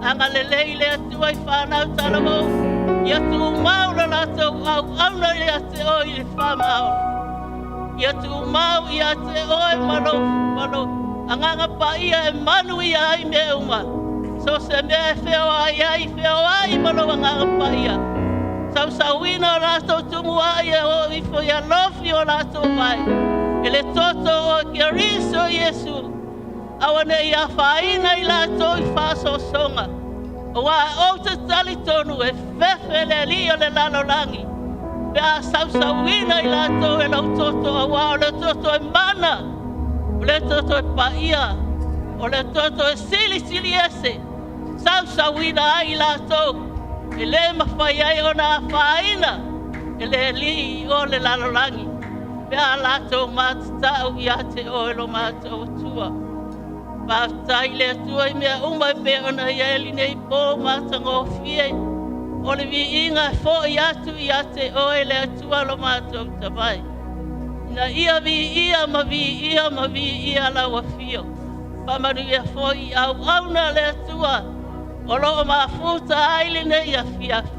[SPEAKER 18] Anga le leile atua i whanau talamo. Ia tu mau la lato au auna i a te oe i whamau. Ia tu mau i a te oe malo. Anganga paia e manu ia ai mea uma. So se mea feo ai malo anganga paia. Sau sauina o lato tumu ai e o ifo ia lofi o lato mai. Ele toto o keriso Yesu. Awane ia whaina i lato i whaso songa. O wa o te tali tonu e fefe le li o le lalolangi. Pea sau sauina i lato e lau toto a wa o le toto e mana. O le toto e paia. O le toto e sili ese. Sau sauina ai lato. E le mawhai ai o na whaina. E le li o le lalolangi. Pea lato mātatau i ate o elo mātou tua. Pātai le atua i mea umai mea ona i eli nei pō mātango fie. O le vi inga fo i atu i ate o ele atua lo mātou tamai. Na ia vi ia ma vi ia lawa fio. Pamanu ia fo i au auna le atua. O loo mafuta aile nei a fiafi.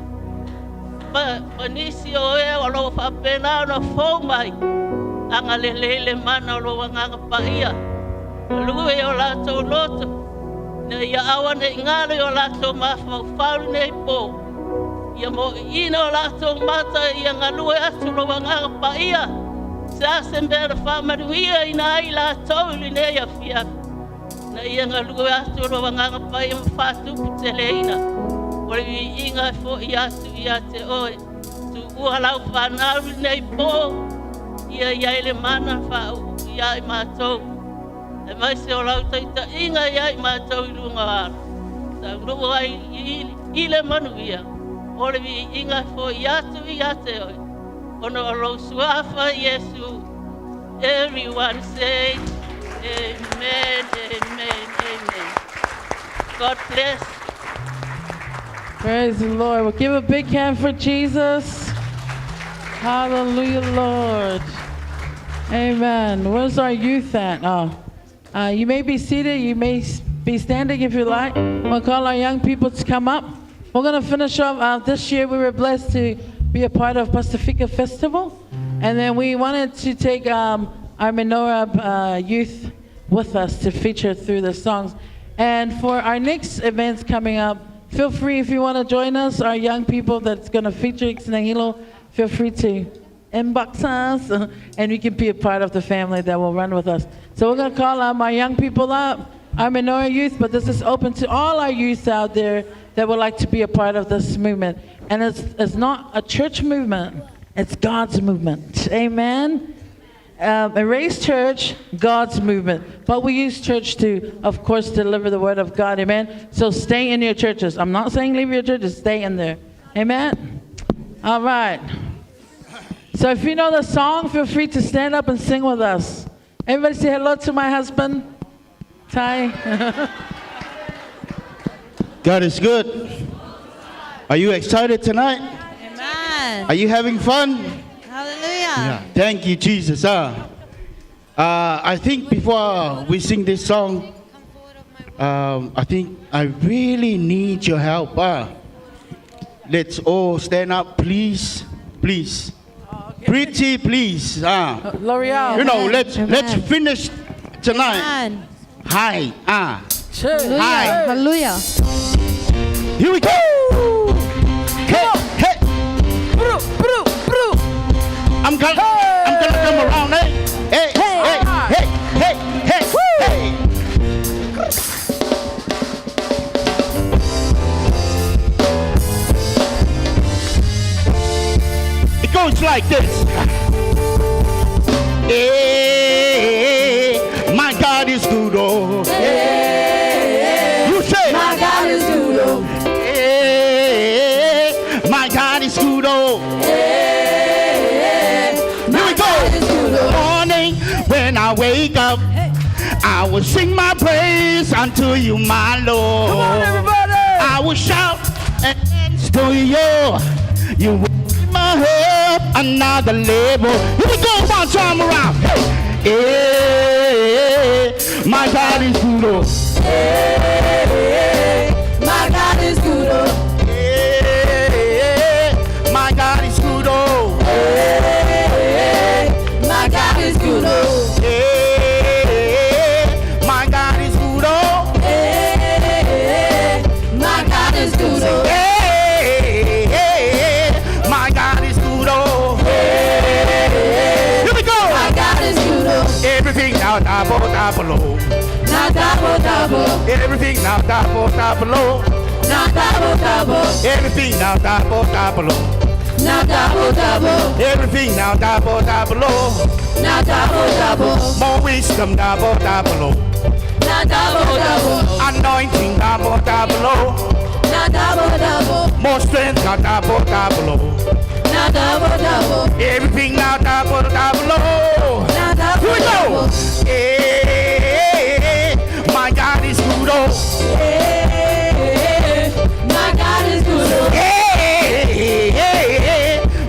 [SPEAKER 18] Panisi o e o loo whapena ona fo mai. Anga le lele mana o lo wanganga paia. Lue o lato loto. Na ia awane ingale o lato mafau faru nei po. Ia mo ina o lato mata ia ngalue atu lo wanganga paia. Sa sembera whamaruia ina ai lato ili nei a fiafi. Na ia ngalue atu lo wanganga paia mfatu puteleina. Ore vi inga fo i atu i ate oe. Tu ua lau whanau nei po. Ia ele mana whau ia i mātou. E mai se o lau taita inga ia i mātou i runga ara. Ta rua ai i le manu ia. Ore vi inga fo i atu i ate oe. Ono o lau suafa Yesu. Everyone say amen, amen, amen. God bless.
[SPEAKER 11] Praise the Lord. Well, give a big hand for Jesus. Hallelujah, Lord. Amen. Where's our youth at? You may be seated. You may be standing if you like. We'll call our young people to come up. We're going to finish up. This year we were blessed to be a part of Pacifica Festival. And then we wanted to take our menorah youth with us to feature through the songs. And for our next events coming up, feel free if you want to join us, our young people that's going to feature Xnahilo, feel free to inbox us, and you can be a part of the family that will run with us. So we're going to call my young people up, our menorah youth, but this is open to all our youth out there that would like to be a part of this movement. And it's not a church movement, it's God's movement. Amen? Erase church, God's movement. But we use church to, of course, deliver the word of God. Amen? So stay in your churches. I'm not saying leave your churches, stay in there. Amen? All right. So if you know the song, feel free to stand up and sing with us. Everybody say hello to my husband, Ty.
[SPEAKER 1] God is good. Are you excited tonight?
[SPEAKER 19] Amen.
[SPEAKER 1] Are you having fun?
[SPEAKER 19] Hallelujah.
[SPEAKER 1] Yeah. Thank you, Jesus. I think before we sing this song, I think I really need your help. Let's all stand up, please. Please. Pretty, please.
[SPEAKER 11] L'Oreal.
[SPEAKER 1] You know, let's finish tonight.
[SPEAKER 19] Amen.
[SPEAKER 1] Hi.
[SPEAKER 19] Hallelujah.
[SPEAKER 1] Hi.
[SPEAKER 19] Hallelujah.
[SPEAKER 1] Here we go. Hey, hey. I'm gonna come around, hey, hey, hey, hey, hey, hey, hey.
[SPEAKER 17] goes like this. Hey, my God is good, oh. Hey, you say, my God is good, oh. Hey, my God is good, oh. Hey, here we go. Morning when I wake up, I will sing my praise unto you, my Lord. Come on, everybody. I will shout and dance to you. You will lift my up another level. Here we go, one time around. Hey, my God is good, oh. Hey, my God is good, oh. Hey, my God is good, oh. Hey, my God is good, oh. Hey, my God is good, oh. Hey, my God is good, oh. Everything now double, double, now double, double. Everything now double, double, now double, double. Everything now double, double, now double, double. Everything now double, double, now double, double. More wisdom double, double, now double, double. Anointing double, double, now double, double. More strength now double, double, now double, double. Everything now double, double. Here we go. Hey, my God is good, oh. Hey, my God is good, oh. Hey,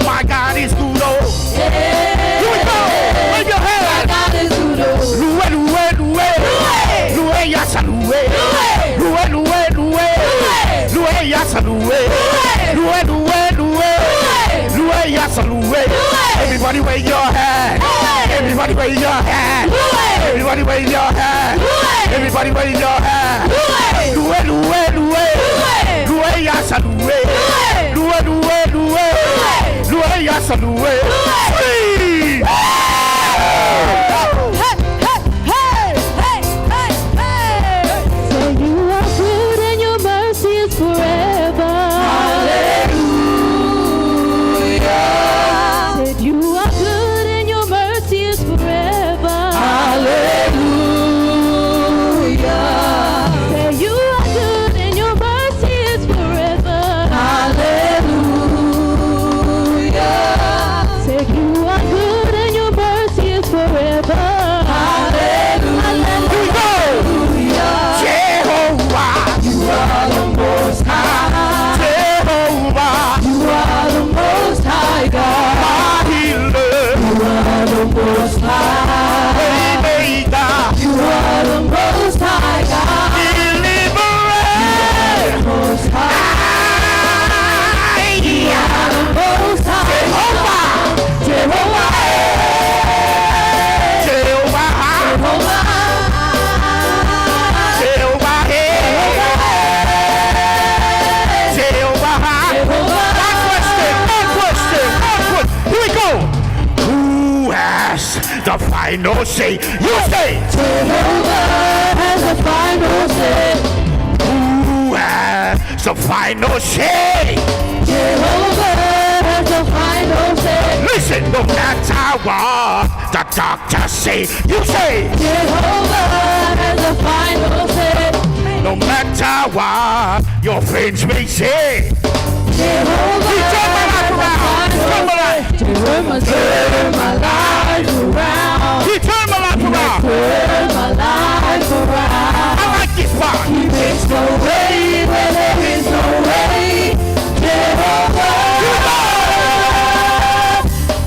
[SPEAKER 17] my God is good, oh. Here we go. Wave your hand. My God is good, oh. Loué, loué, loué. Loué, yassa, loué. Loué, loué, loué. Loué, yassa, loué. Loué, loué, loué. Loué, yassa, loué. Everybody wave your hand. Everybody wave your hand. Everybody wave your hand. Everybody wave your hand. Loué, loué, loué. Loué, yassa, loué. Loué, loué, loué. Loué, yassa, loué. Free!
[SPEAKER 6] So you are good and your mercy is forever. Hallelujah. Said you are good and your mercy is forever. Hallelujah. Said you are good and your mercy is forever. Hallelujah. Said you are good and your mercy is forever.
[SPEAKER 17] Jehovah, you are the most high. Jehovah, you are the most high God. My healer, you are the most high. Waymaker, you are the most high God. Deliverer, you are the most high. You are the most high. Jehovah, Jehovah, Jehovah. The final say. You say Jehovah has the final say. Who has the final say? Jehovah has the final say. Listen, no matter what the doctor say, you say Jehovah has the final say. No matter what your friends may say, Jehovah has the final say. Jehovah turn my life around. He turned my life around. Turn my life around. I like this part. He makes no way where there is no way. Jehovah,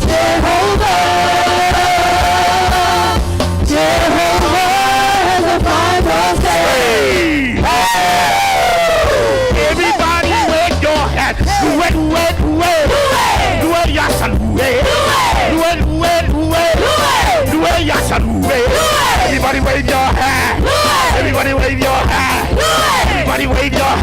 [SPEAKER 17] Jehovah, Jehovah has a final say. Everybody wave your hand. Loué, loué, loué. Loué, yassa, loué. Loué, loué, loué. Loué, yassa, loué. Everybody wave your hand. Everybody wave your hand. Everybody wave your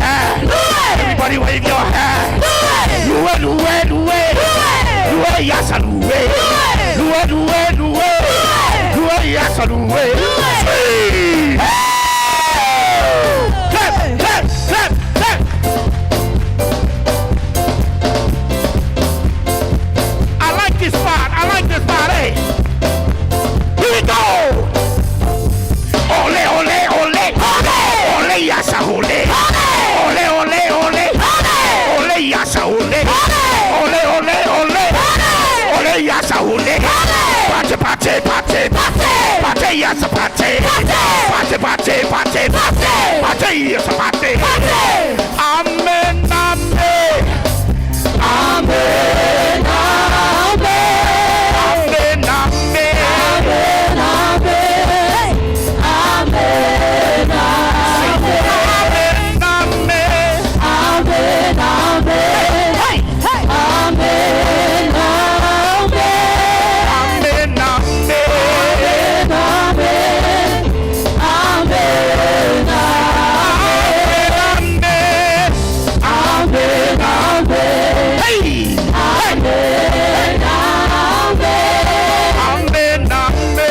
[SPEAKER 17] Hey, yes, a party. Party, party, party, party. Party, yes, a party. Amen, amen. Amen, amen. Amen, amen.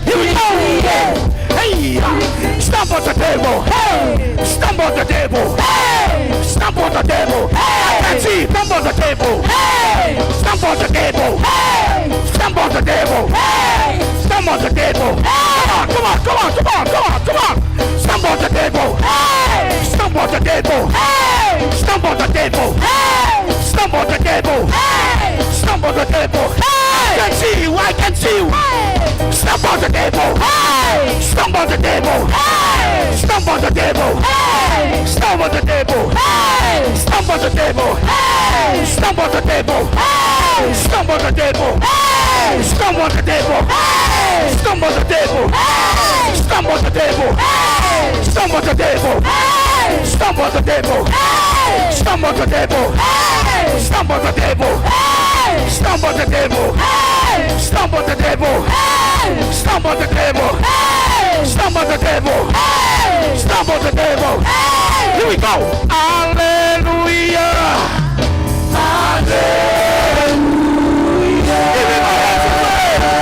[SPEAKER 17] Here we go. Hey, stomp on the devil. Hey, stomp on the devil. Hey, stomp on the devil. Hey, I can see. Stomp on the devil. Hey, stomp on the devil. Hey, stomp on the devil. Hey, stomp on the devil. Come on, come on, come on, come on, come on. Stomp on the devil. Hey, stomp on the devil. Hey, stomp on the devil. Hey, stomp on the devil. Hey, stomp on the devil. I can see you. I can see you. Stomp on the devil. Hey, stomp on the devil. Hey, stomp on the devil. Hey, stomp on the devil. Hey, stomp on the devil. Hey, stomp on the devil. Hey, stomp on the devil. Hey, stomp on the devil. Hey, stomp on the devil. Hey, stomp on the devil. Hey, stomp on the devil. Hey, stomp on the devil. Hey, stomp on the devil. Hey, stomp on the devil. Hey, stomp on the devil. Hey, stomp on the devil. Hey, stomp on the devil. Hey, stomp on the devil. Hey, stomp on the devil. Hey, here we go. Hallelujah. Hallelujah. Give me my hands of praise.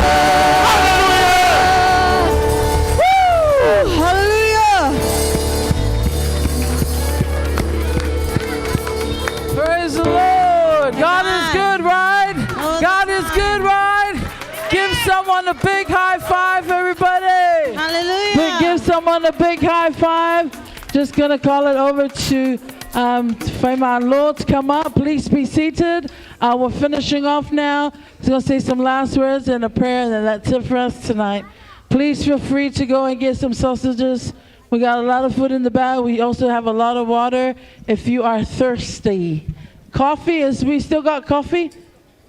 [SPEAKER 11] a big high five, everybody.
[SPEAKER 4] Hallelujah.
[SPEAKER 11] Give someone a big high five. Just going to call it over to my Lord to come up. Please be seated. We're finishing off now. He's going to say some last words and a prayer, and then that's it for us tonight. Please feel free to go and get some sausages. We got a lot of food in the bag. We also have a lot of water if you are thirsty. Coffee, we still got coffee?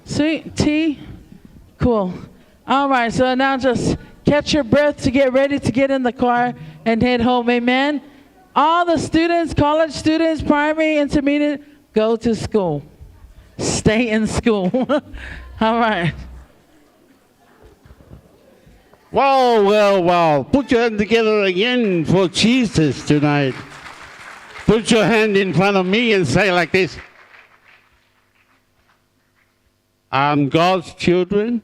[SPEAKER 11] Sweet tea? Cool. All right, so now just catch your breath to get ready to get in the car and head home. Amen. All the students, college students, primary, intermediate, go to school. Stay in school. All right.
[SPEAKER 20] Wow, well, wow. Put your hand together again for Jesus tonight. Put your hand in front of me and say like this. I'm God's children.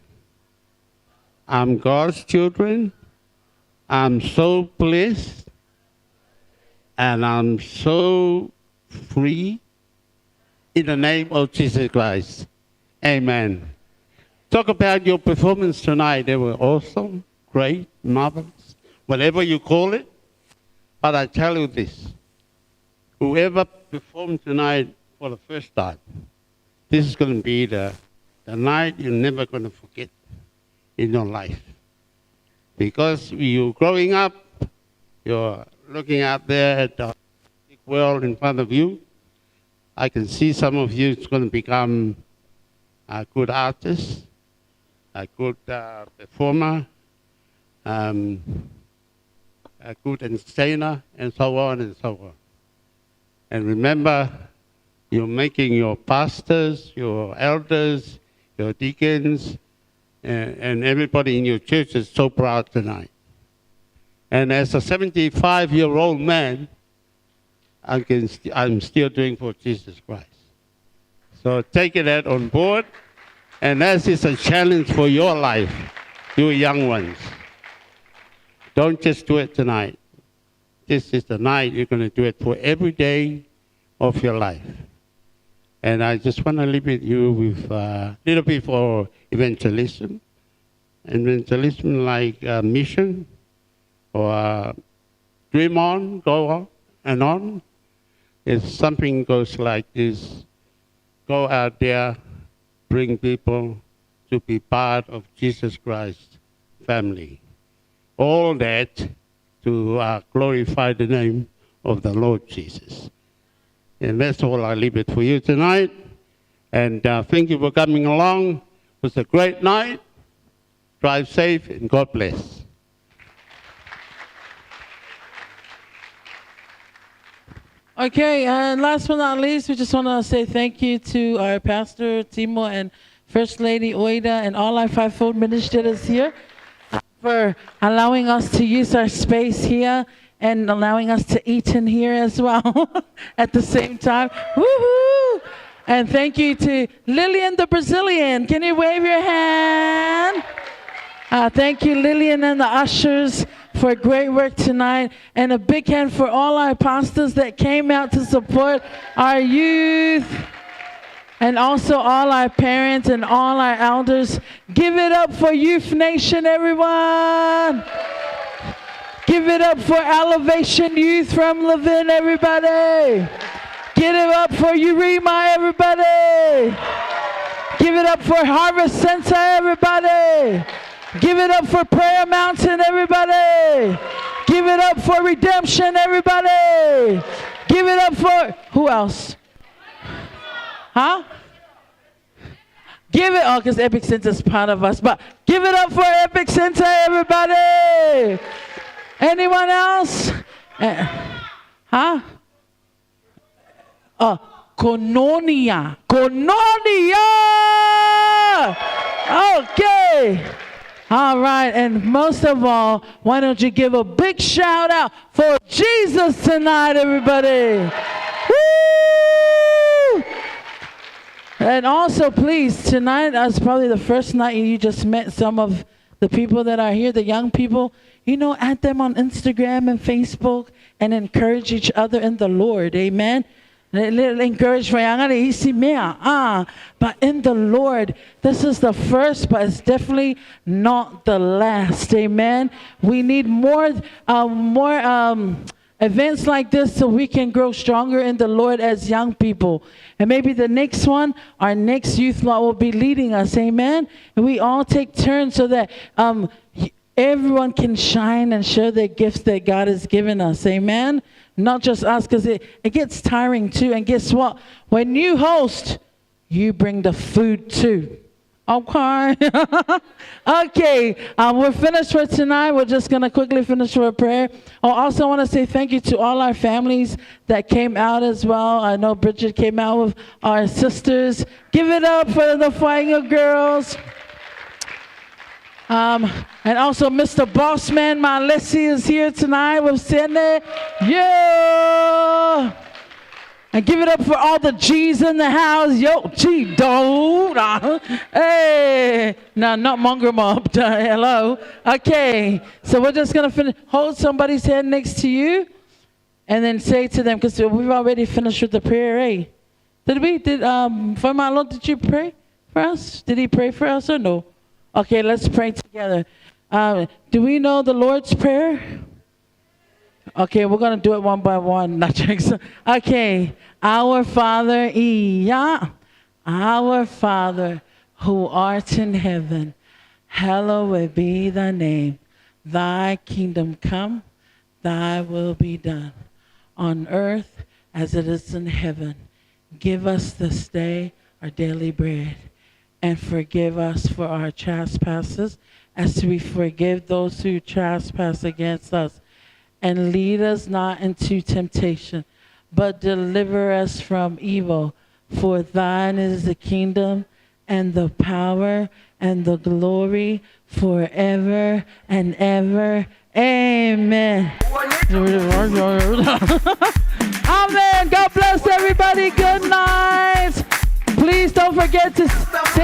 [SPEAKER 20] I'm God's children. I'm so blessed. And I'm so free in the name of Jesus Christ. Amen. Talk about your performance tonight. They were awesome, great, marvelous, whatever you call it. But I tell you this, whoever performed tonight for the first time, this is going to be the night you're never going to forget in your life. Because you're growing up, you're looking out there at the big world in front of you. I can see some of you is going to become a good artist, a good performer, a good entertainer, and so on and so on. And remember, you're making your pastors, your elders, your deacons, and everybody in your church is so proud tonight. And as a 75-year-old man, I'm still doing for Jesus Christ. So take it on board, and that is a challenge for your life, you young ones. Don't just do it tonight. This is the night you're going to do it for every day of your life. And I just want to leave you with a little bit for evangelism. Evangelism like mission, or dream on, go on and on. If something goes like this, go out there, bring people to be part of Jesus Christ's family. All that to glorify the name of the Lord Jesus. And that's all I leave it for you tonight. And thank you for coming along. It was a great night. Drive safe and God bless.
[SPEAKER 11] Okay, and last but not least, we just want to say thank you to our pastor, Timo, and First Lady Oida, and all our fivefold ministers here for allowing us to use our space here and allowing us to eat in here as well at the same time. Woohoo! And thank you to Lillian the Brazilian. Can you wave your hand? Thank you, Lillian and the ushers, for great work tonight. And a big hand for all our pastors that came out to support our youth. And also all our parents and all our elders. Give it up for Youth Nation, everyone. Give it up for Elevation Youth from Levin, everybody. Give it up for Urema, everybody. Give it up for Harvest Center, everybody. Give it up for Prayer Mountain, everybody. Give it up for Redemption, everybody. Give it up for, who else? Huh? Give it, because Epic Center is part of us, but give it up for Epic Center, everybody. Anyone else? Huh? Koinonia. Koinonia! Okay. All right, and most of all, why don't you give a big shout out for Jesus tonight, everybody. Woo! And also, please, tonight is probably the first night you just met some of the people that are here, the young people. You know, add them on Instagram and Facebook and encourage each other in the Lord. Amen. encourage but in the Lord, this is the first, but it's definitely not the last. Amen. We need more events like this so we can grow stronger in the Lord as young people. And maybe the next one, our next youth law will be leading us. Amen. And we all take turns so that everyone can shine and share their gifts that God has given us. Amen. Not just us, because it gets tiring too. And guess what? When you host, you bring the food too. Okay. Okay. We're finished for tonight. We're just going to quickly finish with a prayer. I also want to say thank you to all our families that came out as well. I know Bridget came out with our sisters. Give it up for the Flying Girls. And also Mr. Bossman Malesi is here tonight with Sydney. Yeah! And give it up for all the G's in the house. Yo, G, dude. Hey. No, not Monger Mob. Hello. Okay. So we're just going to finish. Hold somebody's hand next to you. And then say to them, because we've already finished with the prayer, eh? Did we? Did Lord, did you pray for us? Did he pray for us or no? Okay, let's pray together. Do we know the Lord's Prayer? Okay, we're going to do it one by one. Okay. Our Father, our Father who art in heaven, hallowed be thy name. Thy kingdom come, thy will be done, on earth as it is in heaven. Give us this day our daily bread, and forgive us for our trespasses, as we forgive those who trespass against us. And lead us not into temptation, but deliver us from evil. For thine is the kingdom, and the power, and the glory, forever and ever. Amen. Amen. God bless everybody. Good night. Please don't forget to stay